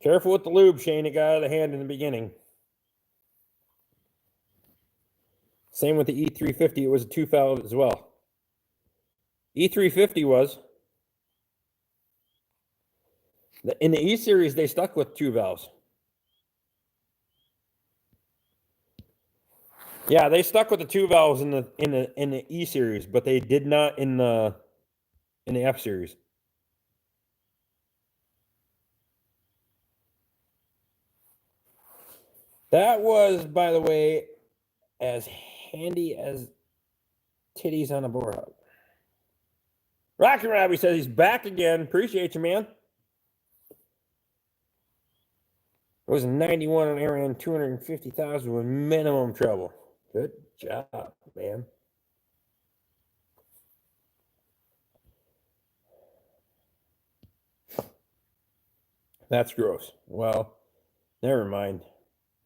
Careful with the lube, Shane. It got out of hand in the beginning. Same with the E350. It was a 2-valve as well. E350 was. In the E series, they stuck with 2 valves. Yeah, they stuck with the 2 valves in the E series, but they did not in the F series. That was, by the way, as handy as titties on a boar hog. Rocky Robbie says he's back again. Appreciate you, man. It was 91 on Aaron, 250,000 with minimum trouble. Good job, man. That's gross. Well, never mind.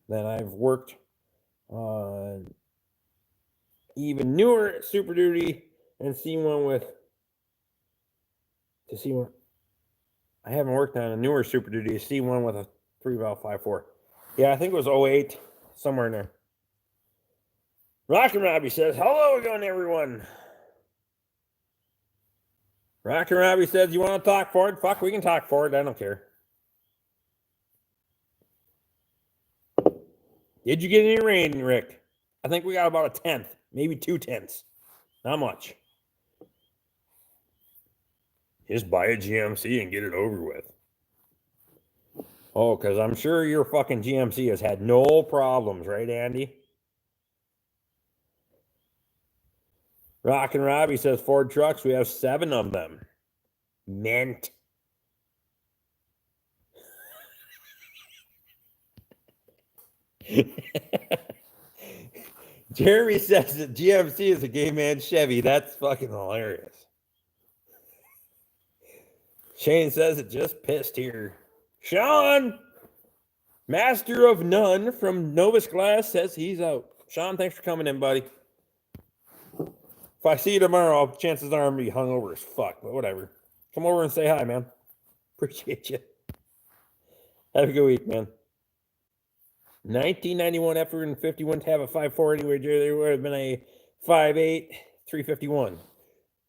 Then I've worked on even newer Super Duty and C1 with the C1. I haven't worked on a newer Super Duty C1 with a 3-valve 5.4. Yeah, I think it was 08, somewhere in there. Rockin' Robbie says, hello again, everyone. Rockin' Robbie says, you want to talk Ford? Fuck, we can talk Ford. I don't care. Did you get any rain, Rick? I think we got about 1/10, maybe 2/10. Not much. Just buy a GMC and get it over with. Oh, because I'm sure your fucking GMC has had no problems, right, Andy? Rockin' Robbie says, Ford trucks, we have 7 of them. Mint. Jeremy says that GMC is a gay man Chevy. That's fucking hilarious. Shane says it just pissed here. Sean, Master of None from Novus Glass, says he's out. Sean, thanks for coming in, buddy. If I see you tomorrow, chances are I'm going to be hungover as fuck, but whatever. Come over and say hi, man. Appreciate you. Have a good week, man. 1991 F-150 wouldn't have a 5.4 anyway, Jerry. There would have been a 5.8 351. Could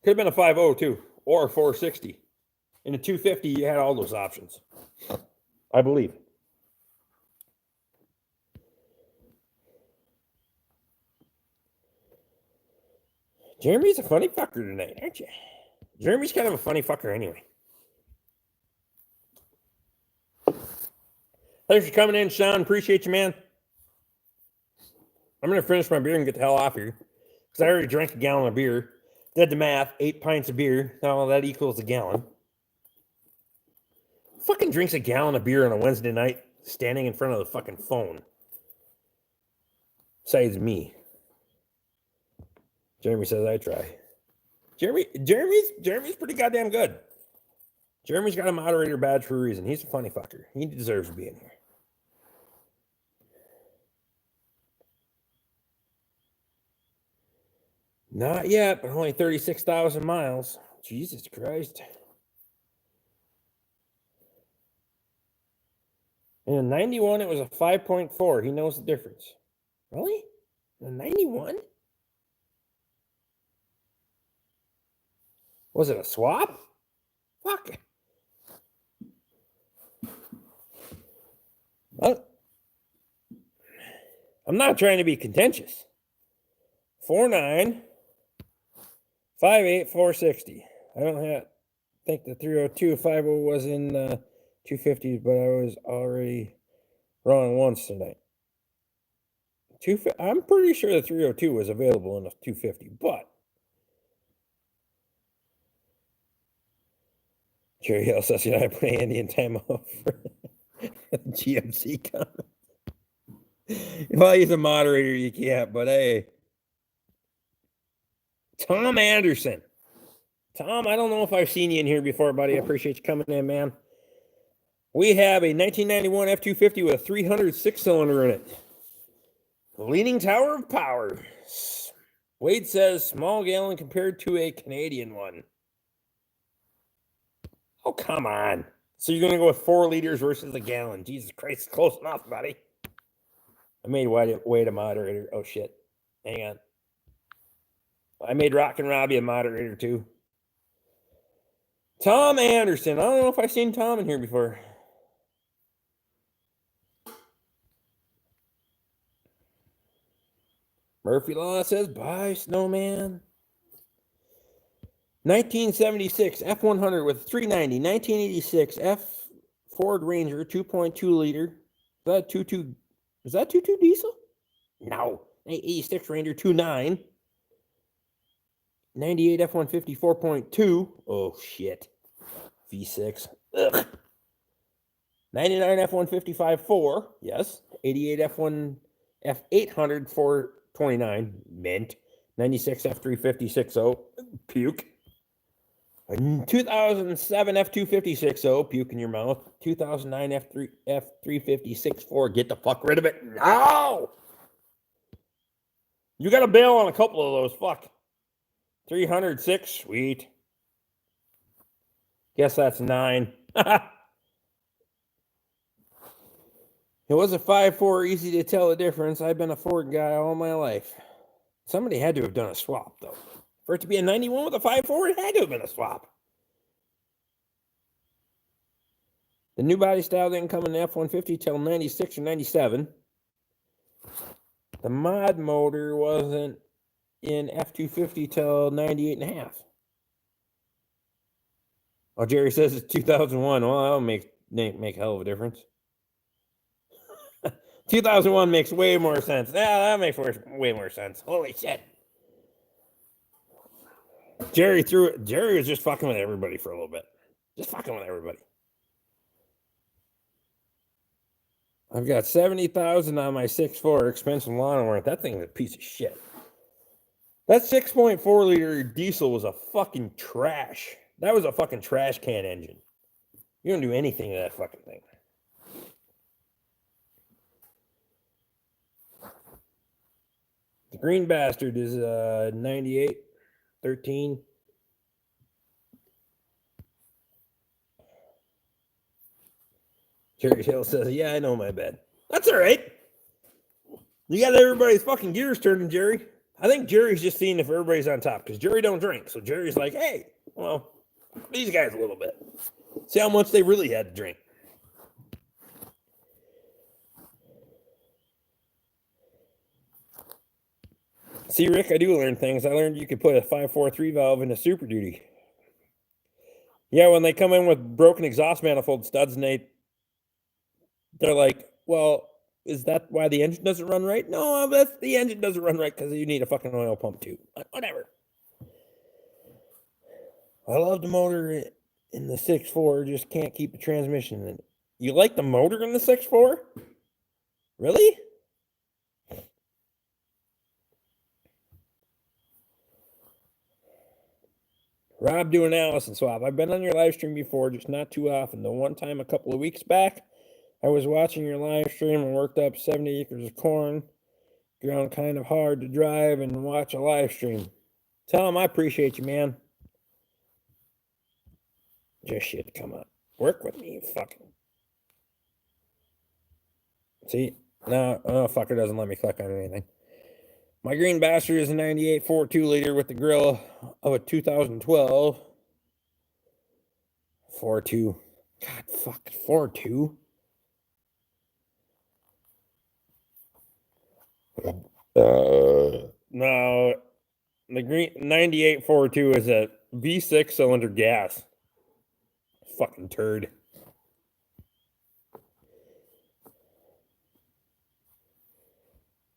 have been a 5.0 too, or a 460. In a 250, you had all those options, I believe. Jeremy's a funny fucker tonight, aren't you? Jeremy's kind of a funny fucker anyway. Thanks for coming in, Sean. Appreciate you, man. I'm going to finish my beer and get the hell off here. Because I already drank a gallon of beer. Did the math. 8 pints of beer. Now that equals a gallon. Who fucking drinks a gallon of beer on a Wednesday night standing in front of the fucking phone? Besides me. Jeremy says I try. Jeremy's pretty goddamn good. Jeremy's got a moderator badge for a reason. He's a funny fucker. He deserves to be in here. Not yet, but only 36,000 miles. Jesus Christ. In a 91, it was a 5.4. He knows the difference. Really? In a 91? Was it a swap? Fuck. I'm not trying to be contentious. 4.9, 5.8, 460. I don't think the 302 50 was in 250s, but I was already wrong once tonight. I'm pretty sure the 302 was available in a 250, but Jerry Hill says, you know, I put Andy in time off for GMC comment. Well, he's a moderator, you can't, but hey. Tom Anderson. Tom, I don't know if I've seen you in here before, buddy. I appreciate you coming in, man. We have a 1991 F-250 with a 306 cylinder in it. Leaning Tower of Power. Wade says small gallon compared to a Canadian one. Oh, come on. So you're going to go with 4 liters versus a gallon. Jesus Christ, close enough, buddy. I made Wade a moderator. Oh, shit. Hang on. I made Rock and Robbie a moderator, too. Tom Anderson. I don't know if I've seen Tom in here before. Murphy Law says, bye, Snowman. 1976 F100 with 390. 1986 F Ford Ranger 2.2 liter. Is that 2.2 diesel? No. 86 Ranger 2.9. 98 F-150 4.2. Oh, shit. V6. Ugh. 99 F-150 5.4. Yes. 88 F800 429. Mint. 96 F-350 6.0. Puke. 2007 F-250 6.0. Puke in your mouth. 2009 F-350 6.4. Get the fuck rid of it. No! You got a bail on a couple of those. Fuck. 306. Sweet. Guess that's 9. It was a 5.4. Easy to tell the difference. I've been a Ford guy all my life. Somebody had to have done a swap, though. For it to be a 91 with a 5.4, it had to have been a swap. The new body style didn't come in the F-150 till 96 or 97. The mod motor wasn't in F-250 till 98 and a half. Oh, Jerry says it's 2001. Well, that'll make a hell of a difference. 2001 makes way more sense. Yeah, that makes way more sense. Holy shit. Jerry was just fucking with everybody for a little bit. Just fucking with everybody. I've got 70,000 on my 6.4 expensive lawnmower. That thing's a piece of shit. That 6.4 liter diesel was a fucking trash. That was a fucking trash can engine. You don't do anything to that fucking thing. The green bastard is 98, 13. Jerry Hill says, yeah, I know my bad. That's all right. You got everybody's fucking gears turning, Jerry. I think Jerry's just seeing if everybody's on top because Jerry don't drink. So Jerry's like, hey, well, these guys a little bit. See how much they really had to drink. See, Rick, I do learn things. I learned you could put a 5.43 valve in a Super Duty. Yeah, when they come in with broken exhaust manifold studs and they're like, well, is that why the engine doesn't run right? No, the engine doesn't run right because you need a fucking oil pump too. Whatever. I love the motor in the 6.4, just can't keep the transmission in it. You like the motor in the 6.4? Really? Rob doing Allison swap. I've been on your live stream before, just not too often. The one time a couple of weeks back, I was watching your live stream and worked up 70 acres of corn. Ground kind of hard to drive and watch a live stream. Tell him I appreciate you, man. Just shit, come on. Work with me, you fucking. See? No, oh, fucker doesn't let me click on anything. My green bastard is a 98 4.2 liter with the grill of a 2012 4.2. God, fuck, 4.2. No, the green 98 4.2 is a V6 cylinder gas. Fucking turd.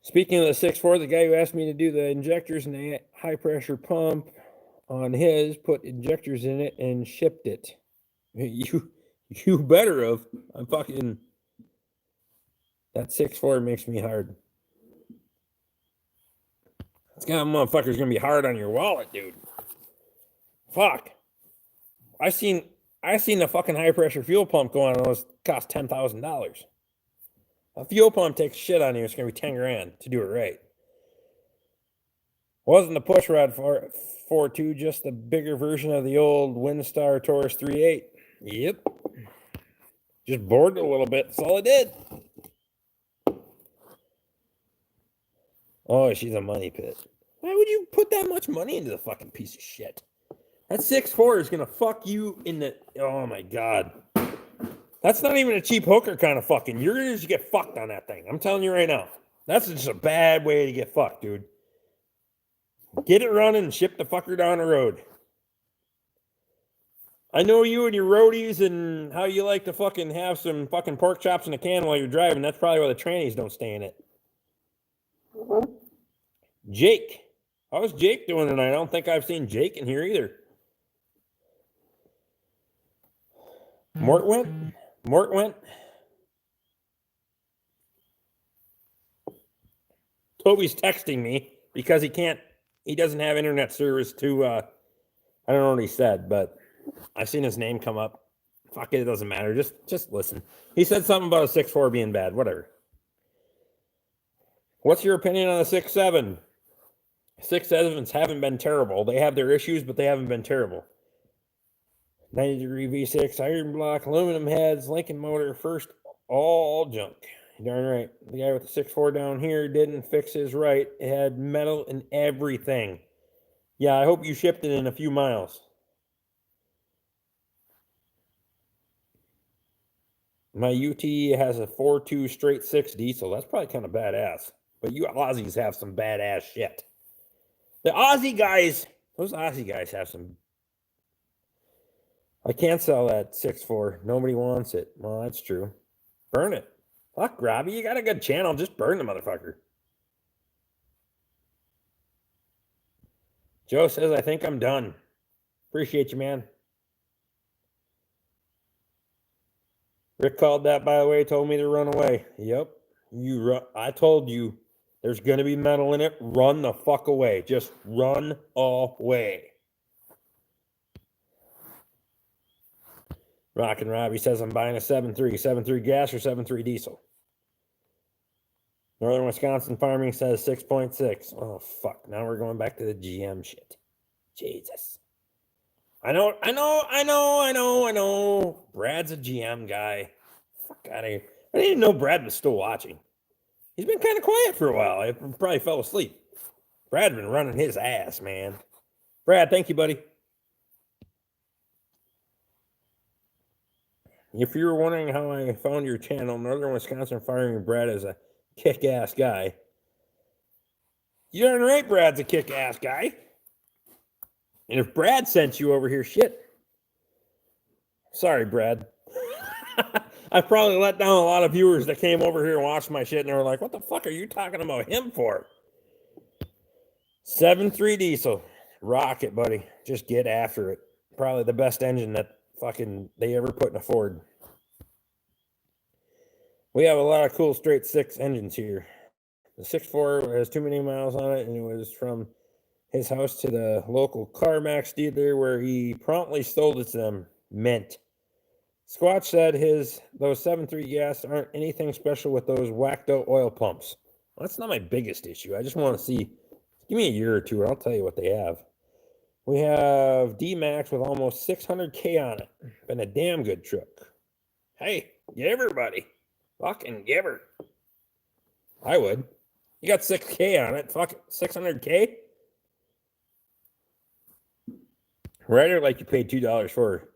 Speaking of the 6.4, the guy who asked me to do the injectors and the high pressure pump on his put injectors in it and shipped it. You better have. I'm fucking. That 6.4 makes me hard. This kind of motherfucker's gonna be hard on your wallet, dude. Fuck. I seen the fucking high pressure fuel pump go on. Those cost $10,000. A fuel pump takes shit on you. It's gonna be 10 grand to do it right. Wasn't the push rod for 4.2 just the bigger version of the old Windstar Taurus 3.8? Yep. Just bored it a little bit. That's all it did. Oh, she's a money pit. Why would you put that much money into the fucking piece of shit? That 6.4 is gonna fuck you in the. Oh my god. That's not even a cheap hooker kind of fucking. You're gonna just get fucked on that thing. I'm telling you right now. That's just a bad way to get fucked, dude. Get it running and ship the fucker down the road. I know you and your roadies and how you like to fucking have some fucking pork chops in a can while you're driving. That's probably why the trannies don't stay in it. Jake. How's Jake doing tonight? I don't think I've seen Jake in here either. Mort went. Toby's texting me because he doesn't have internet service to, I don't know what he said, but I've seen his name come up. Fuck it, it doesn't matter. Just listen. He said something about a 6.4 being bad. Whatever. What's your opinion on the 6.7? 6.7s haven't been terrible. They have their issues, but they haven't been terrible. 90-degree V6, iron block, aluminum heads, Lincoln motor, first all junk. You're darn right. The guy with the 6.4 down here didn't fix his right. It had metal and everything. Yeah, I hope you shipped it in a few miles. My UT has a 4.2 straight 6 diesel. That's probably kind of badass. But you Aussies have some badass shit. The Aussie guys, those Aussie guys have some. I can't sell that 6.4. Nobody wants it. Well, that's true. Burn it. Fuck, Robbie, you got a good channel. Just burn the motherfucker. Joe says, I think I'm done. Appreciate you, man. Rick called that, by the way, told me to run away. Yep. I told you there's going to be metal in it. Run the fuck away. Just run away. Rockin' Robbie says I'm buying a 7.3. 7.3 gas or 7.3 diesel. Northern Wisconsin Farming says 6.6. Oh, fuck. Now we're going back to the GM shit. Jesus. I know. Brad's a GM guy. Fuck out of here. I didn't even know Brad was still watching. He's been kind of quiet for a while. I probably fell asleep. Brad's been running his ass, man. Brad, thank you, buddy. If you were wondering how I found your channel, Northern Wisconsin Farming, Brad is a kick-ass guy. You're darn right Brad's a kick-ass guy. And if Brad sent you over here, shit. Sorry, Brad. I probably let down a lot of viewers that came over here and watched my shit, and they were like, what the fuck are you talking about him for? 7.3 diesel. Rock it, buddy. Just get after it. Probably the best engine that fucking they ever put in a Ford. We have a lot of cool straight 6 engines here. The 6.4 has too many miles on it, and it was from his house to the local CarMax dealer where he promptly sold it to them. Mint. Squatch said those 7.3 gas aren't anything special with those whacked out oil pumps. Well, that's not my biggest issue. I just want to see. Give me a year or two and I'll tell you what they have. We have D-Max with almost 600K on it. Been a damn good truck. Hey, get everybody. Fucking give her. I would. You got 6K on it. Fuck it. 600K? Write her like you paid $2 for her.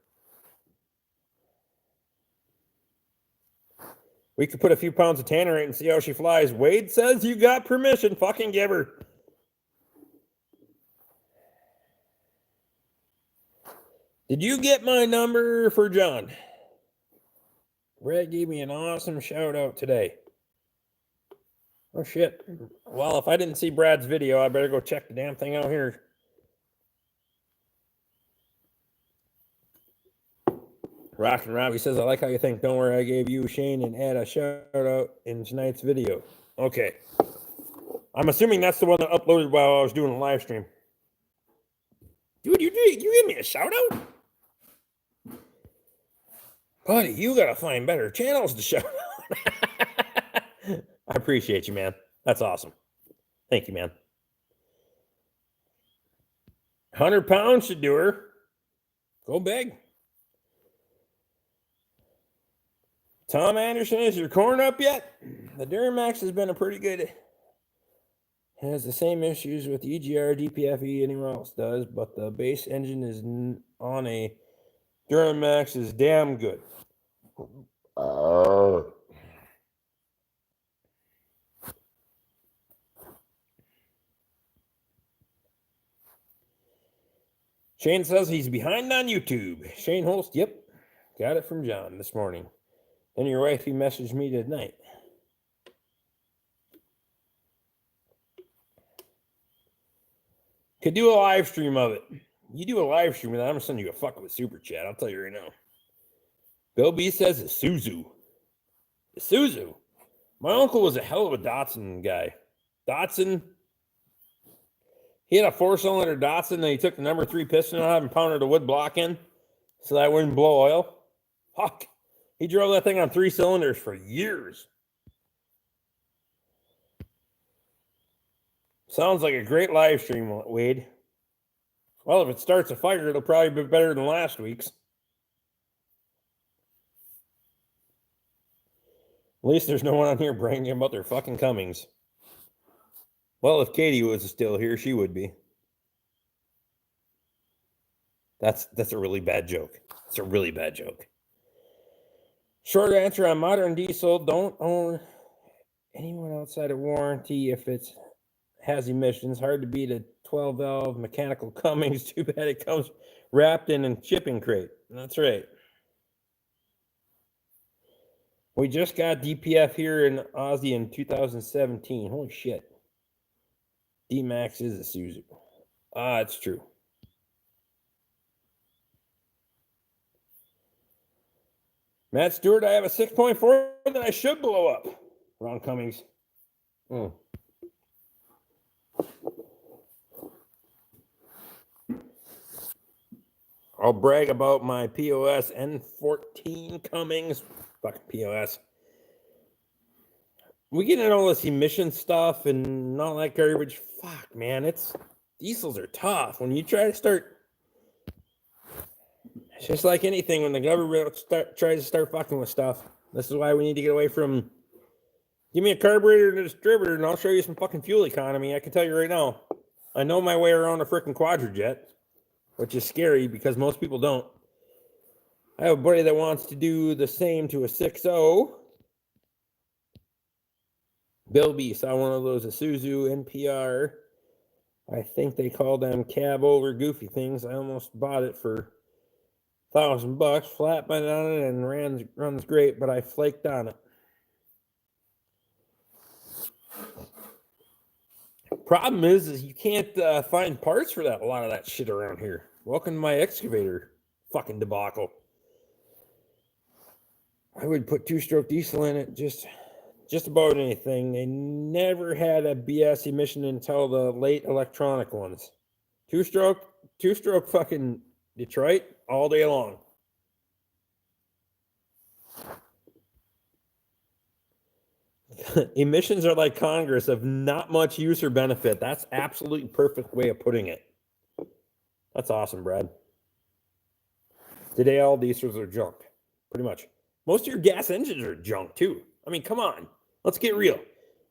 We could put a few pounds of tannerite and see how she flies. Wade says you got permission. Fucking give her. Did you get my number for John? Brad gave me an awesome shout out today. Oh, shit. Well, if I didn't see Brad's video, I better go check the damn thing out here. Rock and Robbie says, I like how you think. Don't worry, I gave you, Shane, and Ed a shout out in tonight's video. Okay. I'm assuming that's the one that uploaded while I was doing a live stream. Dude, you gave me a shout out? Buddy, you gotta find better channels to shout out. I appreciate you, man. That's awesome. Thank you, man. 100 pounds should do her. Go big. Tom Anderson, is your corn up yet? The Duramax has been a pretty good. Has the same issues with EGR, DPFE anyone else does, but the base engine is on a Duramax is damn good. Shane says he's behind on YouTube. Shane Holst, yep. Got it from John this morning. And your wife, he messaged me tonight. Could do a live stream of it. You do a live stream, and I'm going to send you a fucking super chat. I'll tell you right now. Bill B says Isuzu. Isuzu. My uncle was a hell of a Datsun guy. Datsun. He had a 4-cylinder Datsun, and he took the number 3 piston out and pounded a wood block in so that wouldn't blow oil. Fuck. He drove that thing on 3 cylinders for years. Sounds like a great live stream, Wade. Well, if it starts a fire, it'll probably be better than last week's. At least there's no one on here bragging about their fucking Cummings. Well, if Katie was still here, she would be. That's a really bad joke. It's a really bad joke. Short answer on modern diesel, don't own anyone outside of warranty if it has emissions. Hard to beat a 12-valve mechanical Cummings. Too bad it comes wrapped in a shipping crate. That's right. We just got DPF here in Aussie in 2017. Holy shit. D-Max is a Isuzu. Ah, it's true. Matt Stewart, I have a 6.4 that I should blow up. Ron Cummings. I'll brag about my POS N14 Cummings. Fucking POS. We get into all this emission stuff and all that garbage. Fuck, man. Diesels are tough. When you try to start, it's just like anything when the government tries to start fucking with stuff. This is why we need to get away from, give me a carburetor and a distributor and I'll show you some fucking fuel economy. I can tell you right now. I know my way around a freaking quadrajet, which is scary because most people don't. I have a buddy that wants to do the same to a 6.0. Bill B saw one of those Isuzu NPR. I think they call them cab over goofy things. I almost bought it for $1,000. Flat bed on it and runs great, but I flaked on it. Problem is you can't find parts for that. A lot of that shit around here. Welcome to my excavator fucking debacle. I would put 2-stroke diesel in it, just about anything. They never had a BS emission until the late electronic ones. 2-stroke fucking Detroit all day long. Emissions are like Congress of not much use or benefit. That's absolutely perfect way of putting it. That's awesome, Brad. Today all diesels are junk, pretty much. Most of your gas engines are junk too. I mean, come on. Let's get real.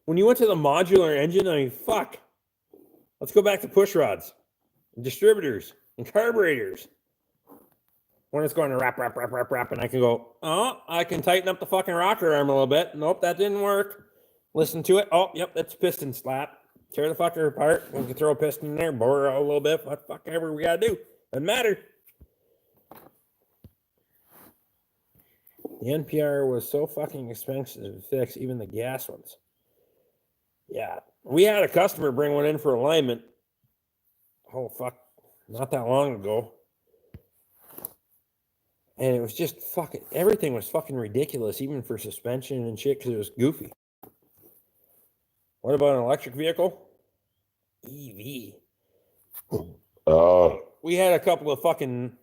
When you went to the modular engine, I mean, fuck. Let's go back to push rods, and distributors, and carburetors. When it's going to wrap, and I can go, oh, I can tighten up the fucking rocker arm a little bit. Nope, that didn't work. Listen to it. Oh, yep, that's piston slap. Tear the fucker apart. We can throw a piston in there, bore it out a little bit. Whatever we got to do. Doesn't matter. The NPR was so fucking expensive to fix, even the gas ones. Yeah. We had a customer bring one in for alignment. Oh, fuck. Not that long ago. And it was just fucking, everything was fucking ridiculous, even for suspension and shit, because it was goofy. What about an electric vehicle? EV. We had a couple of fucking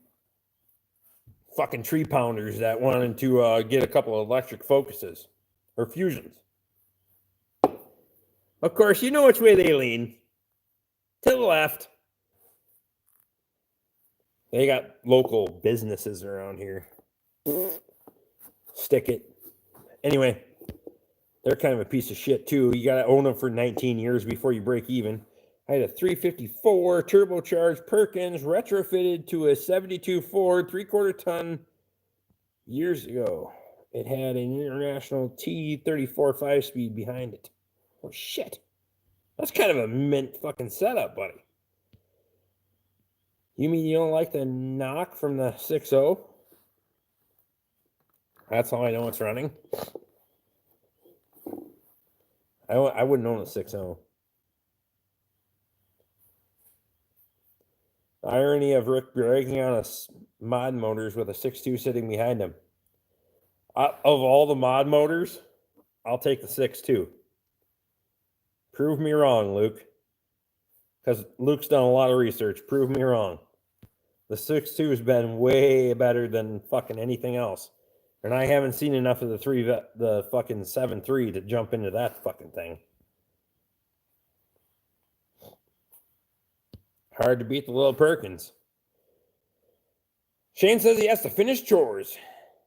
tree pounders that wanted to get a couple of electric Focuses or Fusions. Of course, you know which way they lean. To the left. They got local businesses around here. Stick it. Anyway, they're kind of a piece of shit too. You got to own them for 19 years before you break even. I had a 354 turbocharged Perkins retrofitted to a 72 Ford 3/4 ton years ago. It had an International T34 5-speed behind it. Oh shit. That's kind of a mint fucking setup, buddy. You mean you don't like the knock from the 6.0? That's how I know it's running. I wouldn't own a 6.0. The irony of Rick bragging on mod motors with a 6.2 sitting behind him. Of all the mod motors, I'll take the 6.2. Prove me wrong, Luke. Because Luke's done a lot of research. Prove me wrong. The 6.2 has been way better than fucking anything else. And I haven't seen enough of the fucking 7.3 to jump into that fucking thing. Hard to beat the little Perkins. Shane says he has to finish chores.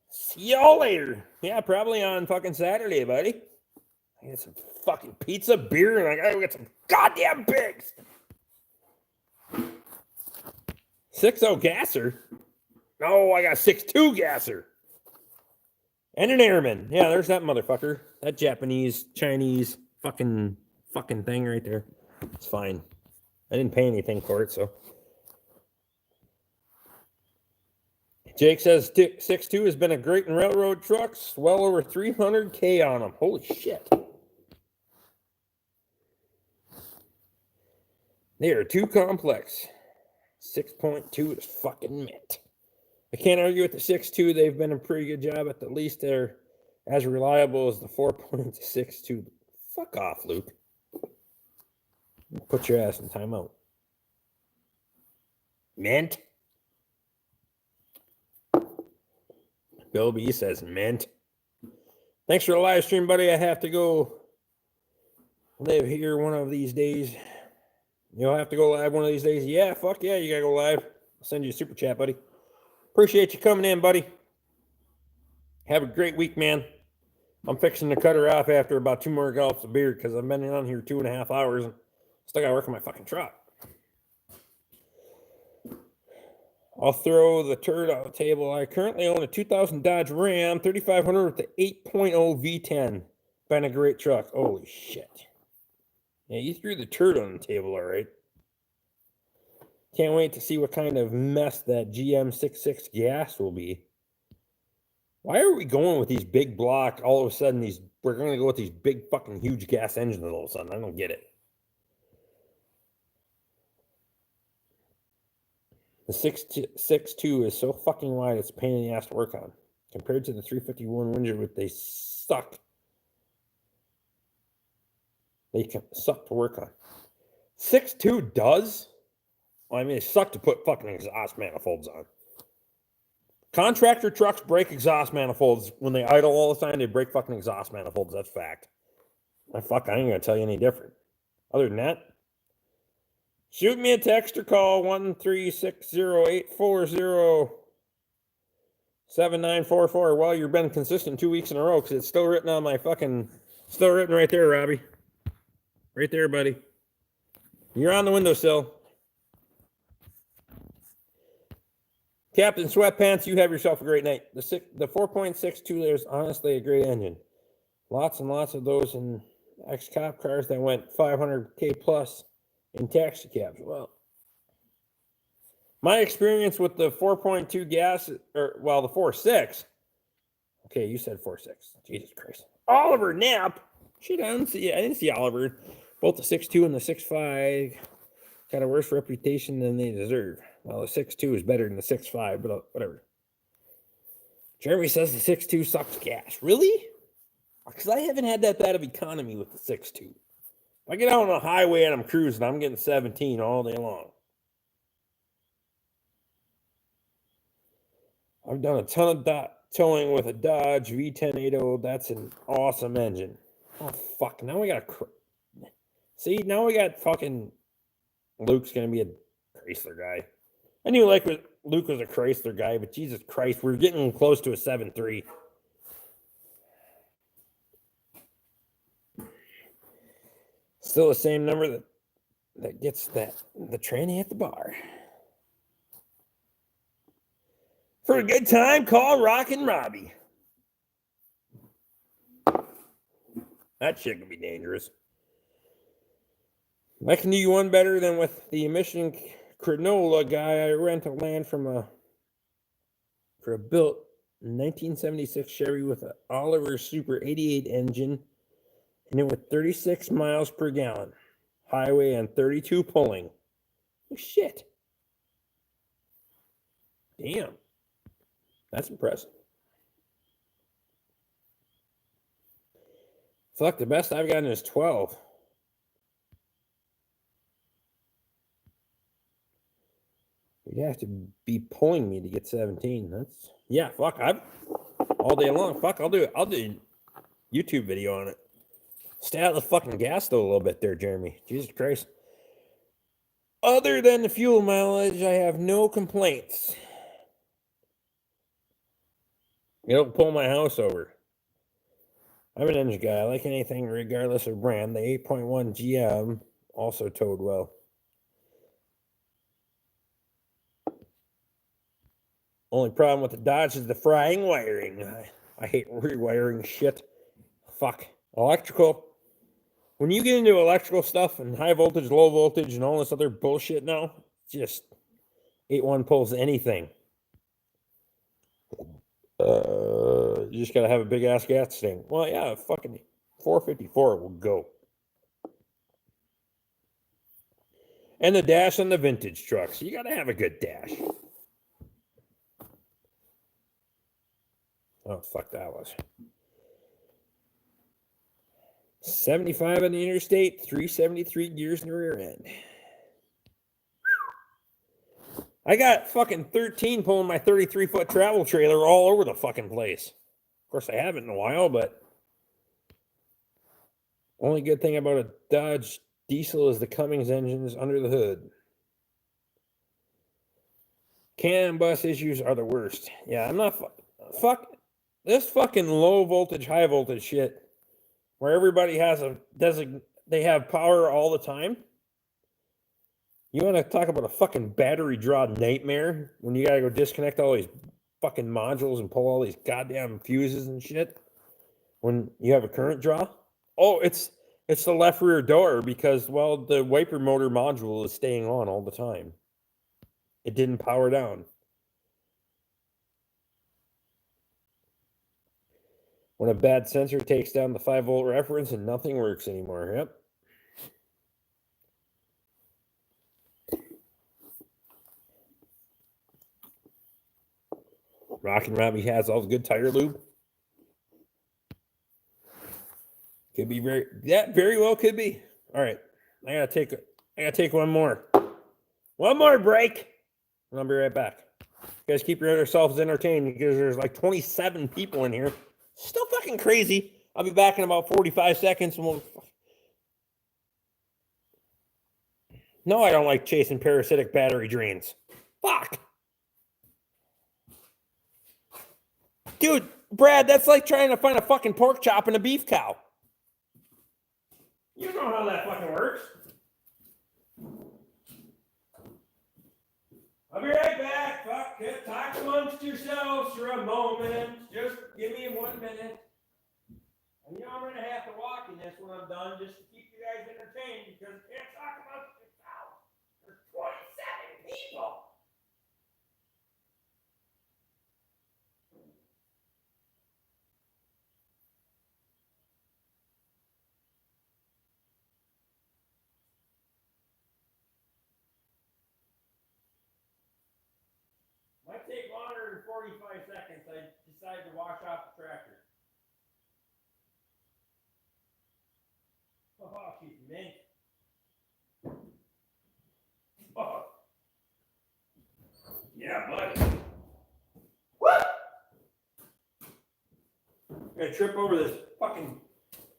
See y'all later. Yeah, probably on fucking Saturday, buddy. I get some fucking pizza, beer, and I gotta go get some goddamn pigs. 6.0 gasser? No, I got 6.2 gasser. And an airman. Yeah, there's that motherfucker. That Japanese, Chinese fucking thing right there. It's fine. I didn't pay anything for it, so. Jake says 6.2 has been a great in railroad trucks. Well over 300K on them. Holy shit. They are too complex. 6.2 is fucking mint. I can't argue with the 6.2. They've been a pretty good job. At the least they're as reliable as the 4.62. Fuck off, Luke. Put your ass in timeout. Mint. Bill B says mint. Thanks for the live stream, buddy. I have to go live here one of these days. You'll have to go live one of these days. Yeah, fuck yeah, you gotta go live. I'll send you a super chat, buddy. Appreciate you coming in, buddy. Have a great week, man. I'm fixing to cut her off after about 2 more gulps of beer because I've been on here 2.5 hours and still gotta work on my fucking truck. I'll throw the turd on the table. I currently own a 2000 Dodge Ram 3500 with the 8.0 V10. Been a great truck. Holy shit. Yeah, you threw the turd on the table, all right. Can't wait to see what kind of mess that GM66 gas will be. Why are we going with these big block, all of a sudden, we're going to go with these big fucking huge gas engines all of a sudden? I don't get it. The 6.2 is so fucking wide, it's a pain in the ass to work on. Compared to the 351 Windsor, they suck. They can suck to work on. 6.2 does? Well, I mean, they suck to put fucking exhaust manifolds on. Contractor trucks break exhaust manifolds. When they idle all the time, they break fucking exhaust manifolds. That's fact. I ain't going to tell you any different. Other than that, shoot me a text or call 1-360-840-7944. Well, you've been consistent 2 weeks in a row because it's still written on my fucking... Still written right there, Robbie. Right there, buddy. You're on the windowsill. Captain Sweatpants, you have yourself a great night. The 4.62 is honestly a great engine. Lots and lots of those in ex-cop cars that went 500K plus in taxi cabs. Well, my experience with the 4.2 gas, the 4.6. Okay, you said 4.6. Jesus Christ. Oliver Knapp. Shit, I didn't see Oliver. Both the 6.2 and the 6.5 got a worse reputation than they deserve. Well, the 6.2 is better than the 6.5, but whatever. Jeremy says the 6.2 sucks gas. Really? Because I haven't had that bad of economy with the 6.2. If I get out on the highway and I'm cruising, I'm getting 17 all day long. I've done a ton of towing with a Dodge V1080. That's an awesome engine. Oh, fuck. Now we got see, now we got fucking Luke's going to be a Chrysler guy. I knew Luke was a Chrysler guy, but Jesus Christ, we're getting close to a 7.3. Still the same number that gets the tranny at the bar. For a good time, call Rockin' Robbie. That shit can be dangerous. I can do one better than with the emission Crinola guy. I rent a land for a built 1976 Chevy with an Oliver Super 88 engine, and it with 36 miles per gallon. Highway and 32 pulling. Oh, shit. Damn. That's impressive. Fuck, the best I've gotten is 12. You'd have to be pulling me to get 17. That's, yeah, fuck, I've all day long. Fuck, I'll do a YouTube video on it. Stay out of the fucking gas though a little bit there, Jeremy. Jesus Christ. Other than the fuel mileage, I have no complaints. It'll pull my house over. I'm an engine guy. I like anything regardless of brand. The 8.1 GM also towed well. Only problem with the Dodge is the frying wiring. I hate rewiring shit. Fuck. Electrical. When you get into electrical stuff and high voltage, low voltage, and all this other bullshit now, just 8.1 pulls anything. You just gotta have a big ass gas tank. Well, yeah, fucking 454 will go. And the dash on the vintage trucks. You gotta have a good dash. Oh, fuck, that was 75 on the interstate, 373 gears in the rear end. I got fucking 13 pulling my 33-foot travel trailer all over the fucking place. Of course, I haven't in a while, but only good thing about a Dodge diesel is the Cummins engine is under the hood. CAN bus issues are the worst. Yeah, I'm not fuck this fucking low voltage, high voltage shit where everybody has they have power all the time. You want to talk about a fucking battery draw nightmare when you got to go disconnect all these fucking modules and pull all these goddamn fuses and shit when you have a current draw? Oh, it's the left rear door because, well, the wiper motor module is staying on all the time. It didn't power down. When a bad sensor takes down the 5-volt reference and nothing works anymore. Yep. Rockin' Robbie has all the good tire lube. Could be very well could be. All right. I gotta take one more. One more break. And I'll be right back. You guys keep yourselves entertained because there's like 27 people in here. Still fucking crazy. I'll be back in about 45 seconds and we'll... No, I don't like chasing parasitic battery drains. Fuck. Dude, Brad, that's like trying to find a fucking pork chop in a beef cow. You know how that fucking works. I'll be right back. Fuck it. Talk amongst yourselves for a moment. Just give me 1 minute. And you know I'm going to have to walk in this when I'm done just to keep you guys entertained because you can't talk amongst yourselves. There's 27 people. Might take longer than 45 seconds. I just decided to wash off the tractor. Oh, she's mint. Oh. Yeah, buddy. What? I'm gonna trip over this fucking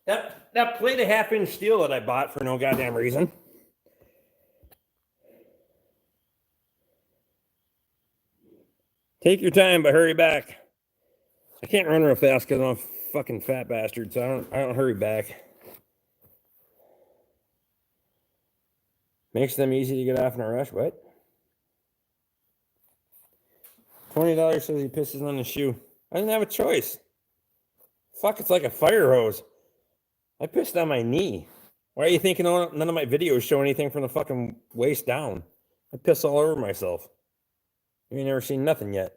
that plate of 1/2-inch steel that I bought for no goddamn reason. Take your time, but hurry back. I can't run real fast because I'm a fucking fat bastard, so I don't hurry back. Makes them easy to get off in a rush. What? $20 says he pisses on the shoe. I didn't have a choice. Fuck, it's like a fire hose. I pissed on my knee. Why are you thinking none of my videos show anything from the fucking waist down? I piss all over myself. You ain't never seen nothing yet.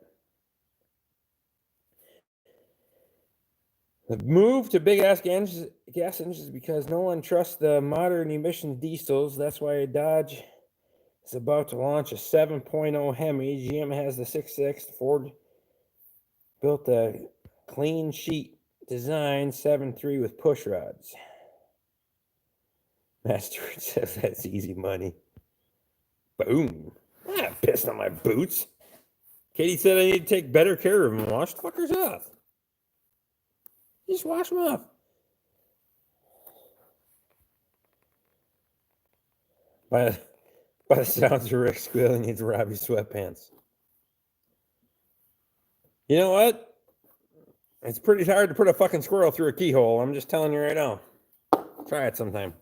The move to big gas engines is because no one trusts the modern emission diesels. That's why Dodge is about to launch a 7.0 Hemi. GM has the 6.6. Ford built a clean sheet design 7.3 with push rods. Master says that's easy money. Boom. I'm not pissed on my boots. Katie said I need to take better care of them. Wash the fuckers off. Just wash them off. By the sounds of Rick squealing, needs Robbie sweatpants. You know what? It's pretty hard to put a fucking squirrel through a keyhole. I'm just telling you right now. Try it sometime.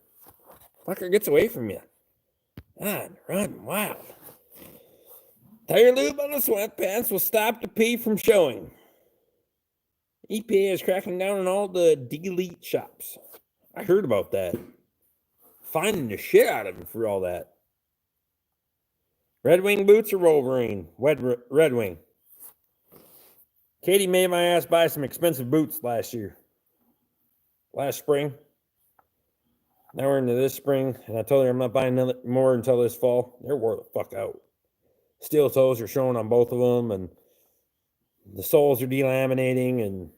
Fucker gets away from you. God, run wild. Tire lube on the sweatpants will stop the pee from showing. EPA is cracking down on all the delete shops. I heard about that. Finding the shit out of him for all that. Red Wing boots or Wolverine? Red Wing. Katie made my ass buy some expensive boots last spring. Now we're into this spring, and I told her I'm not buying more until this fall. They're wore the fuck out. Steel toes are showing on both of them, and the soles are delaminating, and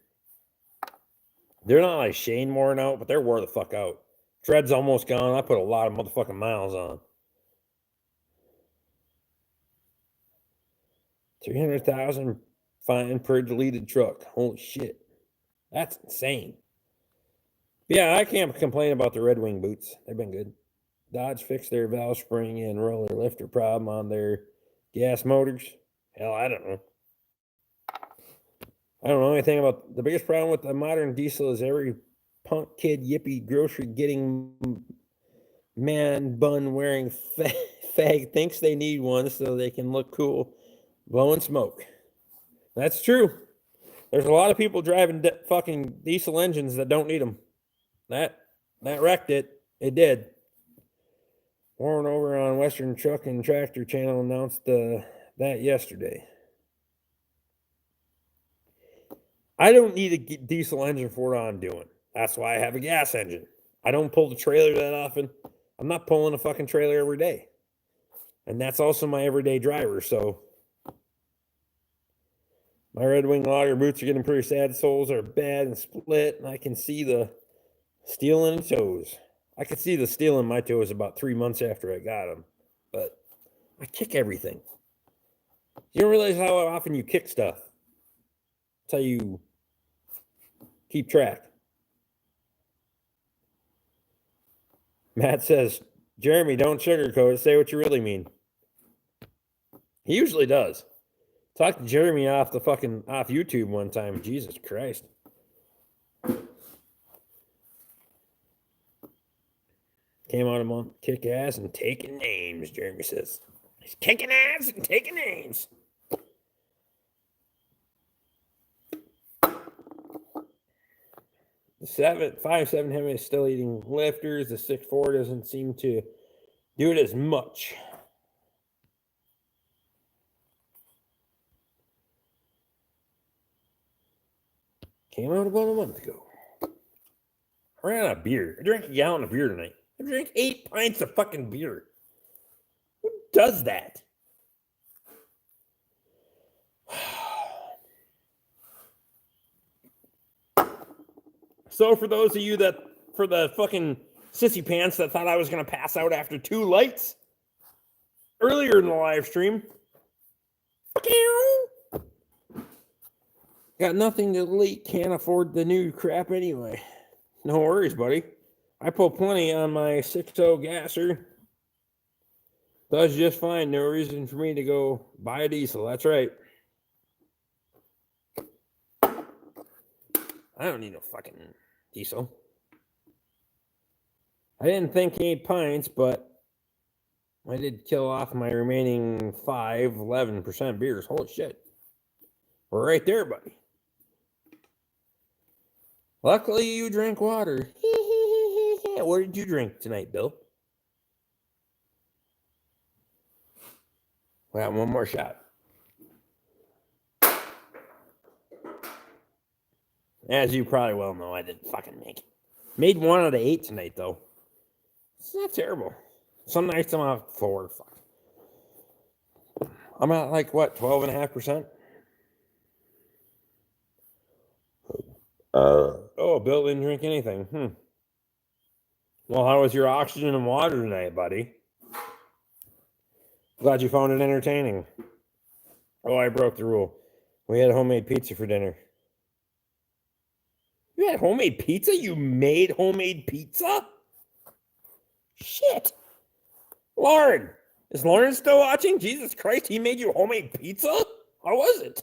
they're not like Shane worn out, but they're wore the fuck out. Tread's almost gone. I put a lot of motherfucking miles on. 300,000 fine per deleted truck. Holy shit. That's insane. Yeah, I can't complain about the Red Wing boots. They've been good. Dodge fixed their valve spring and roller lifter problem on their gas motors. Hell, I don't know. I don't know anything about the biggest problem with the modern diesel is every punk kid yippee grocery getting man bun wearing fag thinks they need one so they can look cool blowing smoke. That's true. There's a lot of people driving fucking diesel engines that don't need them. That wrecked it. It did. Warren over on Western Truck and Tractor Channel announced that yesterday. I don't need a diesel engine for what I'm doing. That's why I have a gas engine. I don't pull the trailer that often. I'm not pulling a fucking trailer every day. And that's also my everyday driver, so my Red Wing logger boots are getting pretty sad. Soles are bad and split, and I can see the steel in the toes. I could see the steel in my toes about 3 months after I got them, but I kick everything. You don't realize how often you kick stuff. That's how you keep track. Matt says, Jeremy, don't sugarcoat it. Say what you really mean. He usually does. Talked to Jeremy off YouTube one time. Jesus Christ. Came on a month, kick ass and taking names, Jeremy says. He's kicking ass and taking names. The 5.7 Hemi is still eating lifters. The 6.4 doesn't seem to do it as much. Came out about a month ago. I ran out of beer. I drank a gallon of beer tonight. I drank 8 pints of fucking beer. Who does that? So for those of you that, for the fucking sissy pants that thought I was going to pass out after 2 lights earlier in the live stream, got nothing to delete, can't afford the new crap anyway. No worries, buddy. I put plenty on my 6.0 gasser. Does just fine. No reason for me to go buy a diesel. That's right. I don't need no fucking diesel. I didn't think 8 pints, but I did kill off my remaining 11% beers. Holy shit. We're right there, buddy. Luckily, you drank water. What did you drink tonight, Bill? We got one more shot. As you probably well know, I didn't fucking make it. Made 1 out of 8 tonight, though. It's not terrible. Some nights I'm off 4. Fuck. I'm at like, what, 12.5%? Oh, Bill didn't drink anything. Well, how was your oxygen and water tonight, buddy? Glad you found it entertaining. Oh, I broke the rule. We had homemade pizza for dinner. You had homemade pizza? You made homemade pizza? Shit. Lauren. Is Lauren still watching? Jesus Christ, he made you homemade pizza? How was it?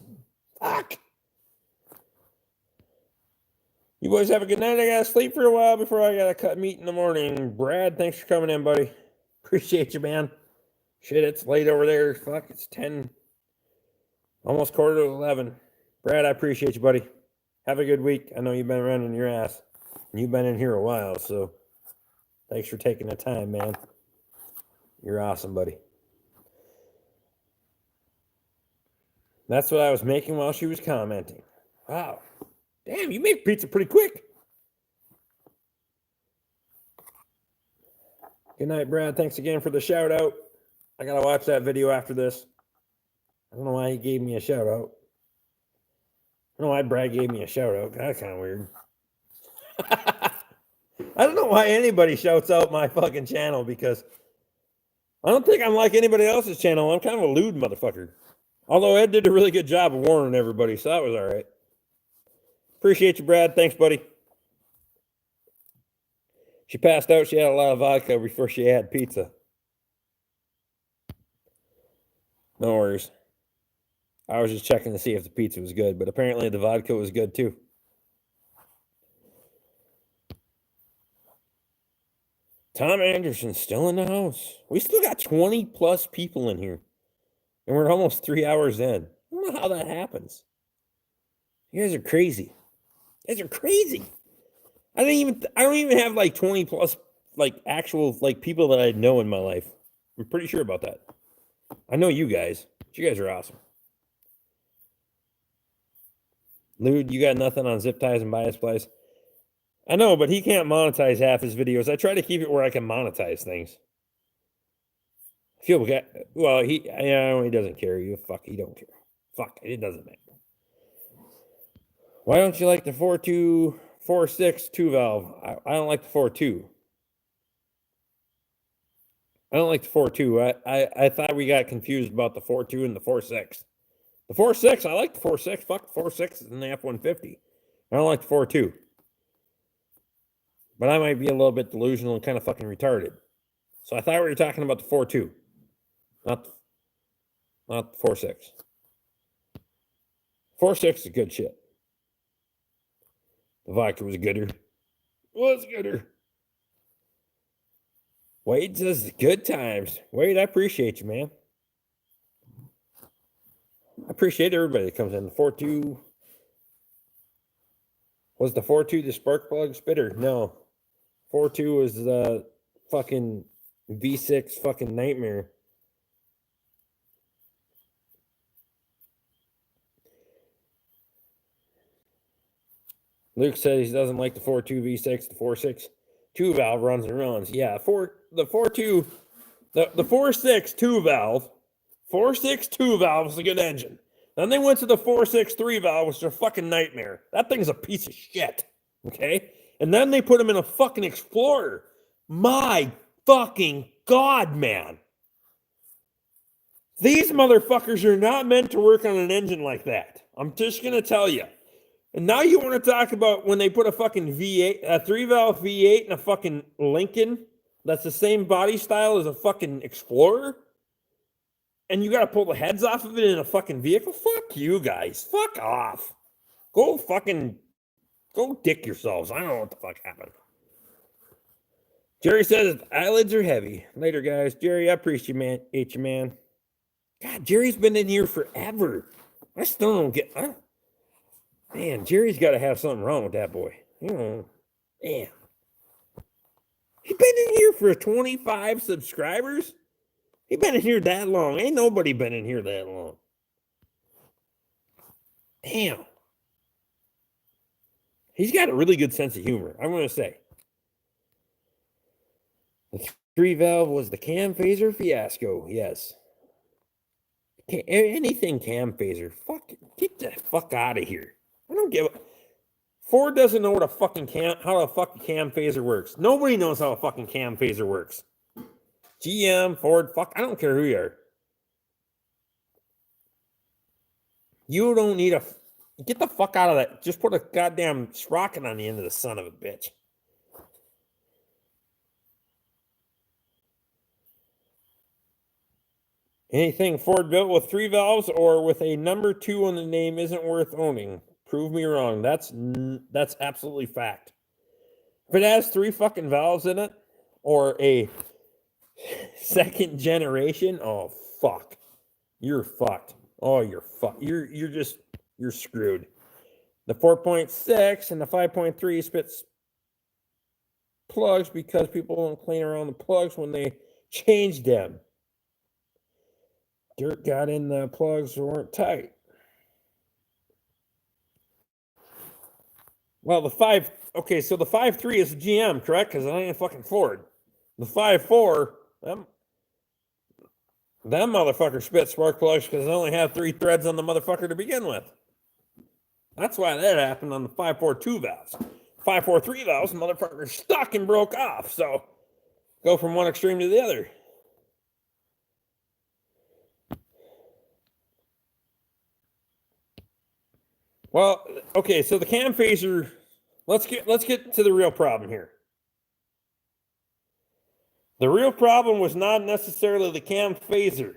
Fuck. You boys have a good night. I gotta sleep for a while before I gotta cut meat in the morning. Brad, thanks for coming in, buddy. Appreciate you, man. Shit, it's late over there. Fuck, it's 10. Almost 10:45. Brad, I appreciate you, buddy. Have a good week. I know you've been running your ass. And you've been in here a while, so thanks for taking the time, man. You're awesome, buddy. That's what I was making while she was commenting. Wow. Damn, you make pizza pretty quick. Good night, Brad. Thanks again for the shout out. I gotta watch that video after this. I don't know why he gave me a shout out. I don't know why Brad gave me a shout out. That's kind of weird. I don't know why anybody shouts out my fucking channel, because I don't think I'm like anybody else's channel. I'm kind of a lewd motherfucker. Although Ed did a really good job of warning everybody, so that was all right. Appreciate you, Brad. Thanks, buddy. She passed out. She had a lot of vodka before she had pizza. No worries. I was just checking to see if the pizza was good, but apparently the vodka was good too. Tom Anderson's still in the house. We still got 20 plus people in here. And we're almost 3 hours in. I don't know how that happens. You guys are crazy. You guys are crazy. I don't even have like 20 plus like actual like people that I know in my life. I'm pretty sure about that. I know you guys. But you guys are awesome. Lude, you got nothing on zip ties and bias splice. I know, but he can't monetize half his videos. I try to keep it where I can monetize things. I feel bad. Well, he doesn't care. You fuck, he don't care. Fuck, it doesn't matter. Why don't you like the 4.2, 4.6 2-valve? I don't like the 4.2. I don't like the 4.2. I thought we got confused about the 4.2 and the 4.6. The 4.6, I like the 4.6. Fuck, the 4.6 is in the F-150. I don't like the 4.2. But I might be a little bit delusional and kind of fucking retarded. So I thought we were talking about the 4.2. Not the 4.6. 4.6 is good shit. The vodka was gooder. Was gooder. Wade says good times. Wade, I appreciate you, man. I appreciate everybody that comes in. The 4.2. Was the 4.2 the spark plug spitter? No. 4.2 was the fucking V6 fucking nightmare. Luke says he doesn't like the 4.2 V6. The 4.6 2-valve runs and runs. Yeah, the 4.2, the 4.6 2-valve. 4.6 2-valve is a good engine. Then they went to the 4.6 3-valve, which is a fucking nightmare. That thing's a piece of shit. Okay? And then they put him in a fucking Explorer. My fucking God, man. These motherfuckers are not meant to work on an engine like that. I'm just going to tell you. And now you want to talk about when they put a fucking V8, a 3-valve V8 in a fucking Lincoln that's the same body style as a fucking Explorer? And you got to pull the heads off of it in a fucking vehicle? Fuck you guys. Fuck off. Go dick yourselves. I don't know what the fuck happened. Jerry says eyelids are heavy. Later, guys. Jerry, I appreciate you, man. God, Jerry's been in here forever. I still don't get... Man, Jerry's got to have something wrong with that boy. Man. He's been in here for 25 subscribers? He been in here that long. Ain't nobody been in here that long. Damn. He's got a really good sense of humor, I'm going to say. The 3-valve was the cam phaser fiasco. Yes. Anything cam phaser. Fuck, get the fuck out of here. I don't give a... Ford doesn't know what how a fucking cam phaser works. Nobody knows how a fucking cam phaser works. GM, Ford, fuck, I don't care who you are. You don't need a... Get the fuck out of that. Just put a goddamn sprocket on the end of the son of a bitch. Anything Ford built with 3 valves or with a number 2 on the name isn't worth owning. Prove me wrong. That's absolutely fact. If it has 3 fucking valves in it, or a second generation, oh fuck, you're fucked. Oh, you're fucked. You're screwed. The 4.6 and the 5.3 spits plugs because people don't clean around the plugs when they changed them. Dirt got in the plugs that weren't tight. Well, the 5.3 is a GM, correct? Because it ain't a fucking Ford. The 5.4, them motherfuckers spit spark plugs because they only have 3 threads on the motherfucker to begin with. That's why that happened on the 5.42 valves. 5.43 valves, the motherfucker stuck and broke off. So go from one extreme to the other. Well, okay, so the cam phaser, let's get to the real problem here. The real problem was not necessarily the cam phaser.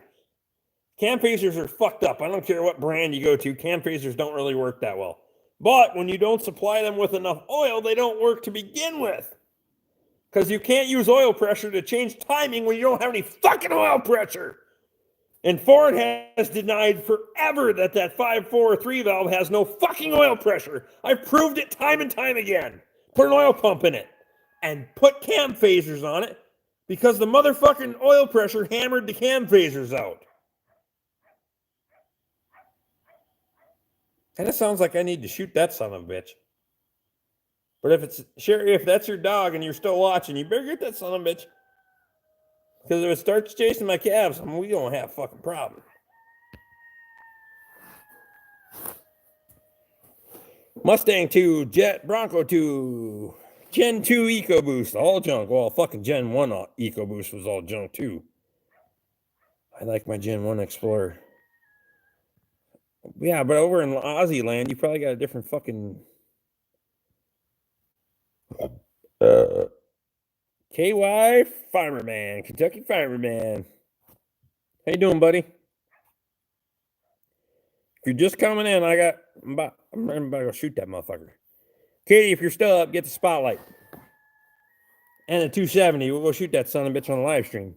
Cam phasers are fucked up. I don't care what brand you go to. Cam phasers don't really work that well. But when you don't supply them with enough oil, they don't work to begin with. Because you can't use oil pressure to change timing when you don't have any fucking oil pressure. And Ford has denied forever that 5.4 3-valve has no fucking oil pressure. I've proved it time and time again. Put an oil pump in it. And put cam phasers on it. Because the motherfucking oil pressure hammered the cam phasers out. Kind of sounds like I need to shoot that son of a bitch. But if that's your dog and you're still watching, you better get that son of a bitch. Because if it starts chasing my calves, we don't have a fucking problem. Mustang 2, Jet, Bronco 2, Gen 2 EcoBoost, all junk. Well, fucking Gen 1 EcoBoost was all junk too. I like my Gen 1 Explorer. Yeah, but over in Aussie land, you probably got a different fucking... KY Fireman, Kentucky Fireman. How you doing, buddy? If you're just coming in, I'm about to go shoot that motherfucker. Katie, if you're still up, get the spotlight. And the 270, we'll go shoot that son of a bitch on the live stream.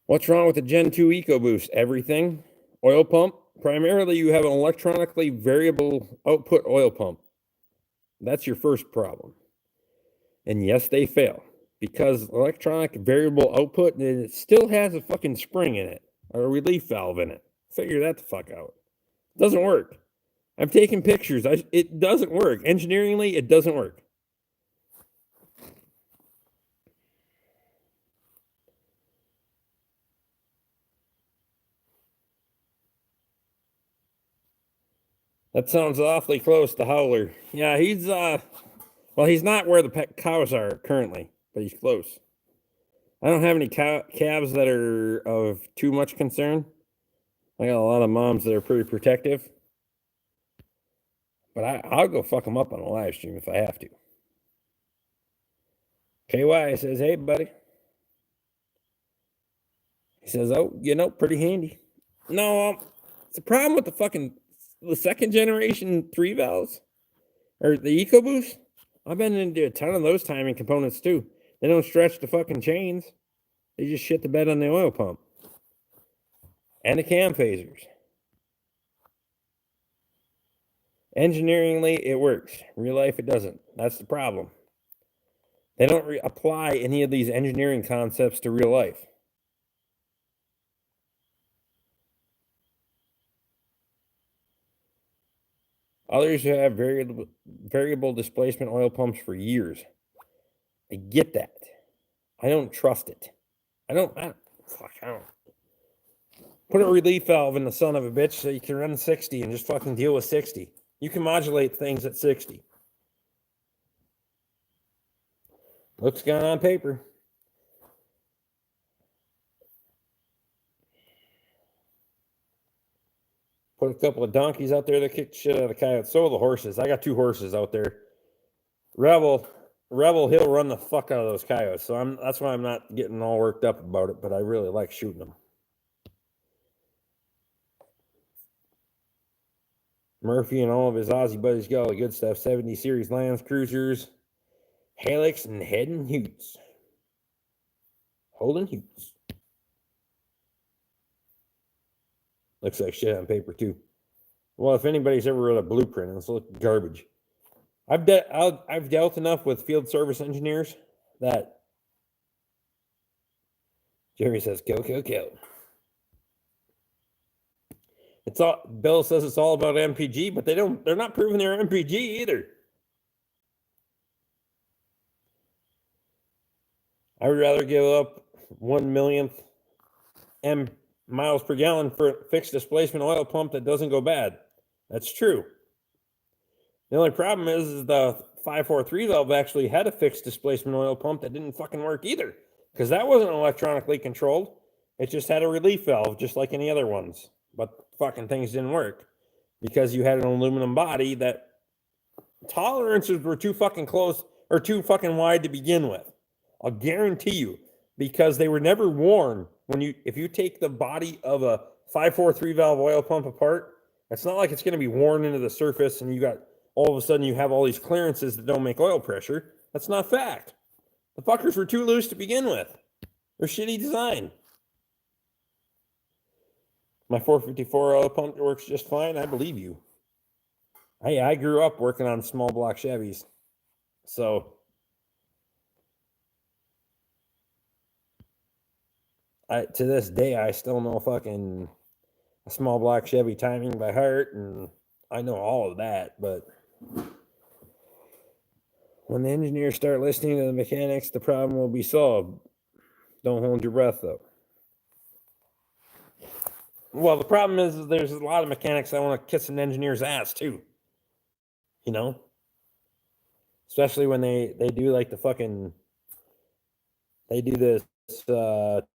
What's wrong with the Gen 2 EcoBoost? Everything. Oil pump. Primarily, you have an electronically variable output oil pump. That's your first problem. And yes, they fail. Because electronic variable output, it still has a fucking spring in it. Or a relief valve in it. Figure that the fuck out. It doesn't work. I've taken pictures. It doesn't work. Engineeringly, it doesn't work. That sounds awfully close to Howler. Yeah, he's he's not where the cows are currently, but he's close. I don't have any calves that are of too much concern. I got a lot of moms that are pretty protective. But I'll go fuck them up on a live stream if I have to. KY says, hey, buddy. He says, oh, pretty handy. No, it's a problem with the second generation 3 valves or the EcoBoost. I've been into a ton of those timing components too. They don't stretch the fucking chains. They just shit the bed on the oil pump. And the cam phasers. Engineeringly, it works. Real life, it doesn't. That's the problem. They don't apply any of these engineering concepts to real life. Others have variable displacement oil pumps for years. I get that. I don't trust it. I don't. Put a relief valve in the son of a bitch so you can run 60 and just fucking deal with 60. You can modulate things at 60. Looks good on paper. Put a couple of donkeys out there that kick shit out of coyotes. So are the horses. I got 2 horses out there. Rebel, he'll run the fuck out of those coyotes. So that's why I'm not getting all worked up about it, but I really like shooting them. Murphy and all of his Aussie buddies got all the good stuff. 70 series Land Cruisers, Helix, and Holden Hughes. Looks like shit on paper too. Well, if anybody's ever read a blueprint, it's look garbage. I've dealt enough with field service engineers that Jerry says kill. It's all Bill says it's all about MPG, but they're not proving they're MPG either. I would rather give up 1/1,000,000th miles per gallon for a fixed displacement oil pump that doesn't go bad. That's true. The only problem is the 543 valve actually had a fixed displacement oil pump that didn't fucking work either, because that wasn't electronically controlled. It just had a relief valve, just like any other ones. But fucking things didn't work because you had an aluminum body that tolerances were too fucking close or too fucking wide to begin with. I'll guarantee you, because they were never worn. If you take the body of a 543 valve oil pump apart, it's not like it's going to be worn into the surface and all of a sudden you have all these clearances that don't make oil pressure. That's not fact. The fuckers were too loose to begin with. They're shitty design. My 454 oil pump works just fine. I believe you. I grew up working on small block Chevys. So to this day, I still know fucking a small block Chevy timing by heart, and I know all of that. But when the engineers start listening to the mechanics, the problem will be solved. Don't hold your breath, though. Well, the problem is there's a lot of mechanics that want to kiss an engineer's ass, too. Especially when they do like they do this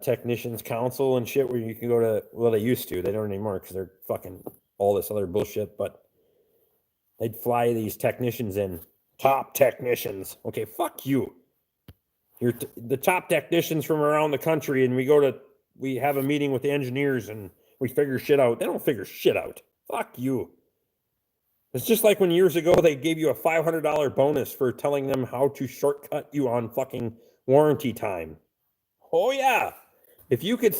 technicians council and shit where you can go to, well, they used to, they don't anymore because they're fucking all this other bullshit, but they'd fly these technicians in, top technicians. Okay, fuck you. You're the top technicians from around the country, and we have a meeting with the engineers and we figure shit out. They don't figure shit out. Fuck you. It's just like when years ago they gave you a $500 bonus for telling them how to shortcut you on fucking warranty time. Oh yeah. If you could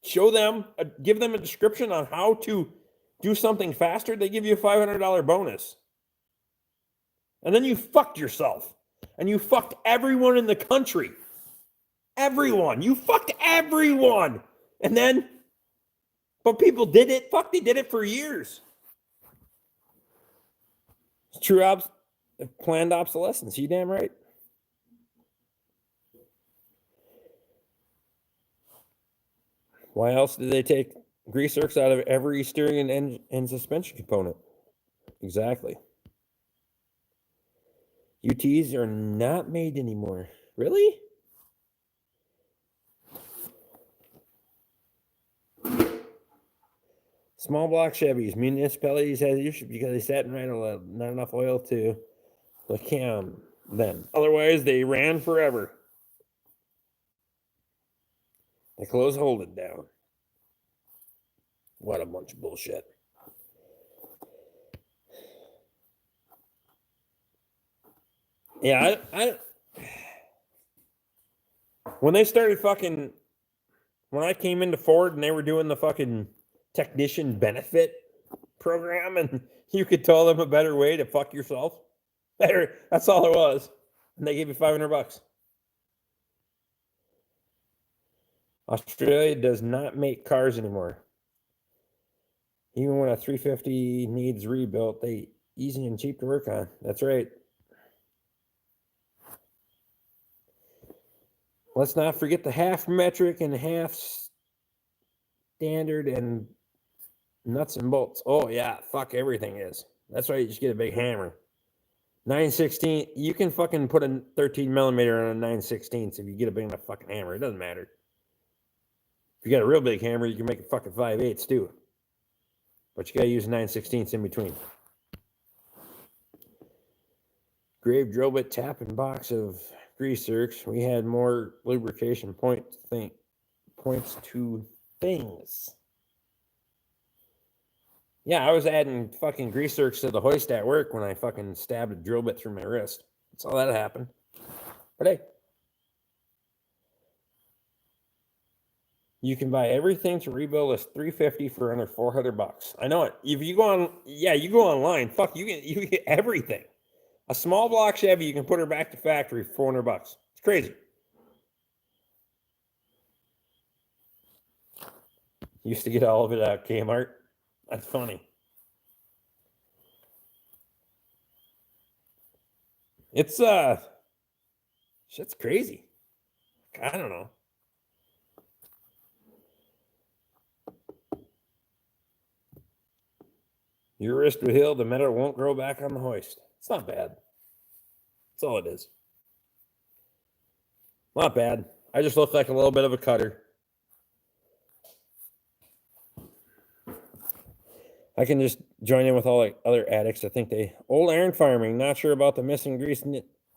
show them, give them a description on how to do something faster, they give you a $500 bonus. And then you fucked yourself. And you fucked everyone in the country. Everyone. You fucked everyone. And then, but people did it. Fuck, they did it for years. It's true planned obsolescence. You damn right. Why else did they take grease zerks out of every steering and suspension component. Exactly. UTs are not made anymore. Really? Small block Chevys. Municipalities had issues because they sat and ran not enough oil to the cam then. Otherwise, they ran forever. They close hold it down. What a bunch of bullshit. Yeah, I when they started fucking, when I came into Ford and they were doing the fucking technician benefit program and you could tell them a better way to fuck yourself. Better, that's all it was. And they gave you $500. Australia does not make cars anymore. Even when a 350 needs rebuilt, they easy and cheap to work on. That's right. Let's not forget the half metric and half standard and nuts and bolts. Oh yeah, fuck everything is. That's why you just get a big hammer. 9/16, you can fucking put a 13 millimeter on a 9/16 if you get a big enough fucking hammer. It doesn't matter. If you got a real big hammer, you can make a fucking 5/8 too. But you gotta use 9/16 in between. Grave drill bit tap and box of grease zerks. We had more lubrication points to things. Yeah, I was adding fucking grease zerks to the hoist at work when I fucking stabbed a drill bit through my wrist. That's all that happened. But hey, you can buy everything to rebuild a 350 for under $400. I know it. If you go on, you go online. Fuck, you get everything. A small block Chevy, you can put her back to factory for $400. It's crazy. Used to get all of it at Kmart. That's funny. It's shit's crazy. I don't know. Your wrist will heal, the metal won't grow back on the hoist. It's not bad. That's all it is. Not bad. I just look like a little bit of a cutter. I can just join in with all the other addicts. I think they old iron farming. Not sure about the missing grease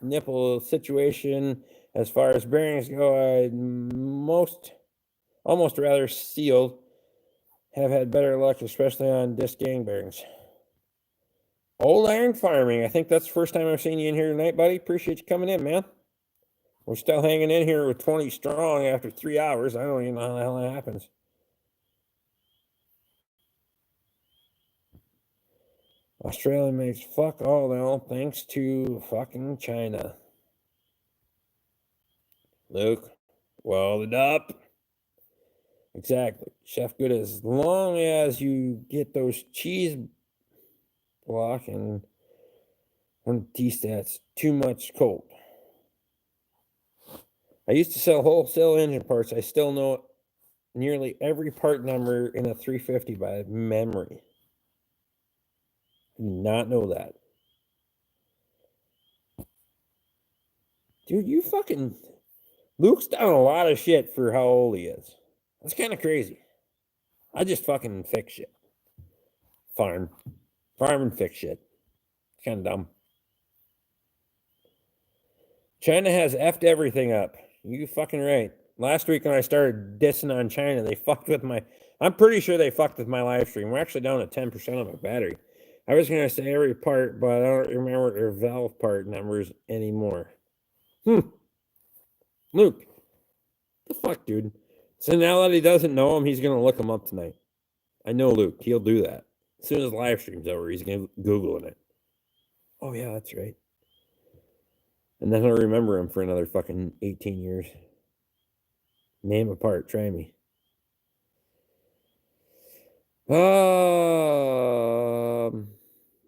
nipple situation as far as bearings go. I'd almost rather sealed. Have had better luck, especially on disc gang bearings. Old iron farming. I think that's the first time I've seen you in here tonight, buddy. Appreciate you coming in, man. We're still hanging in here with 20 strong after 3 hours. I don't even know how the hell that happens. Australia makes fuck all now thanks to fucking China. Luke, weld it up. Exactly. Chef Good, as long as you get those cheese block and one T-stats, too much cold. I used to sell wholesale engine parts. I still know nearly every part number in a 350 by memory. I did not know that. Dude, you fucking... Luke's done a lot of shit for how old he is. That's kind of crazy. I just fucking fix shit. Farm and fix shit. Kind of dumb. China has effed everything up. You fucking right. Last week when I started dissing on China, they fucked with my... I'm pretty sure they fucked with my live stream. We're actually down to 10% of my battery. I was going to say every part, but I don't remember their valve part numbers anymore. Luke. The fuck, dude? So now that he doesn't know him, he's going to look him up tonight. I know Luke. He'll do that. As soon as the live stream's over, he's going to Googling it. Oh, yeah, that's right. And then I'll remember him for another fucking 18 years. Name a part. Try me.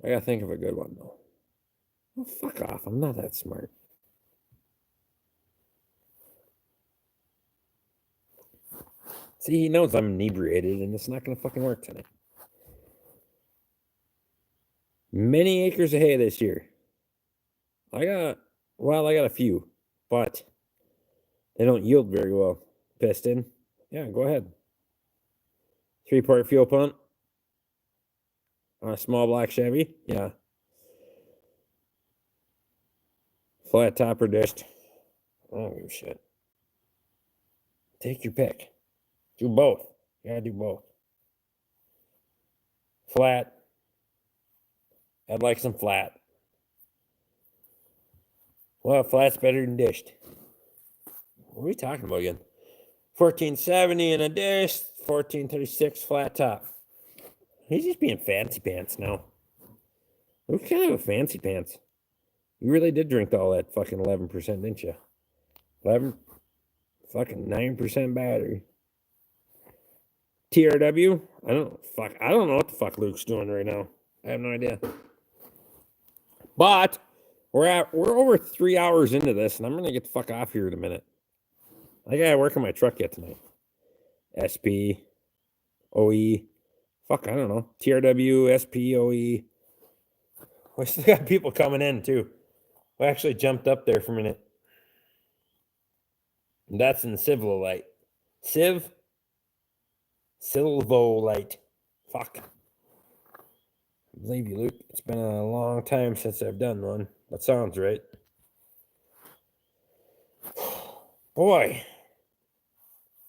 I gotta think of a good one, though. Oh, fuck off. I'm not that smart. See, he knows I'm inebriated and it's not going to fucking work tonight. Many acres of hay this year. I got a few, but they don't yield very well. Piston. Yeah, go ahead. 3-part fuel pump. On a small black Chevy. Yeah. Flat top or dished. I don't give a shit. Take your pick. Do both. You gotta do both. Flat. I'd like some flat. Well, flat's better than dished. What are we talking about again? 1470 in a dish, 1436 flat top. He's just being fancy pants now. What kind of a fancy pants? You really did drink all that fucking 11%, didn't you? 11, fucking 9% battery. TRW? I don't know what the fuck Luke's doing right now. I have no idea. But we're over 3 hours into this, and I'm gonna get the fuck off here in a minute. I gotta work on my truck yet tonight. SP, OE, fuck, I don't know. TRW, SP, OE. We still got people coming in too. We actually jumped up there for a minute. And that's in Silvolite. Silvolite. Fuck. I believe you, Luke. It's been a long time since I've done one. That sounds right. Boy.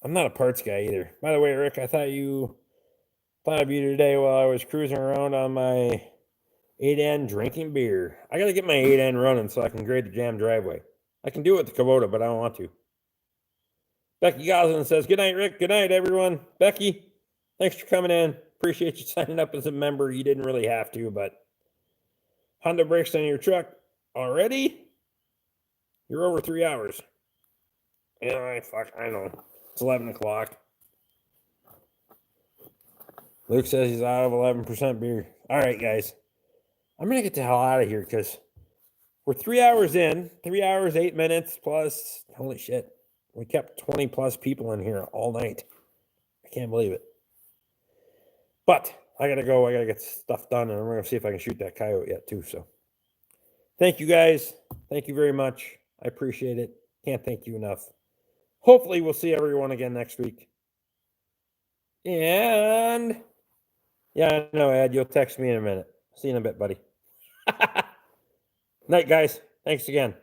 I'm not a parts guy either. By the way, Rick, I thought of you today while I was cruising around on my 8N drinking beer. I gotta get my 8N running so I can grade the jam driveway. I can do it with the Kubota, but I don't want to. Becky Goslin says, good night, Rick. Good night, everyone. Becky, thanks for coming in. Appreciate you signing up as a member. You didn't really have to, but Honda brakes on your truck already? You're over 3 hours. Yeah, I know. It's 11 o'clock. Luke says he's out of 11% beer. All right, guys. I'm going to get the hell out of here because we're 3 hours in. 3 hours, 8 minutes plus. Holy shit. We kept 20 plus people in here all night. I can't believe it. But I got to go. I got to get stuff done, and I'm going to see if I can shoot that coyote yet, too. So thank you, guys. Thank you very much. I appreciate it. Can't thank you enough. Hopefully, we'll see everyone again next week. And yeah, I know, Ed. You'll text me in a minute. See you in a bit, buddy. Night, guys. Thanks again.